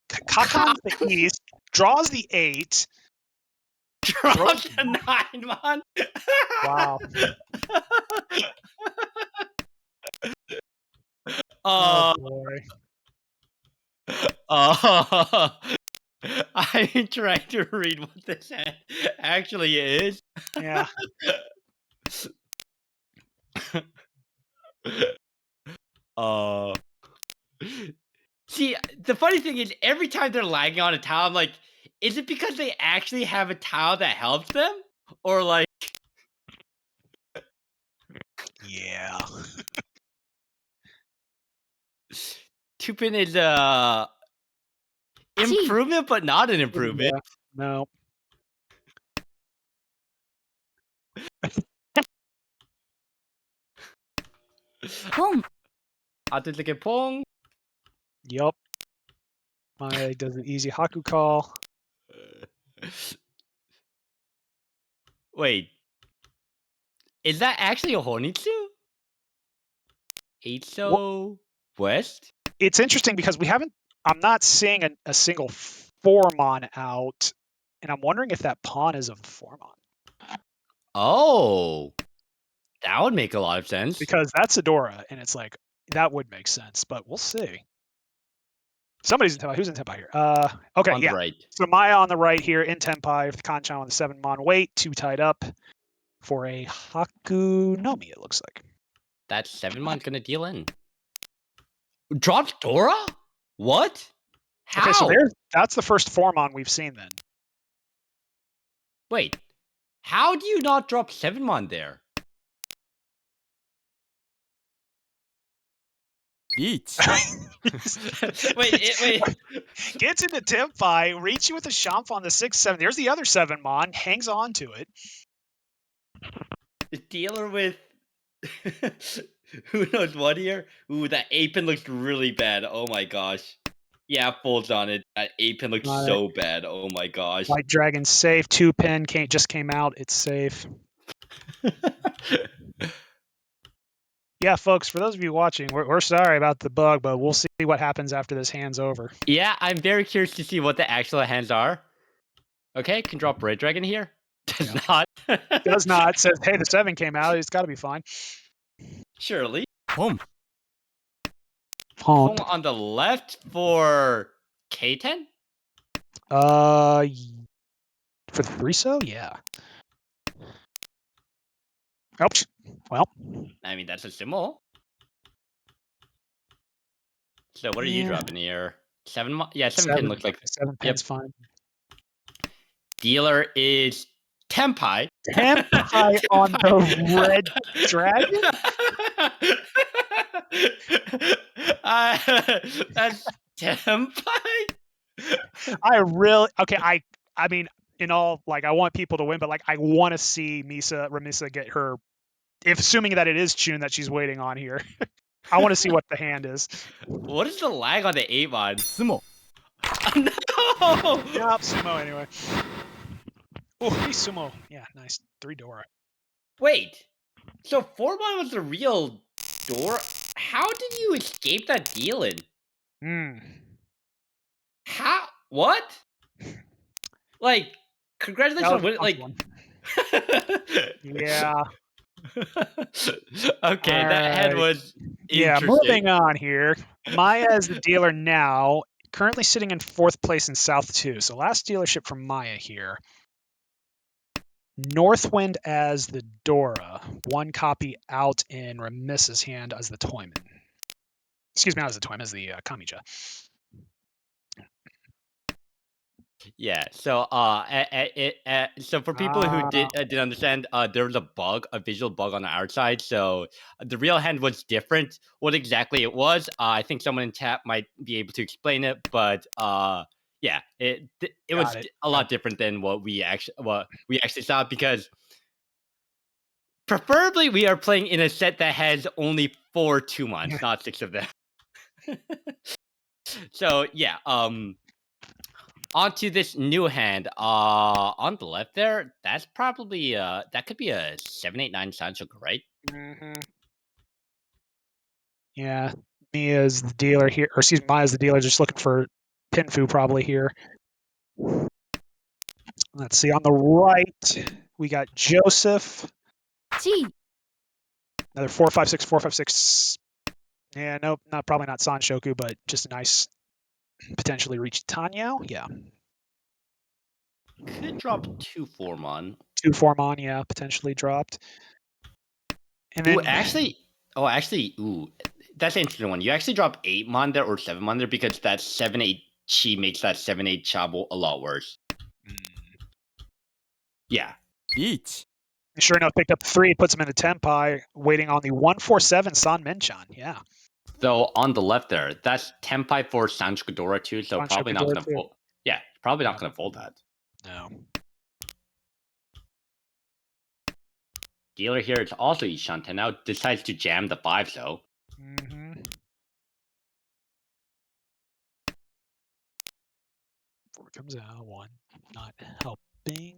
B: Kakan's the east, draws the 8.
C: Draws the 9-man.
B: Wow.
C: Oh
B: boy.
C: I'm trying to read what this hand actually is.
B: Yeah.
C: See, the funny thing is, every time they're lagging on a tile, I'm like, is it because they actually have a tile that helps them? Or like...
B: Yeah.
C: 2-pin is improvement, but not an improvement.
B: Yeah. No.
D: Pong.
C: Auto-duplicate pong.
B: Yup. My does an easy Haku call.
C: Wait. Is that actually a Honitsu? Eiso West?
B: It's interesting because I'm not seeing a single 4-mon out, and I'm wondering if that pawn is of the 4-mon.
C: Oh. That would make a lot of sense.
B: Because that's Adora, and it's like, that would make sense, but we'll see. Somebody's in Tenpai. Who's in Tenpai here? Okay,
C: on
B: yeah.
C: the right.
B: So Maya on the right here in Tenpai with Kanchan on the 7-mon weight, 2 tied up for a Haku Nomi, it looks like.
C: That 7-mon's gonna deal in. Drops Dora? What? How?
B: Okay, so that's the first 4-mon we've seen then.
C: Wait. How do you not drop 7-mon there?
D: Beach.
C: wait.
B: Gets into Tenpai, Ricci with a Champ on the 6-7. There's the other 7-mon, hangs on to it.
C: The dealer with who knows what here? Ooh, that 8-pin looks really bad. Oh my gosh. Yeah, folds on it. That 8-pin looks so bad. Oh my gosh.
B: White Dragon safe. 2-pin just came out. It's safe. Yeah, folks, for those of you watching, we're sorry about the bug, but we'll see what happens after this hand's over.
C: Yeah, I'm very curious to see what the actual hands are. Okay, can drop Red Dragon here. Does not.
B: Does not. It says, hey, the 7 came out. It's got to be fine.
C: Surely.
D: Pong.
C: Pong on the left for K10?
B: For the Friso? Yeah. Ouch. Well.
C: I mean, that's a symbol. So what are you dropping here? 7? Yeah, 7-pin looks like...
B: 7-pin's fine.
C: Dealer is Tenpai.
B: Tenpai on the Red Dragon?
C: That's Tenpai?
B: I mean, in all, like, I want people to win, but, like, I want to see Remissa get her, assuming that it is Chun that she's waiting on here. I want to see what the hand is.
C: What is the lag on the 8-mon?
D: Sumo.
C: No!
B: Yep, sumo anyway. Oh, hey, sumo. Yeah, nice. 3 Dora.
C: Wait. So 4-1 was the real door? How did you escape that dealing?
B: Hmm.
C: How? What? Like, congratulations
B: That
C: on
B: was a
C: winning.
B: tough
C: Like,
B: one. Yeah.
C: okay,
B: All
C: that hand
B: right.
C: was
B: Yeah,
C: interesting.
B: moving on here. Maya is the dealer now, currently sitting in 4th place in South 2. So last dealership from Maya here. Northwind as the Dora. 1 copy out in Remiss's hand as the Toyman. Excuse me, not as the Toyman, as the Kamija.
C: Yeah. So, so for people who didn't understand, there was a bug, a visual bug on our side. So the real hand was different. What exactly it was, I think someone in chat might be able to explain it. But yeah, it was
B: Got it.
C: a lot different than what we actually saw, because preferably we are playing in a set that has only 4 2-mons, not 6 of them. So yeah, onto this new hand. On the left there, that's probably that could be a 789 Sanchoku, right?
B: Mm-hmm. Yeah, Mia's the dealer here, or excuse me, Maya's the dealer, just looking for Pinfu probably here. Let's see, on the right, we got Joseph.
D: G.
B: Another 456, 456. Yeah, nope, probably not Sanshoku, but just a nice potentially reach Tanyao. Yeah.
C: Could drop 2 4-mon.
B: 2 Formon, yeah, potentially dropped. And
C: Ooh,
B: then
C: ooh, that's an interesting one. You actually drop 8-mon there or 7-mon there, because that 7-8 chi makes that 7-8 chabo a lot worse. Yeah.
D: Beach.
B: sure enough, picked up 3, puts him in a Tenpai, waiting on the 147 San Menchan. Yeah.
C: So on the left there, that's Tenpai for Sanchoku Dora too, so probably not
B: Sanshoku
C: gonna
B: too.
C: fold. Yeah, probably not
B: Yeah.
C: gonna fold that.
B: No.
C: Dealer here is also Ishanten, now decides to jam the 5 though.
B: Mm-hmm. Four comes out, 1 not helping.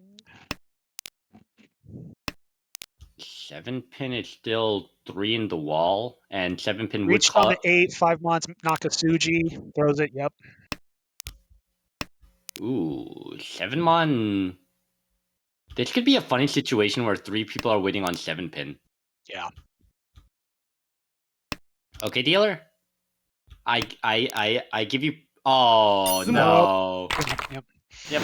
C: 7-pin is still 3 in the wall, and 7-pin would
B: Reached on
C: call
B: the 8, 5 months, Nakasuji, throws it, yep.
C: Ooh, 7-mon. This could be a funny situation where 3 people are waiting on 7-pin.
B: Yeah.
C: Okay, dealer. I give you. Oh
D: Sumo.
C: no.
B: Yep.
C: Yep.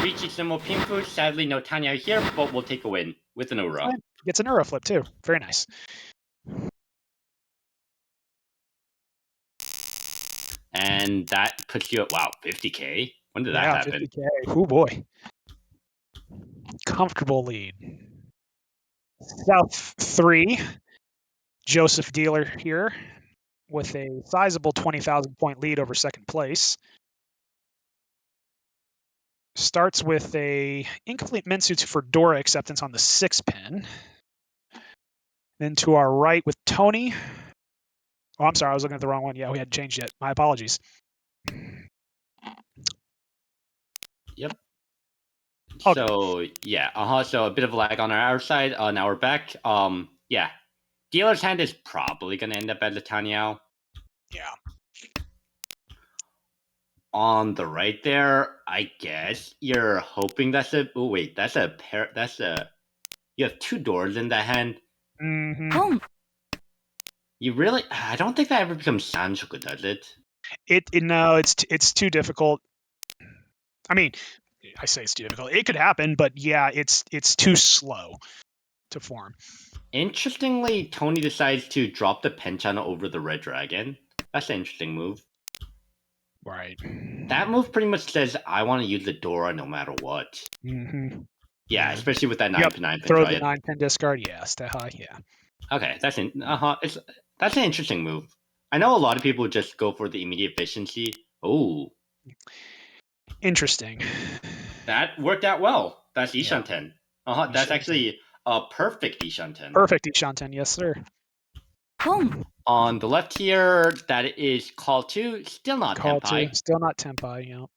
C: Richie Sumo Pinku. Sadly, no Tanya here, but we'll take a win with an Ura.
B: Fine. Gets an Ura flip too. Very nice.
C: And that puts you at, wow, 50K. When did that
B: Yeah,
C: happen?
B: 50K. Oh boy. Comfortable lead. South 3. Joseph Dealer here with a sizable 20,000 point lead over second place. Starts with a incomplete Mensutsu for Dora acceptance on the 6 pin. Then to our right with Tony. Oh, I'm sorry, I was looking at the wrong one. Yeah, we hadn't changed yet. My apologies.
C: Yep.
B: Oh,
C: So yeah, so a bit of lag on our side. Now we're back. Yeah. Dealer's hand is probably gonna end up as a Tanyao.
B: yeah.
C: On the right there, I guess you're hoping that's a. Oh wait, that's a pair. That's a. You have 2 doors in that hand.
B: Mm-hmm.
D: Home.
C: You really? I don't think that ever becomes Sanchoku, does it?
B: No, it's too difficult. I mean, I say it's too difficult. It could happen, but yeah, it's too slow to form.
C: Interestingly, Tony decides to drop the Penchana over the Red Dragon. That's an interesting move.
B: Right.
C: That move pretty much says, I want to use the Dora no matter what.
B: Mm-hmm.
C: Yeah, especially with that 9
B: Yep.
C: pin 9 pin,
B: Throw
C: right?
B: the 9 pin discard. Yeah, stay high. Yeah.
C: Okay, that's that's an interesting move. I know a lot of people just go for the immediate efficiency. Oh,
B: Interesting.
C: that worked out well. That's
B: Yeah.
C: Ishanten. That's
B: Ishanten.
C: actually a perfect Ishanten.
B: Perfect, Ishanten. Yes, sir.
D: Home.
C: On the left here, that is call 2. Still not
B: Call
C: Tempai.
B: 2. Still not Tempai. Yep.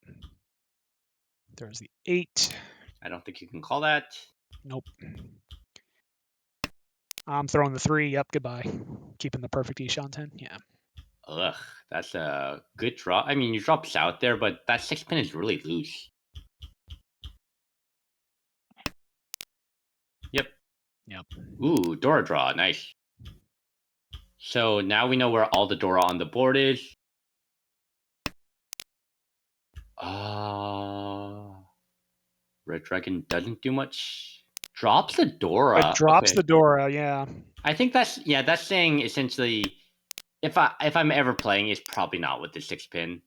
B: There's the 8.
C: I don't think you can call that.
B: Nope. I'm throwing the 3. Yep. Goodbye. Keeping the perfect Ishan 10. Yeah.
C: Ugh, that's a good draw. I mean, you drop south there, but that 6 pin is really loose. Yep.
B: Yep.
C: Ooh, Dora draw. Nice. So now we know where all the Dora on the board is. Red Dragon doesn't do much. Drops the Dora.
B: It drops
C: Okay.
B: the Dora. Yeah.
C: I think that's saying essentially if I'm ever playing, it's probably not with the 6 pin.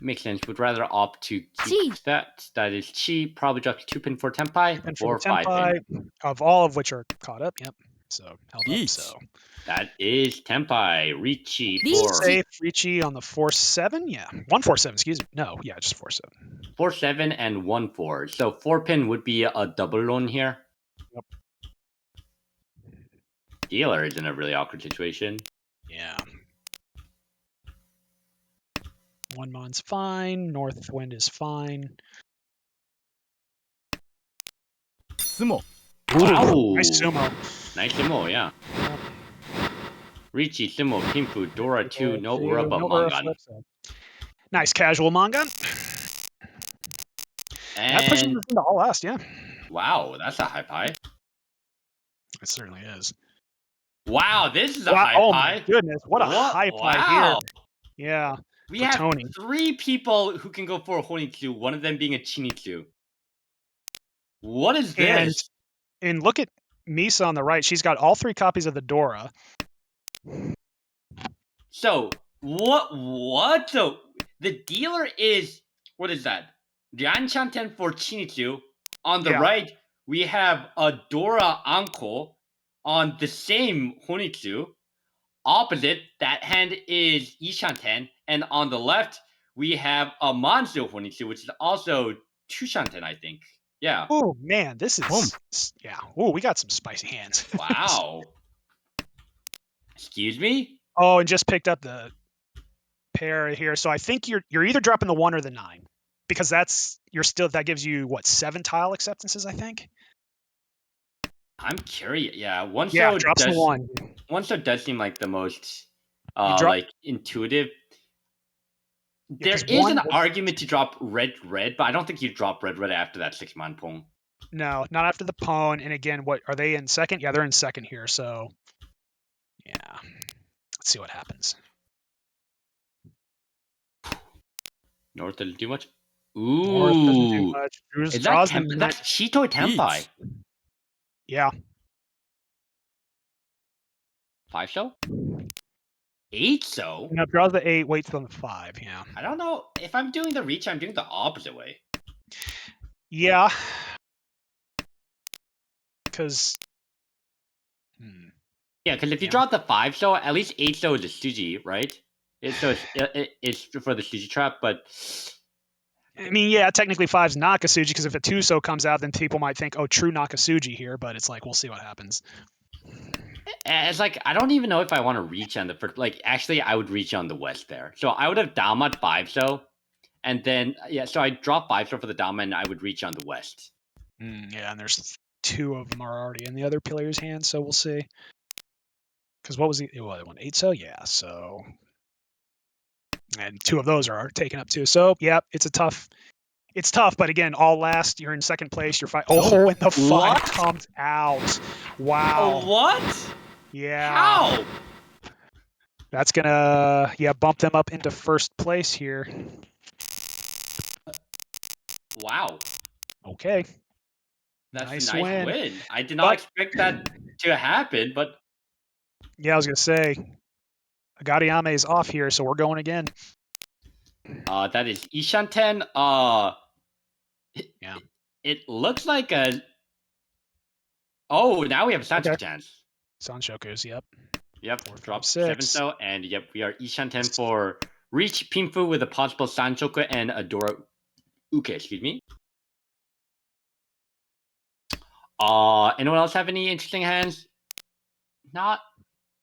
C: Makes sense. Would rather opt to keep that. That is cheap. Probably drops 2 pin for Tempai
B: And
C: or
B: for the
C: 5
B: Tempai,
C: pin.
B: Of all of which are caught up. Yep. So held up.
D: Each.
B: So
C: That is Tempai. Ricci
D: Each.
C: for
B: safe. Ricci on the 4-7. Yeah. 1-4-7. Excuse me. No. Yeah. Just 4-7.
C: 4-7 and 1-4. So 4 pin would be a double loan here.
B: Yep.
C: Dealer is in a really awkward situation.
B: Yeah. 1 mon's fine. North wind is fine.
D: Sumo.
C: Wow.
B: Nice sumo.
C: Nice sumo, yeah.
B: Yep.
C: Ricci, sumo, Pinfu, Dora 2, no
B: Two,
C: Ura, but
B: no Ura
C: Mangan.
B: flip side. Nice casual Mangan. That pushes
C: And
B: us into all last, yeah.
C: wow, that's a high pie.
B: It certainly is.
C: Wow, this is a
B: Wow,
C: high
B: oh
C: pie.
B: my goodness, what a high pie
C: Wow.
B: here. Yeah,
C: We
B: for
C: have
B: Tony.
C: 3 people who can go for a Honitsu, one of them being a Chinitsu. What is
B: And
C: this?
B: and look at Misa on the right. She's got all 3 copies of the Dora.
C: So, what? So, the dealer is, what is that? Ryanchanten for Chinitsu. On the
B: Yeah.
C: right, we have a Dora Anko on the same Honitsu. Opposite, that hand is Ishanten. And on the left, we have a Manzo Honitsu, which is also Tushanten, I think. Yeah.
B: Oh man, this is yeah. Oh, we got some spicy hands.
C: Wow. Excuse me?
B: Oh, and just picked up the pair here. So I think you're either dropping the 1 or the 9. Because that gives you what, 7 tile acceptances, I think?
C: I'm curious. Yeah,
B: Yeah, drops the 1.
C: One-shot does seem like the most
B: You drop
C: like intuitive.
B: Yeah,
C: There
B: 'cause
C: is
B: one-
C: an argument to drop red, but I don't think you drop red after that 6-man pong.
B: No, not after the pawn. And again, what are they in second? Yeah, they're in second here. So, yeah, let's see what happens.
C: North doesn't do much.
B: North doesn't do
C: Ooh,
B: much.
C: is
B: Draws
C: that
B: the
C: That's Chito Tempai.
B: Yeah,
C: 5 so? 8 so?
B: no, draws the 8, waits on the 5. Yeah,
C: I don't know if I'm doing the reach. I'm doing the opposite way.
B: yeah, because
C: Yeah, because if you
B: Yeah.
C: drop the 5 so, at least 8 so is a Suji, right? It's for the Suji trap, but
B: I mean, yeah, technically 5's Nakasuji because if a 2 so comes out, then people might think, oh, true Nakasuji here. But it's like we'll see what happens.
C: it's like I don't even know if I want to reach on the first. Like, actually, I would reach on the west there. So I would have Dalmat 5 so, and then so I drop 5 so for the Dalmat, and I would reach on the west.
B: Yeah, and there's 2 of them are already in the other player's hand, so we'll see. Because what was the one? 8 so? Yeah, so. And 2 of those are taken up too. So, yeah, it's tough, but again, all last, you're in second place, you're five. Oh, and the 5
C: What?
B: comes out. Wow.
C: What?
B: Yeah.
C: How?
B: That's gonna bump them up into first place here.
C: Wow.
B: Okay.
C: That's
B: Nice
C: a nice
B: win.
C: win. I did not expect that to happen, but
B: Yeah, I was gonna say, Agadiame is off here, so we're going again.
C: that is Ishanten.
B: Yeah.
C: It looks like a. Oh, now we have a Sancho
B: Okay.
C: chance.
B: Sanshoku's, yep.
C: Yep,
B: 4, 5,
C: drop
B: 6.
C: 7 so, and yep, we are Ishanten for reach Pinfu with a possible Sanchoku and a Dora Uke, excuse me. Anyone else have any interesting hands? Not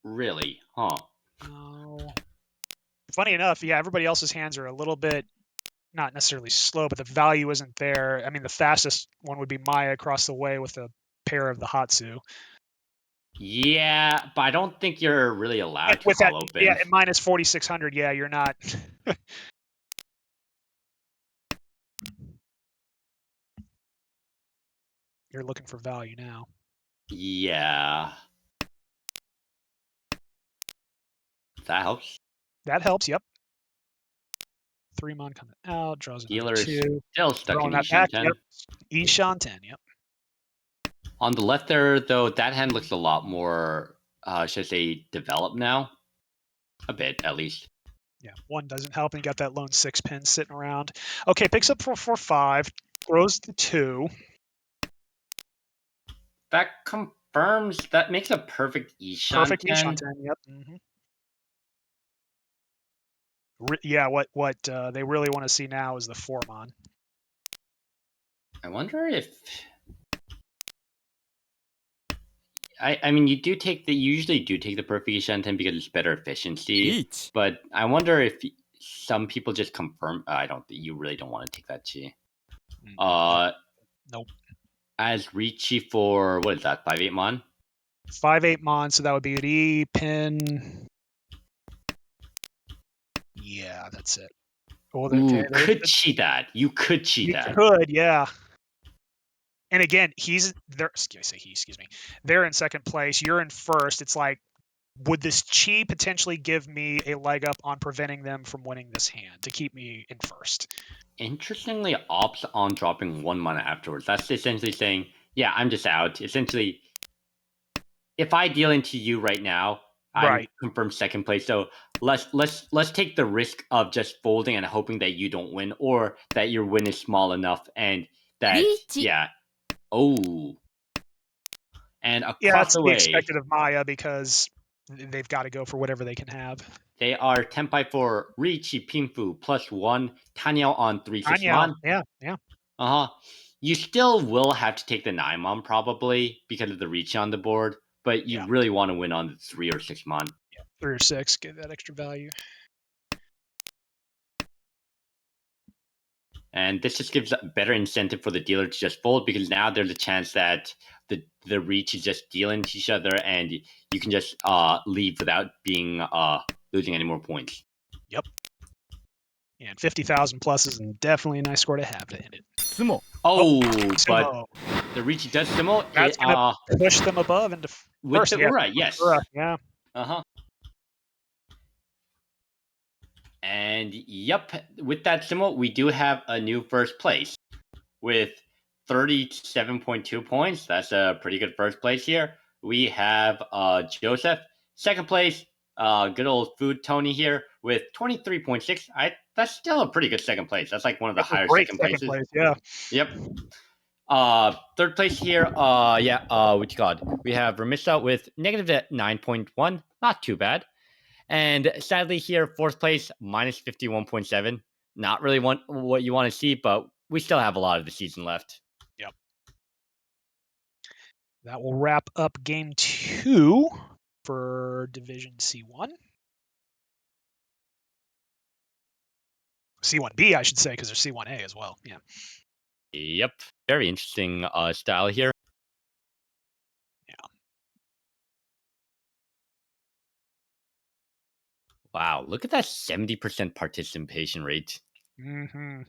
C: Really? Huh.
B: Oh. Funny enough, yeah, everybody else's hands are a little bit not necessarily slow, but the value isn't there. I mean, the fastest one would be Maya across the way with a pair of the Hatsu.
C: Yeah, but I don't think you're really allowed to
B: With that,
C: call
B: yeah,
C: open.
B: at minus 4,600, yeah, you're not. You're looking for value now.
C: Yeah. That helps.
B: That helps. Yep. 3-mon coming out, draws another
C: Dealer is
B: 2.
C: still stuck in
B: Throwing that
C: Ishan
B: back.
C: 10.
B: Yep. Ishan 10. Yep.
C: On the left there, though, that hand looks a lot more, should I say, developed now. A bit, at least.
B: Yeah. 1 doesn't help, and you got that lone 6 pin sitting around. Okay, picks up 4-4-5, throws the 2.
C: That confirms, that makes a perfect Ishan
B: Perfect
C: 10.
B: Ishan 10. Yep. Yeah. What they really want to see now is the 4-mon.
C: I wonder if I mean, you usually do take the perfect Ishan 10 because it's better efficiency.
D: Each.
C: But I wonder if some people just confirm. I don't. You really don't want to take that chi.
B: Nope.
C: As Ricci for what is that? 5-8 mon.
B: 5-8-mon, so that would be an E pin. Yeah, that's it. Well,
C: Ooh,
B: okay,
C: could cheat that. You could cheat
B: you
C: that.
B: could, yeah. And again, he's there. Excuse me. They're in second place. You're in first. It's like, would this chi potentially give me a leg up on preventing them from winning this hand to keep me in first?
C: Interestingly, opts on dropping 1 mana afterwards. That's essentially saying, yeah, I'm just out. Essentially, if I deal into you right now, I'm
B: Right.
C: confirmed second place. So let's take the risk of just folding and hoping that you don't win, or that your win is small enough and that yeah. Oh, and
B: Yeah,
C: across
B: that's to
C: the
B: be
C: way,
B: expected of Maya because they've got to go for whatever they can have.
C: they are Tenpai for Riichi Pinfu +1, Tanyao on 3/6
B: Anyao,
C: mon.
B: yeah.
C: Uh huh. You still will have to take the 9 mon probably because of the reach on the board, but you
B: Yeah.
C: really want to win on the 3 or 6 mon.
B: 3 or 6, get that extra value.
C: And this just gives a better incentive for the dealer to just fold because now there's a chance that the reach is just dealing to each other and you can just leave without being losing any more points.
B: Yep. And 50,000 plus is definitely a nice score to have to end it.
D: Sumo.
C: Oh, but
B: Sumo.
C: the reach does similar.
B: That's going to push them above into
C: With
B: first.
C: the
B: Yeah,
C: Ura, yes.
B: Ura, yeah.
C: Uh-huh. And yep, with that symbol, we do have a new first place with 37.2 points. That's a pretty good first place here. We have Joseph. Second place, good old Food Tony here with 23.6. That's still a pretty good second place. That's like one of the
B: That's a
C: higher
B: great
C: second
B: second
C: places.
B: place, yeah.
C: Yep. Third place here, what you call it? We have Ramissa with negative 9.1. Not too bad. And sadly here, fourth place, minus 51.7. Not really what you want to see, but we still have a lot of the season left.
B: Yep. That will wrap up game 2 for Division C1. C1B, I should say, because there's C1A as well. Yeah.
C: Yep. Very interesting style here.
B: Yeah.
C: Wow, look at that 70% participation rate.
B: Mm-hmm.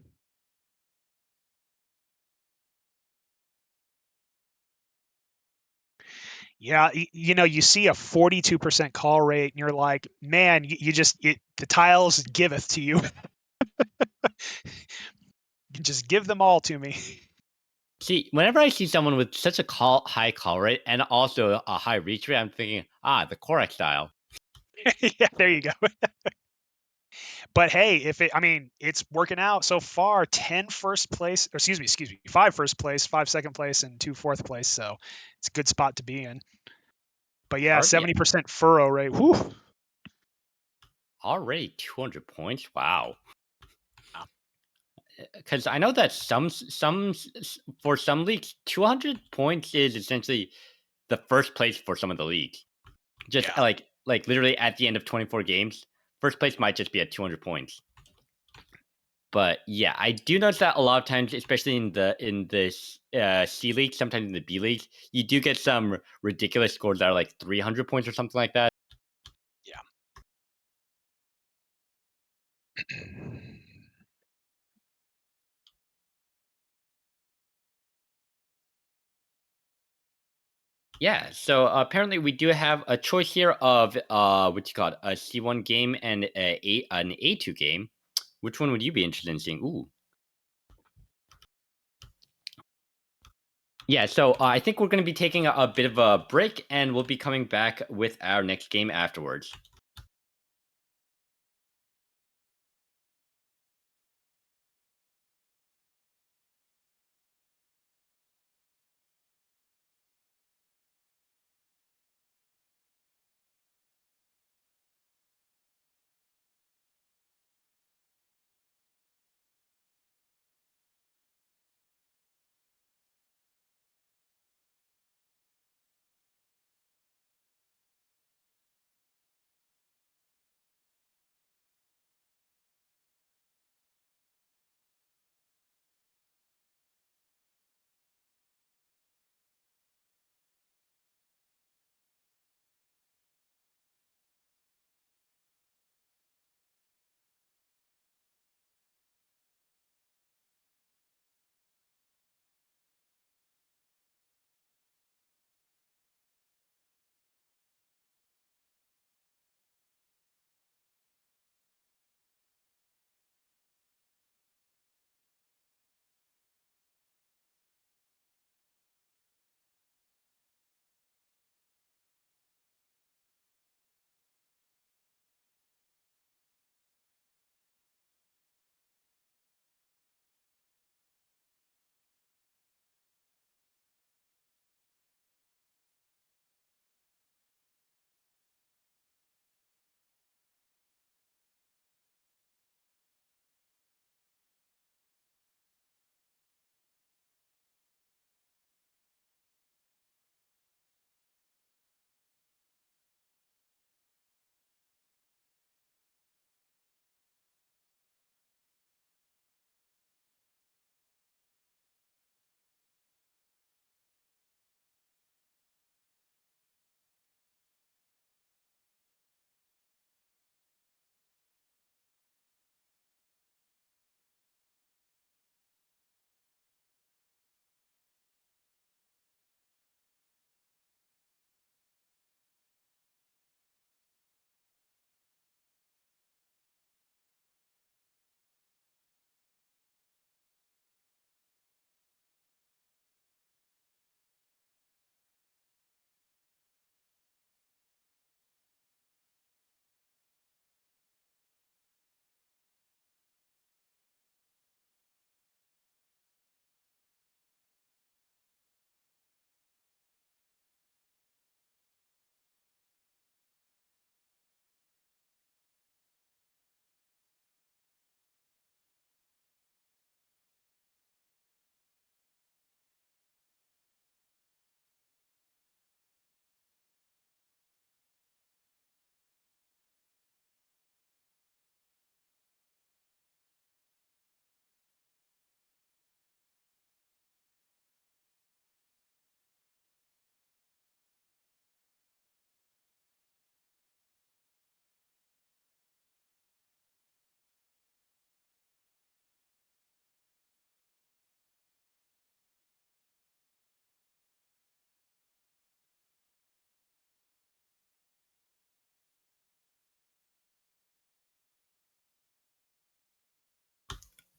B: Yeah, you see a 42% call rate, and you're like, man, the tiles giveth to you. Just give them all to me.
C: See, whenever I see someone with such a high call rate and also a high reach rate, I'm thinking, the Korok style.
B: Yeah, there you go. But hey, it's working out so far. 10 first place, or excuse me, 5 first place, 5 second place, and 2 fourth place. So it's a good spot to be in. But yeah, 70% furrow rate. Whew.
C: Already 200 points. Wow. Because I know that for some leagues, 200 points is essentially the first place for some of the leagues. Just like literally at the end of 24 games, first place might just be at 200 points. But yeah, I do notice that a lot of times, especially in the C League, sometimes in the B League, you do get some ridiculous scores that are like 300 points or something like that.
B: Yeah.
C: Yeah, so apparently we do have a choice here of what you call it, a C1 game and an A2 game. Which one would you be interested in seeing? Ooh. Yeah, so I think we're going to be taking a bit of a break, and we'll be coming back with our next game afterwards.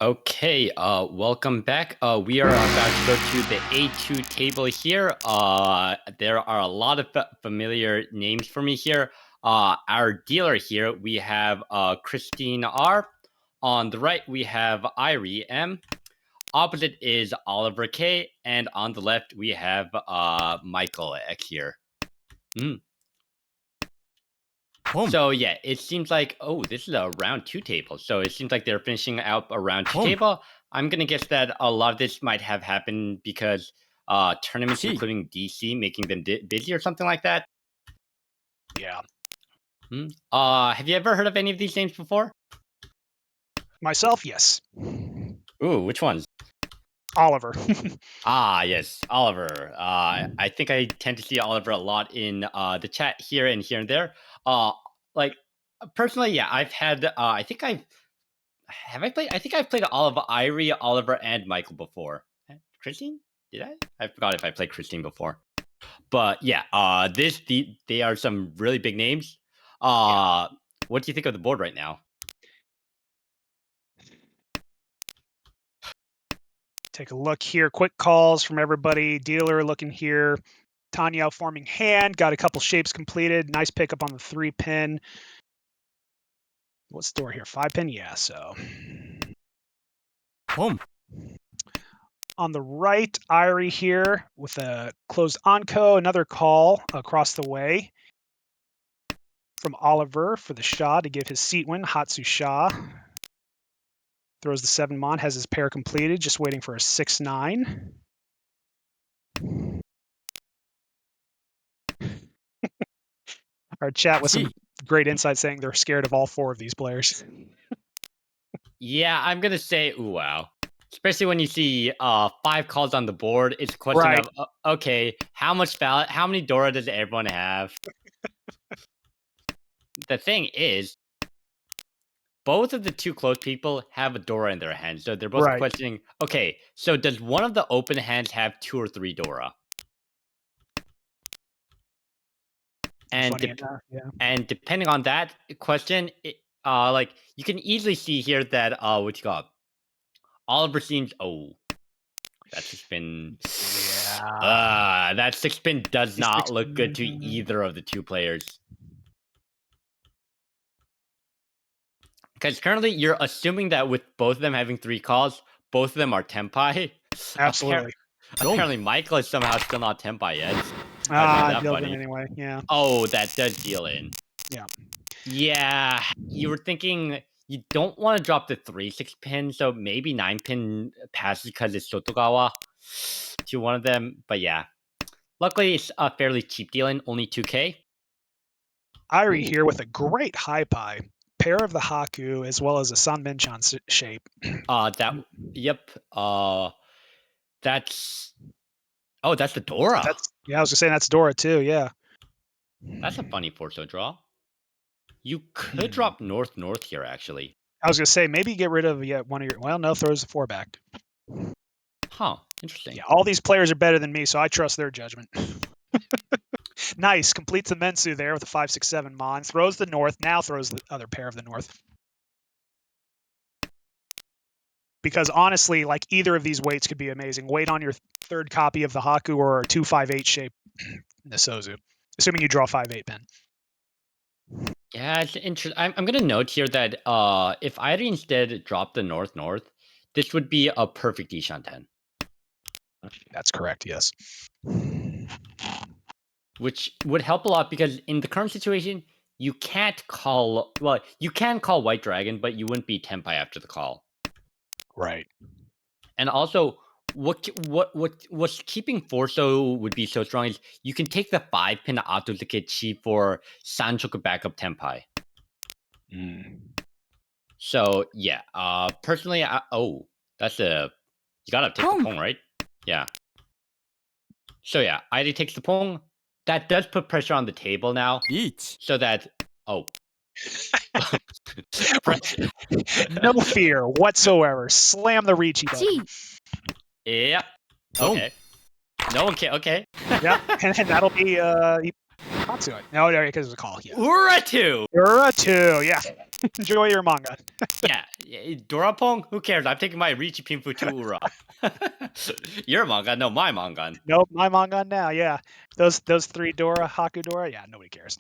C: Okay, welcome back. We are about to go to the A2 table here. There are a lot of familiar names for me here. Our dealer here, we have Christine R. On the right, we have Irie M. Opposite is Oliver K. And on the left, we have Michael X here.
D: Boom.
C: So yeah, it seems like this is a round 2 table. So it seems like they're finishing out a round 2
D: Boom.
C: table. I'm gonna guess that a lot of this might have happened because tournaments,
D: Gee.
C: including DC, making them busy or something like that.
B: Yeah.
C: Have you ever heard of any of these names before?
B: Myself, yes.
C: Ooh, which ones?
B: Oliver.
C: Ah, yes, Oliver. I think I tend to see Oliver a lot in the chat here and there. Like personally, yeah, I've had. I think I played. I think I've played Oliver, Irie, Oliver, and Michael before. Christine? Did I? I forgot if I played Christine before. But yeah, they are some really big names. What do you think of the board right now?
B: Take a look here. Quick calls from everybody. Dealer looking here. Tanya forming hand. Got a couple shapes completed. Nice pickup on the 3-pin. What's the door here? 5-pin? Yeah, so.
D: Boom.
B: On the right, Irie here with a closed Anko. Another call across the way from Oliver for the Shah to give his seat win. Hatsu Shah. Throws the 7 Mon, has his pair completed, just waiting for a 6-9. Our chat with some great insight saying they're scared of all 4 of these players.
C: Yeah, I'm gonna say, ooh, wow. Especially when you see 5 calls on the board, it's a question
B: Right.
C: of okay, how many Dora does everyone have? The thing is, both of the 2 close people have a Dora in their hand, so they're both
B: Right.
C: questioning. Okay, so does one of the open hands have 2 or 3 Dora? And
B: Funny enough, yeah.
C: and depending on that question, like you can easily see here that what you got, Oliver seems that 6-pin.
B: Yeah.
C: That 6-pin does not look good to
B: Mhm.
C: either of the 2 players. Because currently you're assuming that with both of them having 3 calls, both of them are Tenpai.
B: Absolutely.
C: Apparently Michael is somehow still not Tenpai yet. I find that
B: Deals in
C: funny.
B: anyway, yeah.
C: Oh, that does deal in.
B: Yeah.
C: Yeah, you were thinking you don't want to drop the 3-6-pin, so maybe 9-pin passes because it's Sotogawa to one of them. But yeah, luckily it's a fairly cheap deal in, only 2K.
B: Irie here with a great high pie. Pair of the Haku as well as a Sanmenchan shape.
C: Yep. That's that's the Dora.
B: I was gonna say that's Dora too, yeah.
C: That's a funny Forso draw. You could drop North here, actually.
B: I was gonna say maybe get rid of one of your. Well, no, throws the 4 back.
C: Huh? Interesting.
B: Yeah, all these players are better than me, so I trust their judgment. Nice, completes the Mensu there with a 5-6-7 Mon. Throws the North. Now throws the other pair of the North. Because honestly, like either of these weights could be amazing. Weight on your 3rd copy of the Haku or a 2-5-8 shape Nisozu, assuming you draw 5-8 pin.
C: Yeah, it's interesting. I'm gonna note here that if I had instead dropped the North, this would be a perfect Ishan 10.
B: That's correct, yes.
C: Which would help a lot because in the current situation, you can't call. Well, you can call White Dragon, but you wouldn't be Tenpai after the call.
B: Right.
C: And also, what's keeping Forso would be so strong is you can take the 5-pin Atozuke for Sanchoku backup Tenpai. So yeah, personally, that's you gotta take the Pong, right? Yeah. So yeah, ID takes the Pong. That does put pressure on the table now. So that
B: no fear whatsoever. Slam the Ricci button.
C: Yep. Okay. No one can. Okay.
B: Yeah, and that'll be Hatsu. No, because it's a call. Yeah.
C: Uratu.
B: Uratu. Yeah. Enjoy your manga.
C: Yeah. Dorapong. Who cares? I'm taking my Ricci Pinfu to Ura. Your manga, no, my manga.
B: Nope, my manga now. Yeah, those 3 Dora, Haku Dora. Yeah, nobody cares.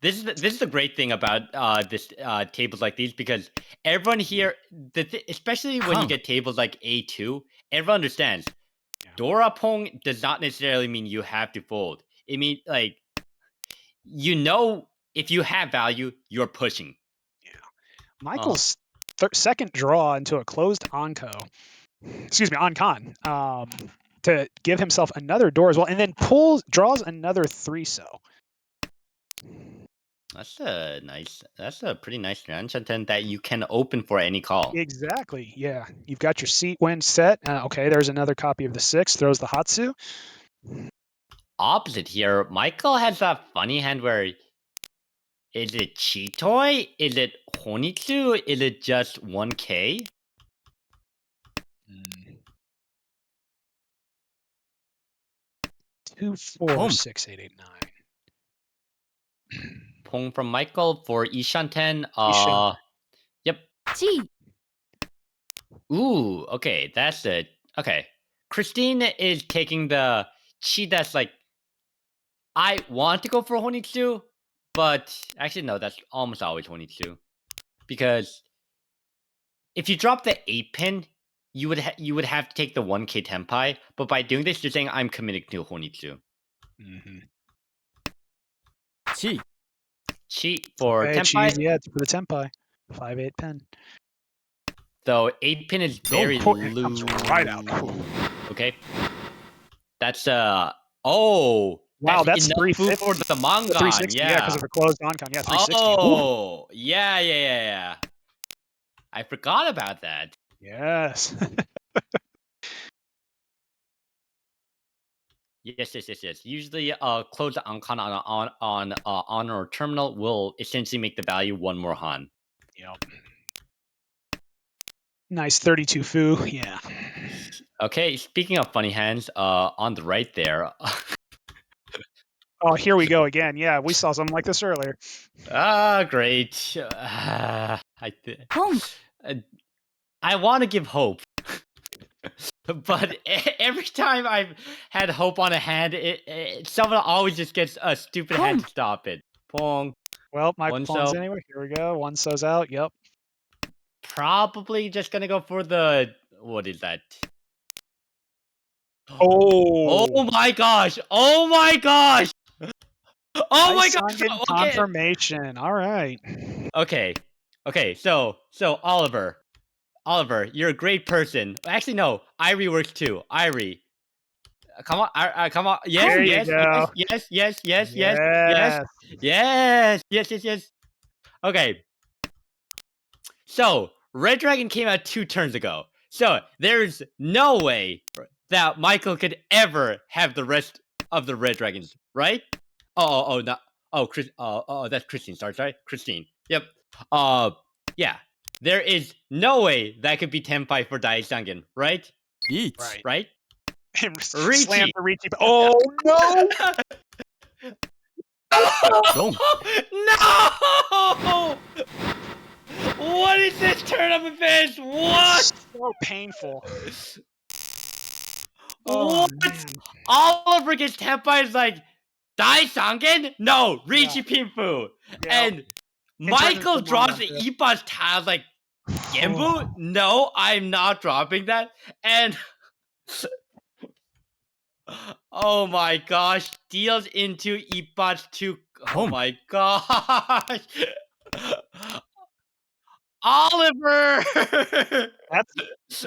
C: This is the great thing about this tables like these because everyone here, especially when you get tables like A2, everyone understands. Yeah. Dorapong does not necessarily mean you have to fold. It means like if you have value, you're pushing.
B: Yeah, Michael's second draw into a closed Anko. Excuse me, Ankon. To give himself another door as well, and then draws another 3-so.
C: That's a pretty nice Ranchanten that you can open for any call.
B: Exactly. Yeah. You've got your seat when set. Okay, there's another copy of the 6. Throws the Hatsu.
C: Opposite here, Michael has that funny hand where is it Chitoi? Is it Honitsu? Is it just 1K?
B: 2, 4, 6, 8, 8, 9.
C: Pong from Michael for Ishanten.
B: Ishan.
C: Yep.
D: Chi.
C: Ooh, okay, that's it. Okay. Christine is taking the chi that's like, I want to go for Honitsu, but actually, no, that's almost always Honitsu. Because if you drop the 8 pin, you would have to take the 1K Tenpai, but by doing this, you're saying I'm committing to Honitsu.
B: Mm-hmm.
D: Chi.
C: Cheat for
B: Okay,
C: Tenpai,
B: cheese. Yeah, it's for the Tenpai. 5, 8 pen.
C: though 8 pin is very
B: It comes right out.
C: Okay. That's oh,
B: Wow, that's
C: enough food
B: 350.
C: for the Mangan.
B: 360. Yeah, because
C: Yeah.
B: of the closed on-con. Yeah, 360. Ooh.
C: Oh, yeah. I forgot about that.
B: Yes.
C: Yes. Usually, close the Ankon on honor or terminal will essentially make the value one more Han.
B: Yep. Nice 32 foo. Yeah.
C: Okay, speaking of funny hands, on the right there.
B: Oh, here we go again. Yeah, we saw something like this earlier.
C: Great.
D: Pong.
C: I want to give hope. But every time I've had hope on a hand, someone always just gets a stupid hand to stop it. Pong.
B: Well, my
C: One
B: pawns
C: so.
B: anyway. Here we go. One so's out. Yep.
C: Probably just gonna go for the, what is that?
B: Oh.
C: Oh my gosh! Oh my gosh! Oh my gosh!
B: Sangen
C: Okay.
B: confirmation. All right.
C: Okay. So Oliver, you're a great person. Actually, no. Irie works too. Irie, come on, come on.
B: There you go.
C: Yes. Okay. So Red Dragon came out 2 turns ago. So there's no way that Michael could ever have the rest of the Red Dragons, right? Oh, no. Oh, Chris. That's Christine. Sorry, Christine. Yep. Yeah. There is no way that could be Tenpai for Daishangen, right?
D: Beach.
B: Right.
C: Right?
B: Slam
C: Richie.
B: for Richie. Oh no!
D: Don't.
C: No! What is this turn of events? What?
B: So painful.
C: What?
B: Man.
C: Oliver gets Tenpai is like, Daishangen? No, Richie Pinfu.
B: Yeah.
C: And Michael
B: into
C: drops the
B: Manga.
C: Ippa's tiles like, Genbu? No, I'm not dropping that. And oh my gosh, deals into Ippa's 2. Oh my gosh. Oliver!
B: That's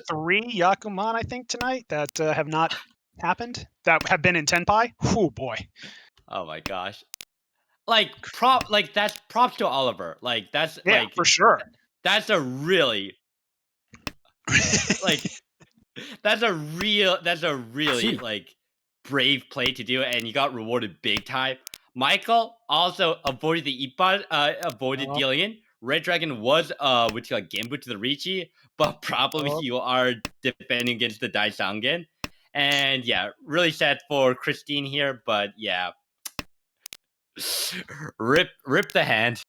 B: 3 Yakuman, I think, tonight that have not happened. That have been in Tenpai. Oh boy.
C: Oh my gosh. Like that's props to Oliver. Like that's
B: Yeah,
C: like
B: for sure.
C: that's a really like that's a really
D: Gee.
C: like brave play to do, and you got rewarded big time. Michael also avoided the Ippa, avoided
B: Oh.
C: dealing in. Red Dragon was with like Genbu to the Richi, but probably
B: Oh.
C: you are defending against the Daisangen. And yeah, really sad for Christine here, but yeah. Rip the hand.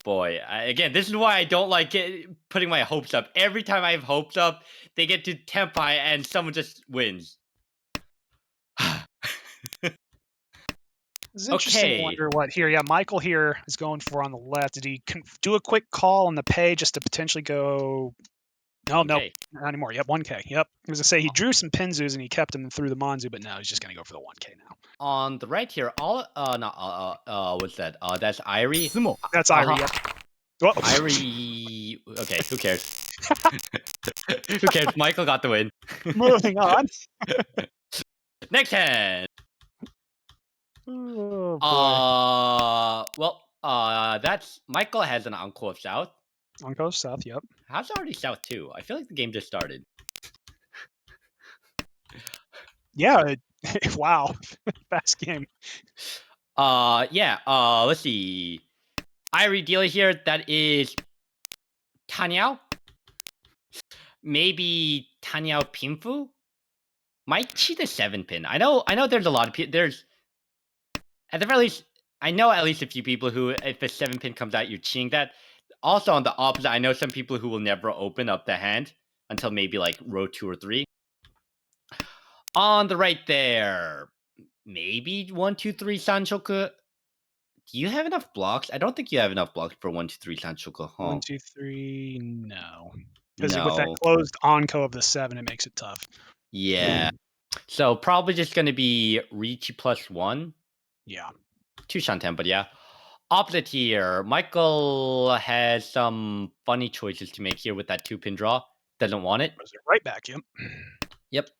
C: Boy, again, this is why I don't like putting my hopes up. Every time I have hopes up, they get to Tenpai and someone just wins.
B: It's interesting to
C: Okay.
B: wonder what here. Yeah, Michael here is going for on the left. Did he do a quick call on the pay just to potentially go? No,
C: Okay.
B: not anymore. Yep, 1K. Yep. I was gonna say he drew some Pinzus and he kept them through the Manzu, but now he's just gonna go for the 1K now.
C: On the right here, what's that? That's Irie.
D: Sumo.
B: That's Irie. Yep. Whoa.
C: Irie. Okay, who cares? Who cares? Michael got the win.
B: Moving on.
C: Next hand.
B: Oh boy.
C: That's Michael has an uncle of South.
B: Uncle South. Yep.
C: How's it already South too? I feel like the game just started.
B: Yeah. Wow. Fast game.
C: Let's see. Irie dealer here. That is Tanyao. Maybe Tanyao Pinfu. Might cheat a 7-pin. I know. There's a lot of people. There's at the very least. I know at least a few people who, if a 7-pin comes out, you're cheating that. Also, on the opposite, I know some people who will never open up the hand until maybe like row 2 or 3. On the right there, maybe 1, 2, 3 Sanchoku. Do you have enough blocks? I don't think you have enough blocks for 1, 2, 3 Sanchoku. Huh?
B: 1, 2, 3. No. Because with that
C: No.
B: closed onco of the 7, it makes it tough.
C: Yeah. So probably just going to be Ricci +1.
B: Yeah.
C: 2 Shanten, but yeah. Opposite here, Michael has some funny choices to make here with that 2-pin draw. Doesn't want it.
B: Throws it right back. Yep.
C: Yep.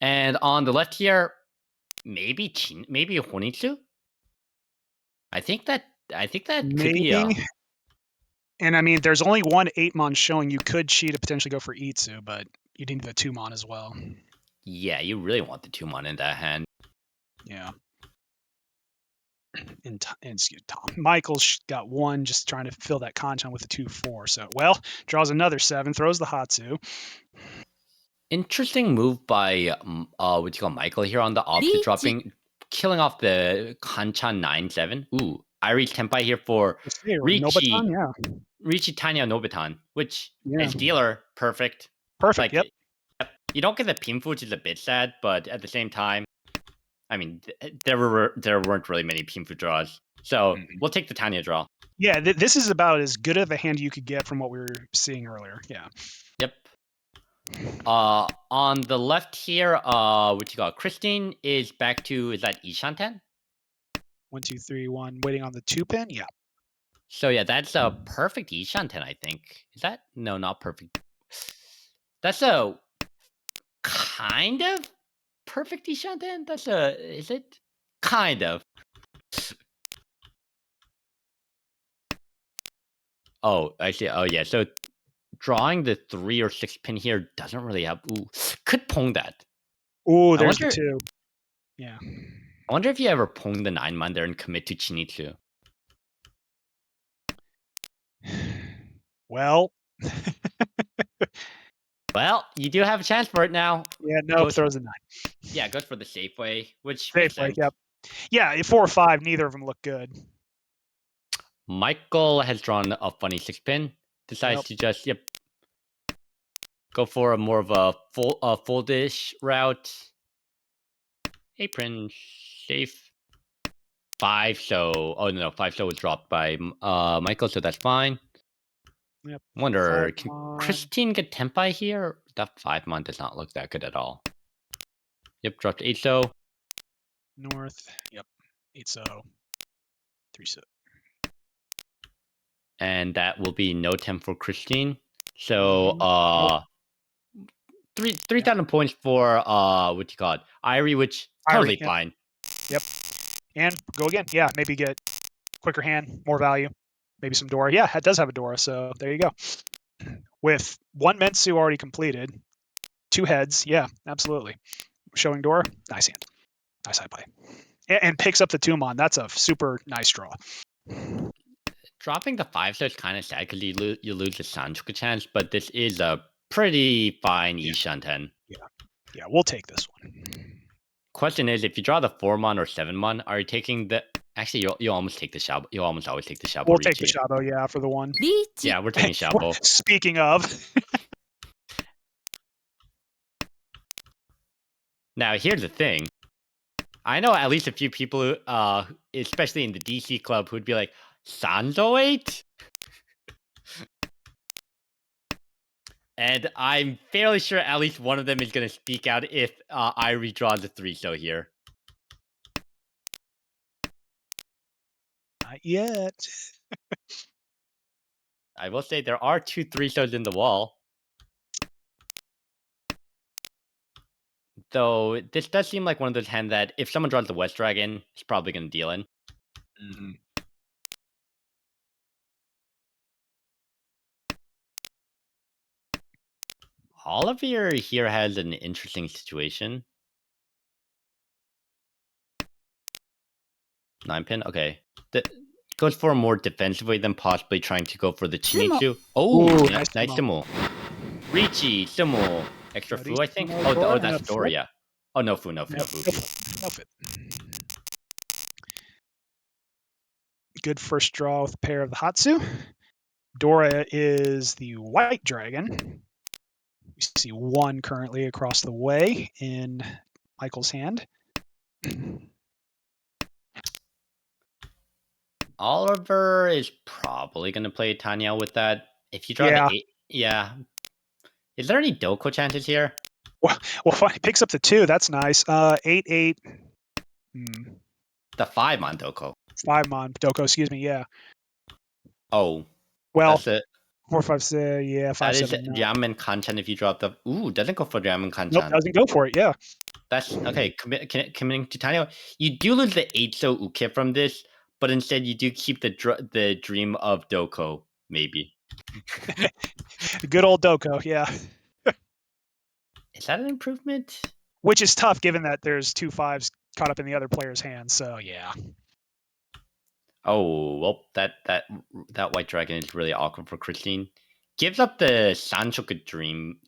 C: And on the left here, maybe Honitsu. I think that could be a...
B: Maybe. And I mean, there's only one 8-mon showing. You could cheat to potentially go for Itsu, but you need the 2-mon as well.
C: Yeah, you really want the 2-mon in that hand.
B: Yeah. And excuse Tom. Michael's got 1, just trying to fill that content with the 2-4. So, well, draws another 7, throws the Hatsu.
C: Interesting move by Michael here on the opposite, dropping, killing off the Kanchan 9-7. Ooh, Iri's Tenpai here for Ricci.
B: Nobatan, yeah.
C: Ricci Tanya Nobitan, which
B: Yeah.
C: as dealer, perfect.
B: Perfect,
C: Like, yep. You don't get the Pinfu, which is a bit sad, but at the same time, I mean, there weren't really many Pinfu draws. So we'll take the Tanya draw.
B: Yeah, this is about as good of a hand you could get from what we were seeing earlier. Yeah.
C: Yep. On the left here, Christine is back to, is that Ishanten?
B: 1, 2, 3, 1. Waiting on the 2-pin. Yeah.
C: So yeah, that's a perfect Ishanten, I think. Is that? No, not perfect. That's a kind of perfect Ishanten? Is it? Kind of. Oh, I see. Oh yeah, so drawing the 3 or 6 pin here doesn't really have... Ooh, could pong that.
B: Ooh, there's the 2. Yeah.
C: I wonder if you ever pong the 9-man there and commit to Chinitsu.
B: Well.
C: Well, you do have a chance for it now.
B: Yeah, no, throws a 9.
C: Yeah, goes for the safe way, which
B: safe way, yep. Yeah, 4 or 5, neither of them look good.
C: Michael has drawn a funny 6-pin. Decides to just go for a more of a full dish route. Apron safe. 5 so 5 so was dropped by Michael, so that's fine.
B: Yep.
C: Wonder, can Christine get Tenpai here? That 5-mon does not look that good at all. Yep, dropped 8 so.
B: North. Yep. 8 so. 3 so.
C: And that will be no temp for Christine. So 3,000 points for Irie, which totally fine.
B: Yep. And go again. Yeah, maybe get quicker hand, more value. Maybe some Dora. Yeah, it does have a Dora, so there you go. With 1 Metsu already completed, 2 heads. Yeah, absolutely. Showing Dora, nice hand. Nice high play. And picks up the 2-mon. That's a super nice draw.
C: Dropping the 5 so is kind of sad because you lose the Sanchoku chance, but this is a pretty fine Ishanten.
B: Yeah, we'll take this one.
C: Question is, if you draw the 4-mon or 7-mon, are you taking the... Actually, you'll almost take the Shabo. You'll almost always take the Shabo.
B: We'll take the Shabo, yeah, for the 1.
C: Yeah, we're taking Shabo.
B: Speaking of.
C: Now, here's the thing. I know at least a few people, especially in the DC club, who'd be like, Sanzo 8? And I'm fairly sure at least one of them is going to speak out if I redraw the 3 so here.
B: Not yet.
C: I will say there are 2 3 shows in the wall. Though this does seem like one of those hands that if someone draws the West Dragon, it's probably going to deal in.
B: Mhm.
C: Oliver here has an interesting situation. 9-pin, okay. Goes for a more defensive way than possibly trying to go for the Chinitsu. Oh,
B: Ooh,
C: nice
B: nice
C: Sumo. Richie, Sumo. Extra Fu, I think. Oh, that's Doria. Oh, no Fu.
B: No fit. Good first draw with a pair of the Hatsu. Dora is the white dragon. You see one currently across the way in Michael's hand.
C: Oliver is probably going to play Tanya with that. If you draw
B: Yeah.
C: the 8, yeah. Is there any Doko chances here?
B: Well, fine. He picks up the 2. That's nice. 8/8.
C: The 5 on Doko.
B: 5 on Doko. Excuse me. Yeah.
C: Oh,
B: Well,
C: that's it.
B: 4, 5, 6. Yeah, 5,
C: That is
B: 7. No.
C: Ramen Kanchan if you drop the... Ooh, doesn't go for Ramen Kanchan.
B: Nope, doesn't go for it. Yeah.
C: That's okay. Committing to Tanya, you do lose the 8-so Uke from this, but instead you do keep the dream of Doko, maybe.
B: Good old Doko. Yeah.
C: Is that an improvement?
B: Which is tough given that there's 2 5s caught up in the other player's hands. So yeah.
C: Oh well, that white dragon is really awkward for Christine. Gives up the Sanchoku dream.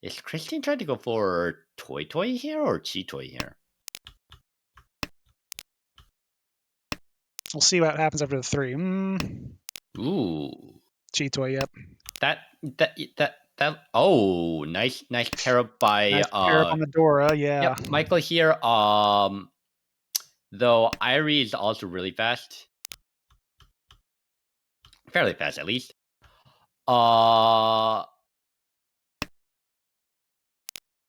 C: Is Christine trying to go for Toy here or Chi Toy here?
B: We'll see what happens after the 3.
C: Ooh,
B: Cheetoy, yep.
C: That. Oh, nice pair up by
B: Nice pair up on the Dora, yeah.
C: Yep, Michael here. Though Irie is also really fast, fairly fast at least. Is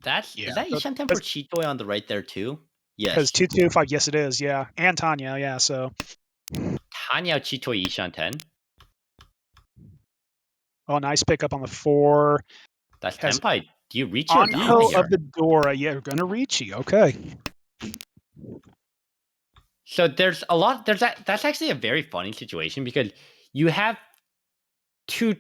C: that Ishanten for Cheetoy on the right there too? Yes.
B: Because 225, yes it is, yeah. And Tanya, yeah, so.
C: Tanya Cheetoy Ishanten.
B: Oh, nice pickup on the 4.
C: That's Tenpai. Do you reach your Dama
B: Anko
C: here?
B: of the Dora, yeah, we're gonna reach you, okay.
C: So there's a lot. That's actually a very funny situation because you have you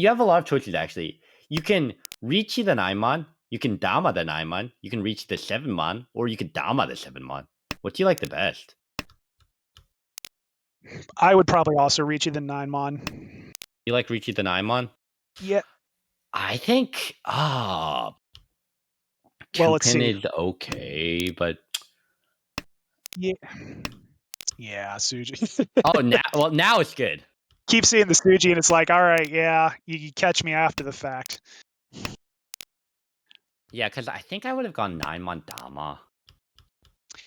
C: have a lot of choices actually. You can reach the 9-mon, you can Dama the 9-mon, you can reach the 7-mon, or you can Dama the 7-mon. What do you like the best?
B: I would probably also reach you the 9-mon.
C: You like reach the 9-mon?
B: Yeah.
C: I think
B: well, let's see.
C: is okay, but
B: yeah, Suji.
C: now it's good.
B: Keep seeing the Suji, and it's like, all right, yeah, you catch me after the fact.
C: Yeah, because I think I would have gone 9-mon Dama.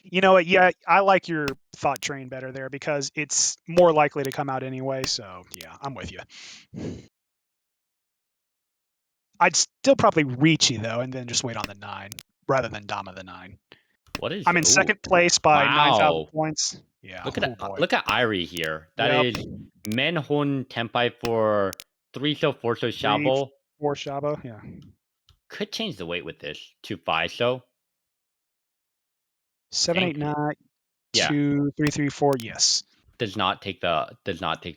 B: You know what? Yeah, I like your thought train better there because it's more likely to come out anyway. So yeah, I'm with you. I'd still probably reach you though, and then just wait on the 9 rather than Dama the 9. I'm in second place by 9,000 points. Yeah.
C: Look at Irie here. That is Menhun Tenpai for 3-so, 4-so Shabo.
B: 4 Shabo, yeah.
C: Could change the weight with this to 5-so.
B: 7, 8, 9,
C: yeah.
B: 2, 3, 3, 4. Yes.
C: Does not take the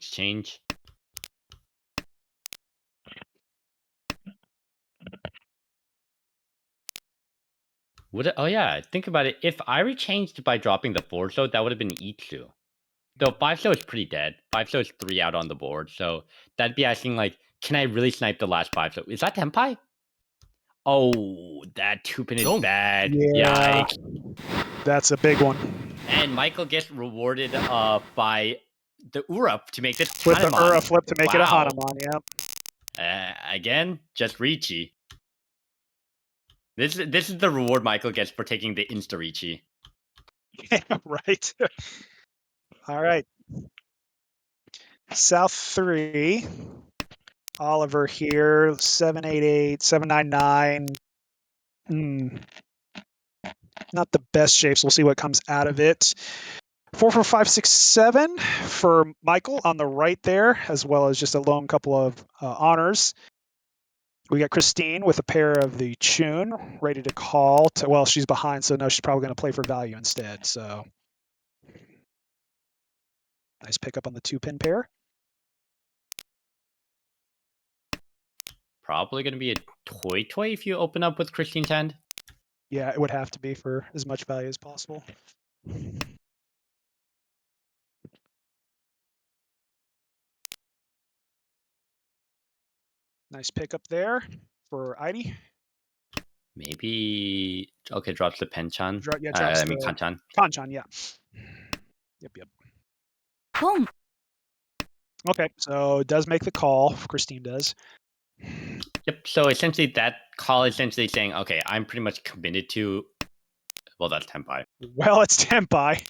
C: change. Oh yeah, think about it. If Irie changed by dropping the 4-so, that would have been Itsu. Though 5-so is pretty dead. 5-so is 3 out on the board, so that'd be asking like, can I really snipe the last 5-so? Is that Tenpai? Oh, that 2-pin is bad.
B: Yeah, that's a big one.
C: And Michael gets rewarded by the Ura to make this
B: with
C: Hanuman.
B: the Ura flip to make it a Hanuman. Yep.
C: Again, just Richi. This is the reward Michael gets for taking the Insta Richi.
B: Right. All right. South 3. Oliver here. 788, 799. Not the best shapes. We'll see what comes out of it. 4, 4, 5, 6, 7 for Michael on the right there, as well as just a lone couple of honors. We got Christine with a pair of the Chun ready to call. Well, she's behind, so no, she's probably going to play for value instead. So Nice pickup on the 2-pin pair.
C: Probably going to be a toy if you open up with Christine's hand.
B: Yeah, it would have to be for as much value as possible. Nice pickup there for Heidi.
C: Maybe, okay, drops the Penchan.
B: Yeah, drops the
C: Kanchan.
B: Kanchan, yeah. Yep.
D: Boom.
C: Okay,
B: so it does make the call. Christine does.
C: Yep, so essentially that call is essentially saying, okay, I'm pretty much committed to, well, that's Tenpai.
B: Well, it's Tenpai.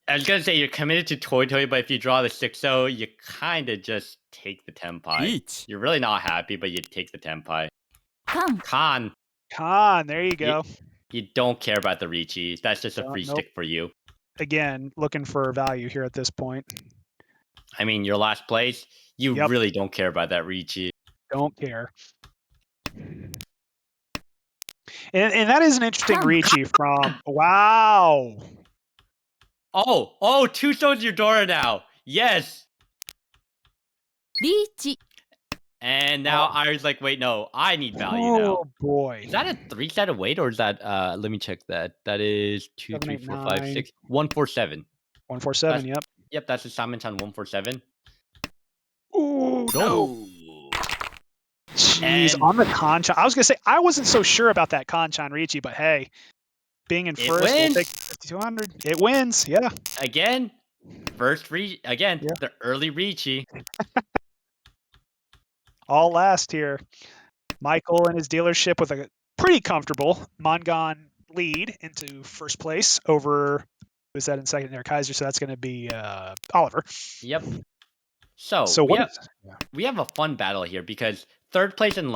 C: I was going to say you're committed to Toy, but if you draw the 6-0, you kind of just take the Tenpai. You're really not happy, but you take the Tenpai. Khan.
B: There you go.
C: You don't care about the Ricci. That's just a free stick for you.
B: Again, looking for value here at this point.
C: I mean, your last place, you really don't care about that Ricci.
B: Don't care. And that is an interesting Ricci from, wow.
C: Oh, 2 stones your Dora now. Yes.
D: Ricci.
C: And now Iri's like, wait, no, I need value now.
B: Oh boy.
C: Is that a 3-sided weight or is that, let me check that. That is 2, 3, 4, 5, 6, 147.
B: 147, yep.
C: Yep, that's a Samenchan 147.
B: Ooh, no. Jeez,
C: And
B: on the Kanchan. I was going to say, I wasn't so sure about that Kanchan Ricci, but hey, being in first, we'll take 5,200. It wins, yeah.
C: Again, the early Ricci.
B: All last here. Michael and his dealership with a pretty comfortable Mongon lead into first place over, who's that in second there? Kaiser, so that's going to be Oliver.
C: Yep. So we have a fun battle here because third place and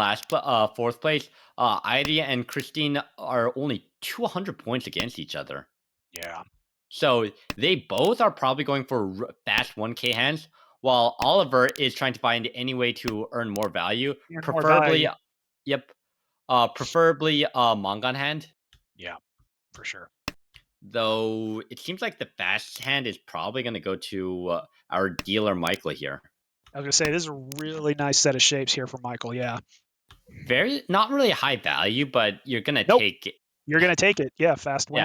C: fourth place, Ida and Christine are only 200 points against each other.
B: Yeah.
C: So they both are probably going for fast 1K hands, while Oliver is trying to find any way to earn more value, preferably Mongon hand.
B: Yeah, for sure.
C: Though it seems like the fast hand is probably going to go to our dealer Michael here.
B: I was going to say, this is a really nice set of shapes here for Michael, yeah.
C: Not really high value, but you're going to take it.
B: You're going to take it, yeah, fast win.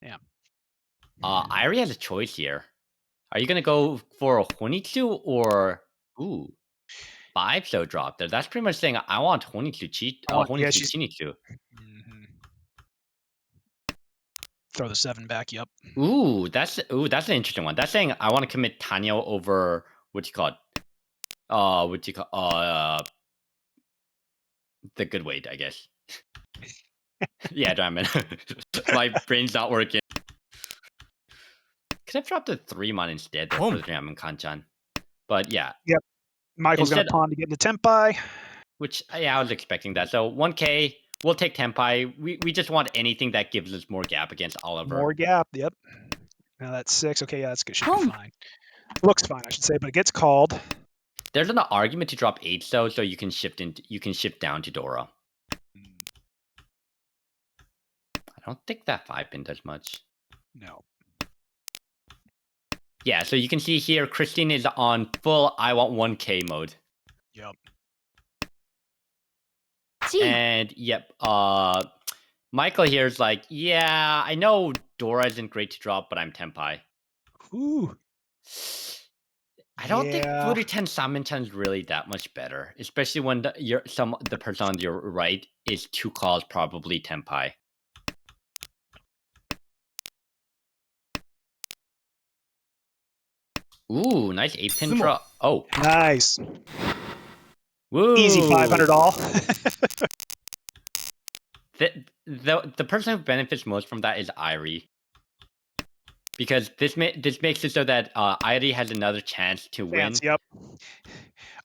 C: Yeah. Irie has a choice here. Are you going to go for a Honitsu or, 5-so drop there? That's pretty much saying, I want Honitsu Chinitsu.
B: Throw the 7 back, yep.
C: That's an interesting one. That's saying I want to commit Tanyo over the good weight, I guess. Yeah, Diamond. My brain's not working. Could have dropped a 3-mon instead there for the Diamond Kanchan. But yeah.
B: Yep. Michael's going to pawn to get into Tenpai.
C: Which, yeah, I was expecting that. So 1K, we'll take Tenpai. We just want anything that gives us more gap against Oliver.
B: More gap, yep. Now that's 6. Okay, yeah, that's good. Should be fine. Looks fine, I should say, but it gets called.
C: There's an argument to drop 8 so you can shift down to Dora. I don't think that 5-pin does much.
B: No.
C: Yeah, so you can see here, Christine is on full I want 1K mode.
B: Yep.
C: And yep, Michael here is like, yeah, I know Dora isn't great to drop, but I'm Tenpai.
B: Ooh.
C: I don't think Furiten Samenchan is really that much better, especially when the person on your right is 2 calls, probably Tenpai. Ooh, nice 8-pin draw. Oh,
B: nice.
C: Woo.
B: Easy 500 all.
C: The person who benefits most from that is Irie. Because this makes it so that Irie has another chance to win.
B: Yep.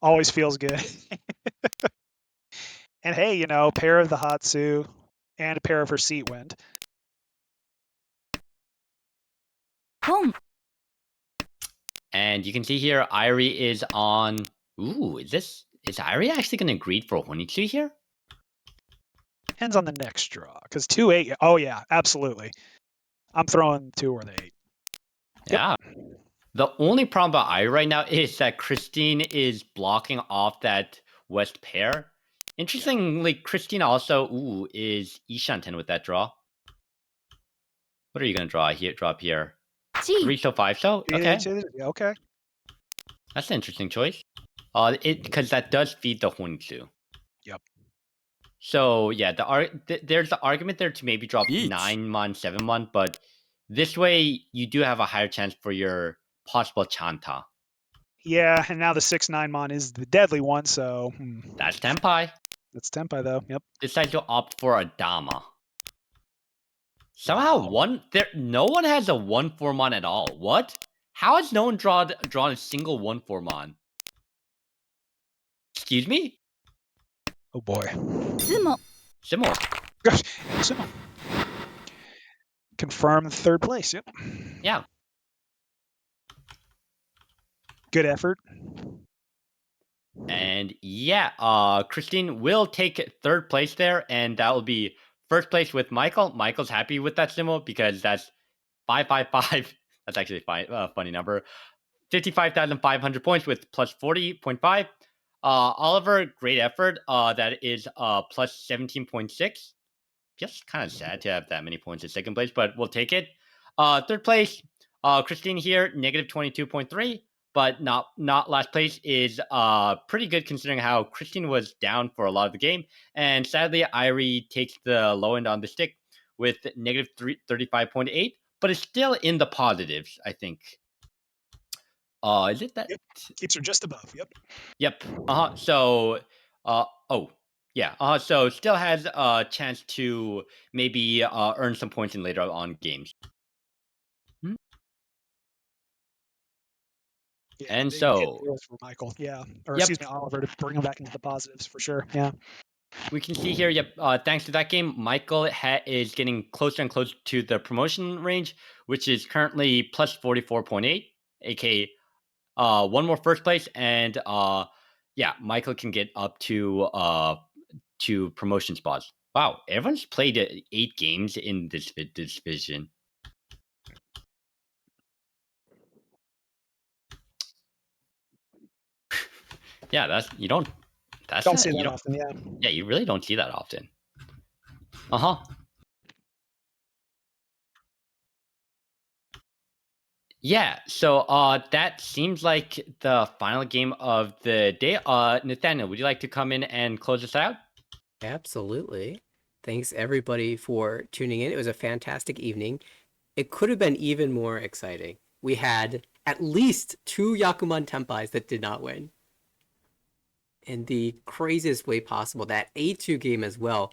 B: Always feels good. And hey, pair of the Hatsu and a pair of her Seat Wind.
C: And you can see here, Irie is on. Ooh, is Irie actually going to greed for Honitsu here?
B: Depends on the next draw. Because 2-8. Oh, yeah, absolutely. I'm throwing 2 or the 8.
C: Yeah. The only problem about I right now is that Christine is blocking off that west pair. Interestingly, Christine also is Ishanten with that draw. What are you gonna draw here? Drop here. 3 so 5 so? Okay.
B: Yeah, okay.
C: That's an interesting choice. Because that does feed the Huangzu.
B: Yep.
C: So yeah, there's the argument there to maybe drop 9 mon, 7 mon, but this way you do have a higher chance for your possible Chanta.
B: Yeah, and now the 6/9 mon is the deadly one, so
C: That's Tenpai.
B: that's Tempai though. Yep.
C: Decides to opt for a Dama. Somehow no one has a 1/4 mon at all. What? How has no one drawn a single 1/4 mon? Excuse me?
B: Oh boy.
C: Similar.
B: Gosh, Sumo. Confirm third place. Yep.
C: Yeah.
B: Good effort.
C: And yeah, Christine will take third place there, and that will be first place with Michael. Michael's happy with that symbol because that's 555. That's actually a funny number. 55,500 points with plus 40.5. Oliver, great effort. That is plus 17.6. Just kind of sad to have that many points in second place, but we'll take it. Third place, Christine here, negative 22.3, but not last place is pretty good considering how Christine was down for a lot of the game. And sadly, Irie takes the low end on the stick with negative 35.8, but it's still in the positives, I think. Is it that?
B: Yep. Keeps her just above. Yep.
C: Yep. So, yeah. So still has a chance to maybe earn some points in later on games.
B: Yeah,
C: And
B: big
C: so,
B: hit deals for Michael. Yeah, or
C: Yep.
B: excuse me, Oliver, to bring him back into the positives for sure. Yeah.
C: we can see here, yep, thanks to that game, Michael is getting closer and closer to the promotion range, which is currently plus 44.8, aka one more first place, and yeah, Michael can get up to promotion spots. Wow, everyone's played 8 games in this division. Yeah, that's
B: Don't see that often. Yeah.
C: Yeah, you really don't see that often. Uh-huh. Yeah, so that seems like the final game of the day. Nathaniel, would you like to come in and close us out?
A: Absolutely. Thanks everybody for tuning in. It was a fantastic evening. It could have been even more exciting. We had at least 2 Yakuman Tenpais that did not win. In the craziest way possible. That A2 game as well.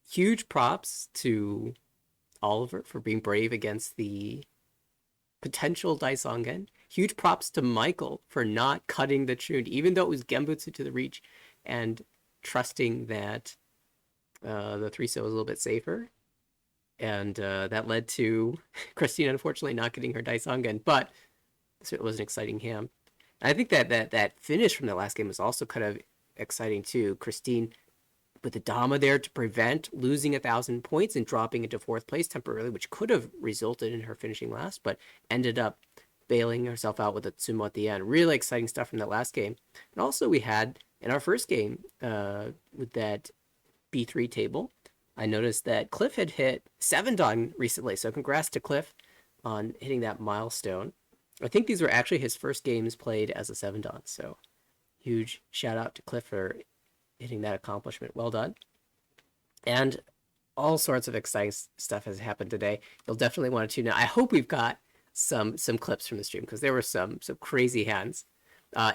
A: Huge props to Oliver for being brave against the potential Daisongen. Huge props to Michael for not cutting the tune, even though it was Genbutsu to the reach, and trusting that the 3-so was a little bit safer. And that led to Christine, unfortunately, not getting her Daisongen, but it was an exciting hand. And I think that finish from the last game was also kind of exciting too. Christine with the Dama there to prevent losing 1,000 points and dropping into 4th place temporarily, which could have resulted in her finishing last, but ended up bailing herself out with a Tsumo at the end. Really exciting stuff from that last game. And also we had in our first game with that B3 table, I noticed that Cliff had hit 7-dan recently, so congrats to Cliff on hitting that milestone. I think these were actually his first games played as a 7-dan, so huge shout out to Cliff for hitting that accomplishment. Well done. And all sorts of exciting stuff has happened today. You'll definitely want to tune in. I hope we've got some clips from the stream because there were some crazy hands.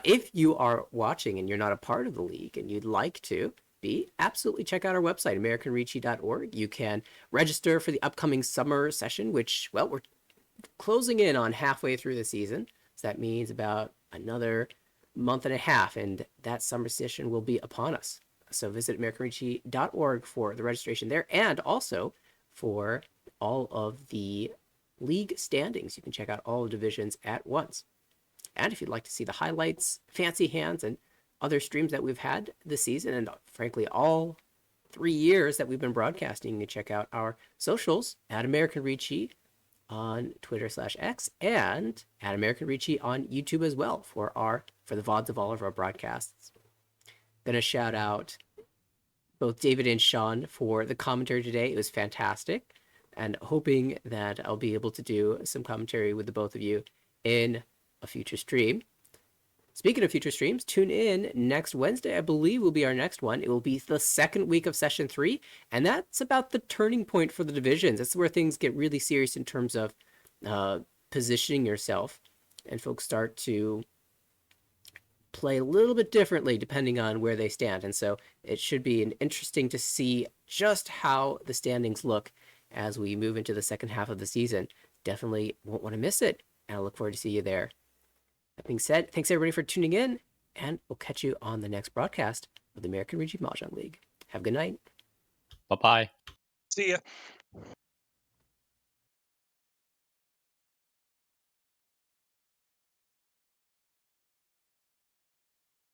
A: If you are watching and you're not a part of the league and you'd like to be, absolutely check out our website, AmericanRichi.org. You can register for the upcoming summer session, which, well, we're closing in on halfway through the season. So that means about another month and a half, and that summer session will be upon us. So visit AmericanRichi.org for the registration there, and also for all of the league standings. You can check out all the divisions at once. And if you'd like to see the highlights, fancy hands, and other streams that we've had this season, and frankly, all 3 years that we've been broadcasting, you can check out our socials at American Ricci on Twitter/X and at American Ricci on YouTube as well for the VODs of all of our broadcasts. Gonna shout out both David and Sean for the commentary today. It was fantastic, and hoping that I'll be able to do some commentary with the both of you in a future stream. Speaking of future streams, tune in next Wednesday, I believe will be our next one. It will be the second week of session 3, and that's about the turning point for the divisions. That's where things get really serious in terms of positioning yourself, and folks start to play a little bit differently depending on where they stand. And so it should be interesting to see just how the standings look as we move into the second half of the season. Definitely won't want to miss it, and I look forward to see you there. That being said, thanks everybody for tuning in, and we'll catch you on the next broadcast of the American Ricci Mahjong League. Have a good night.
C: Bye-bye.
B: See ya.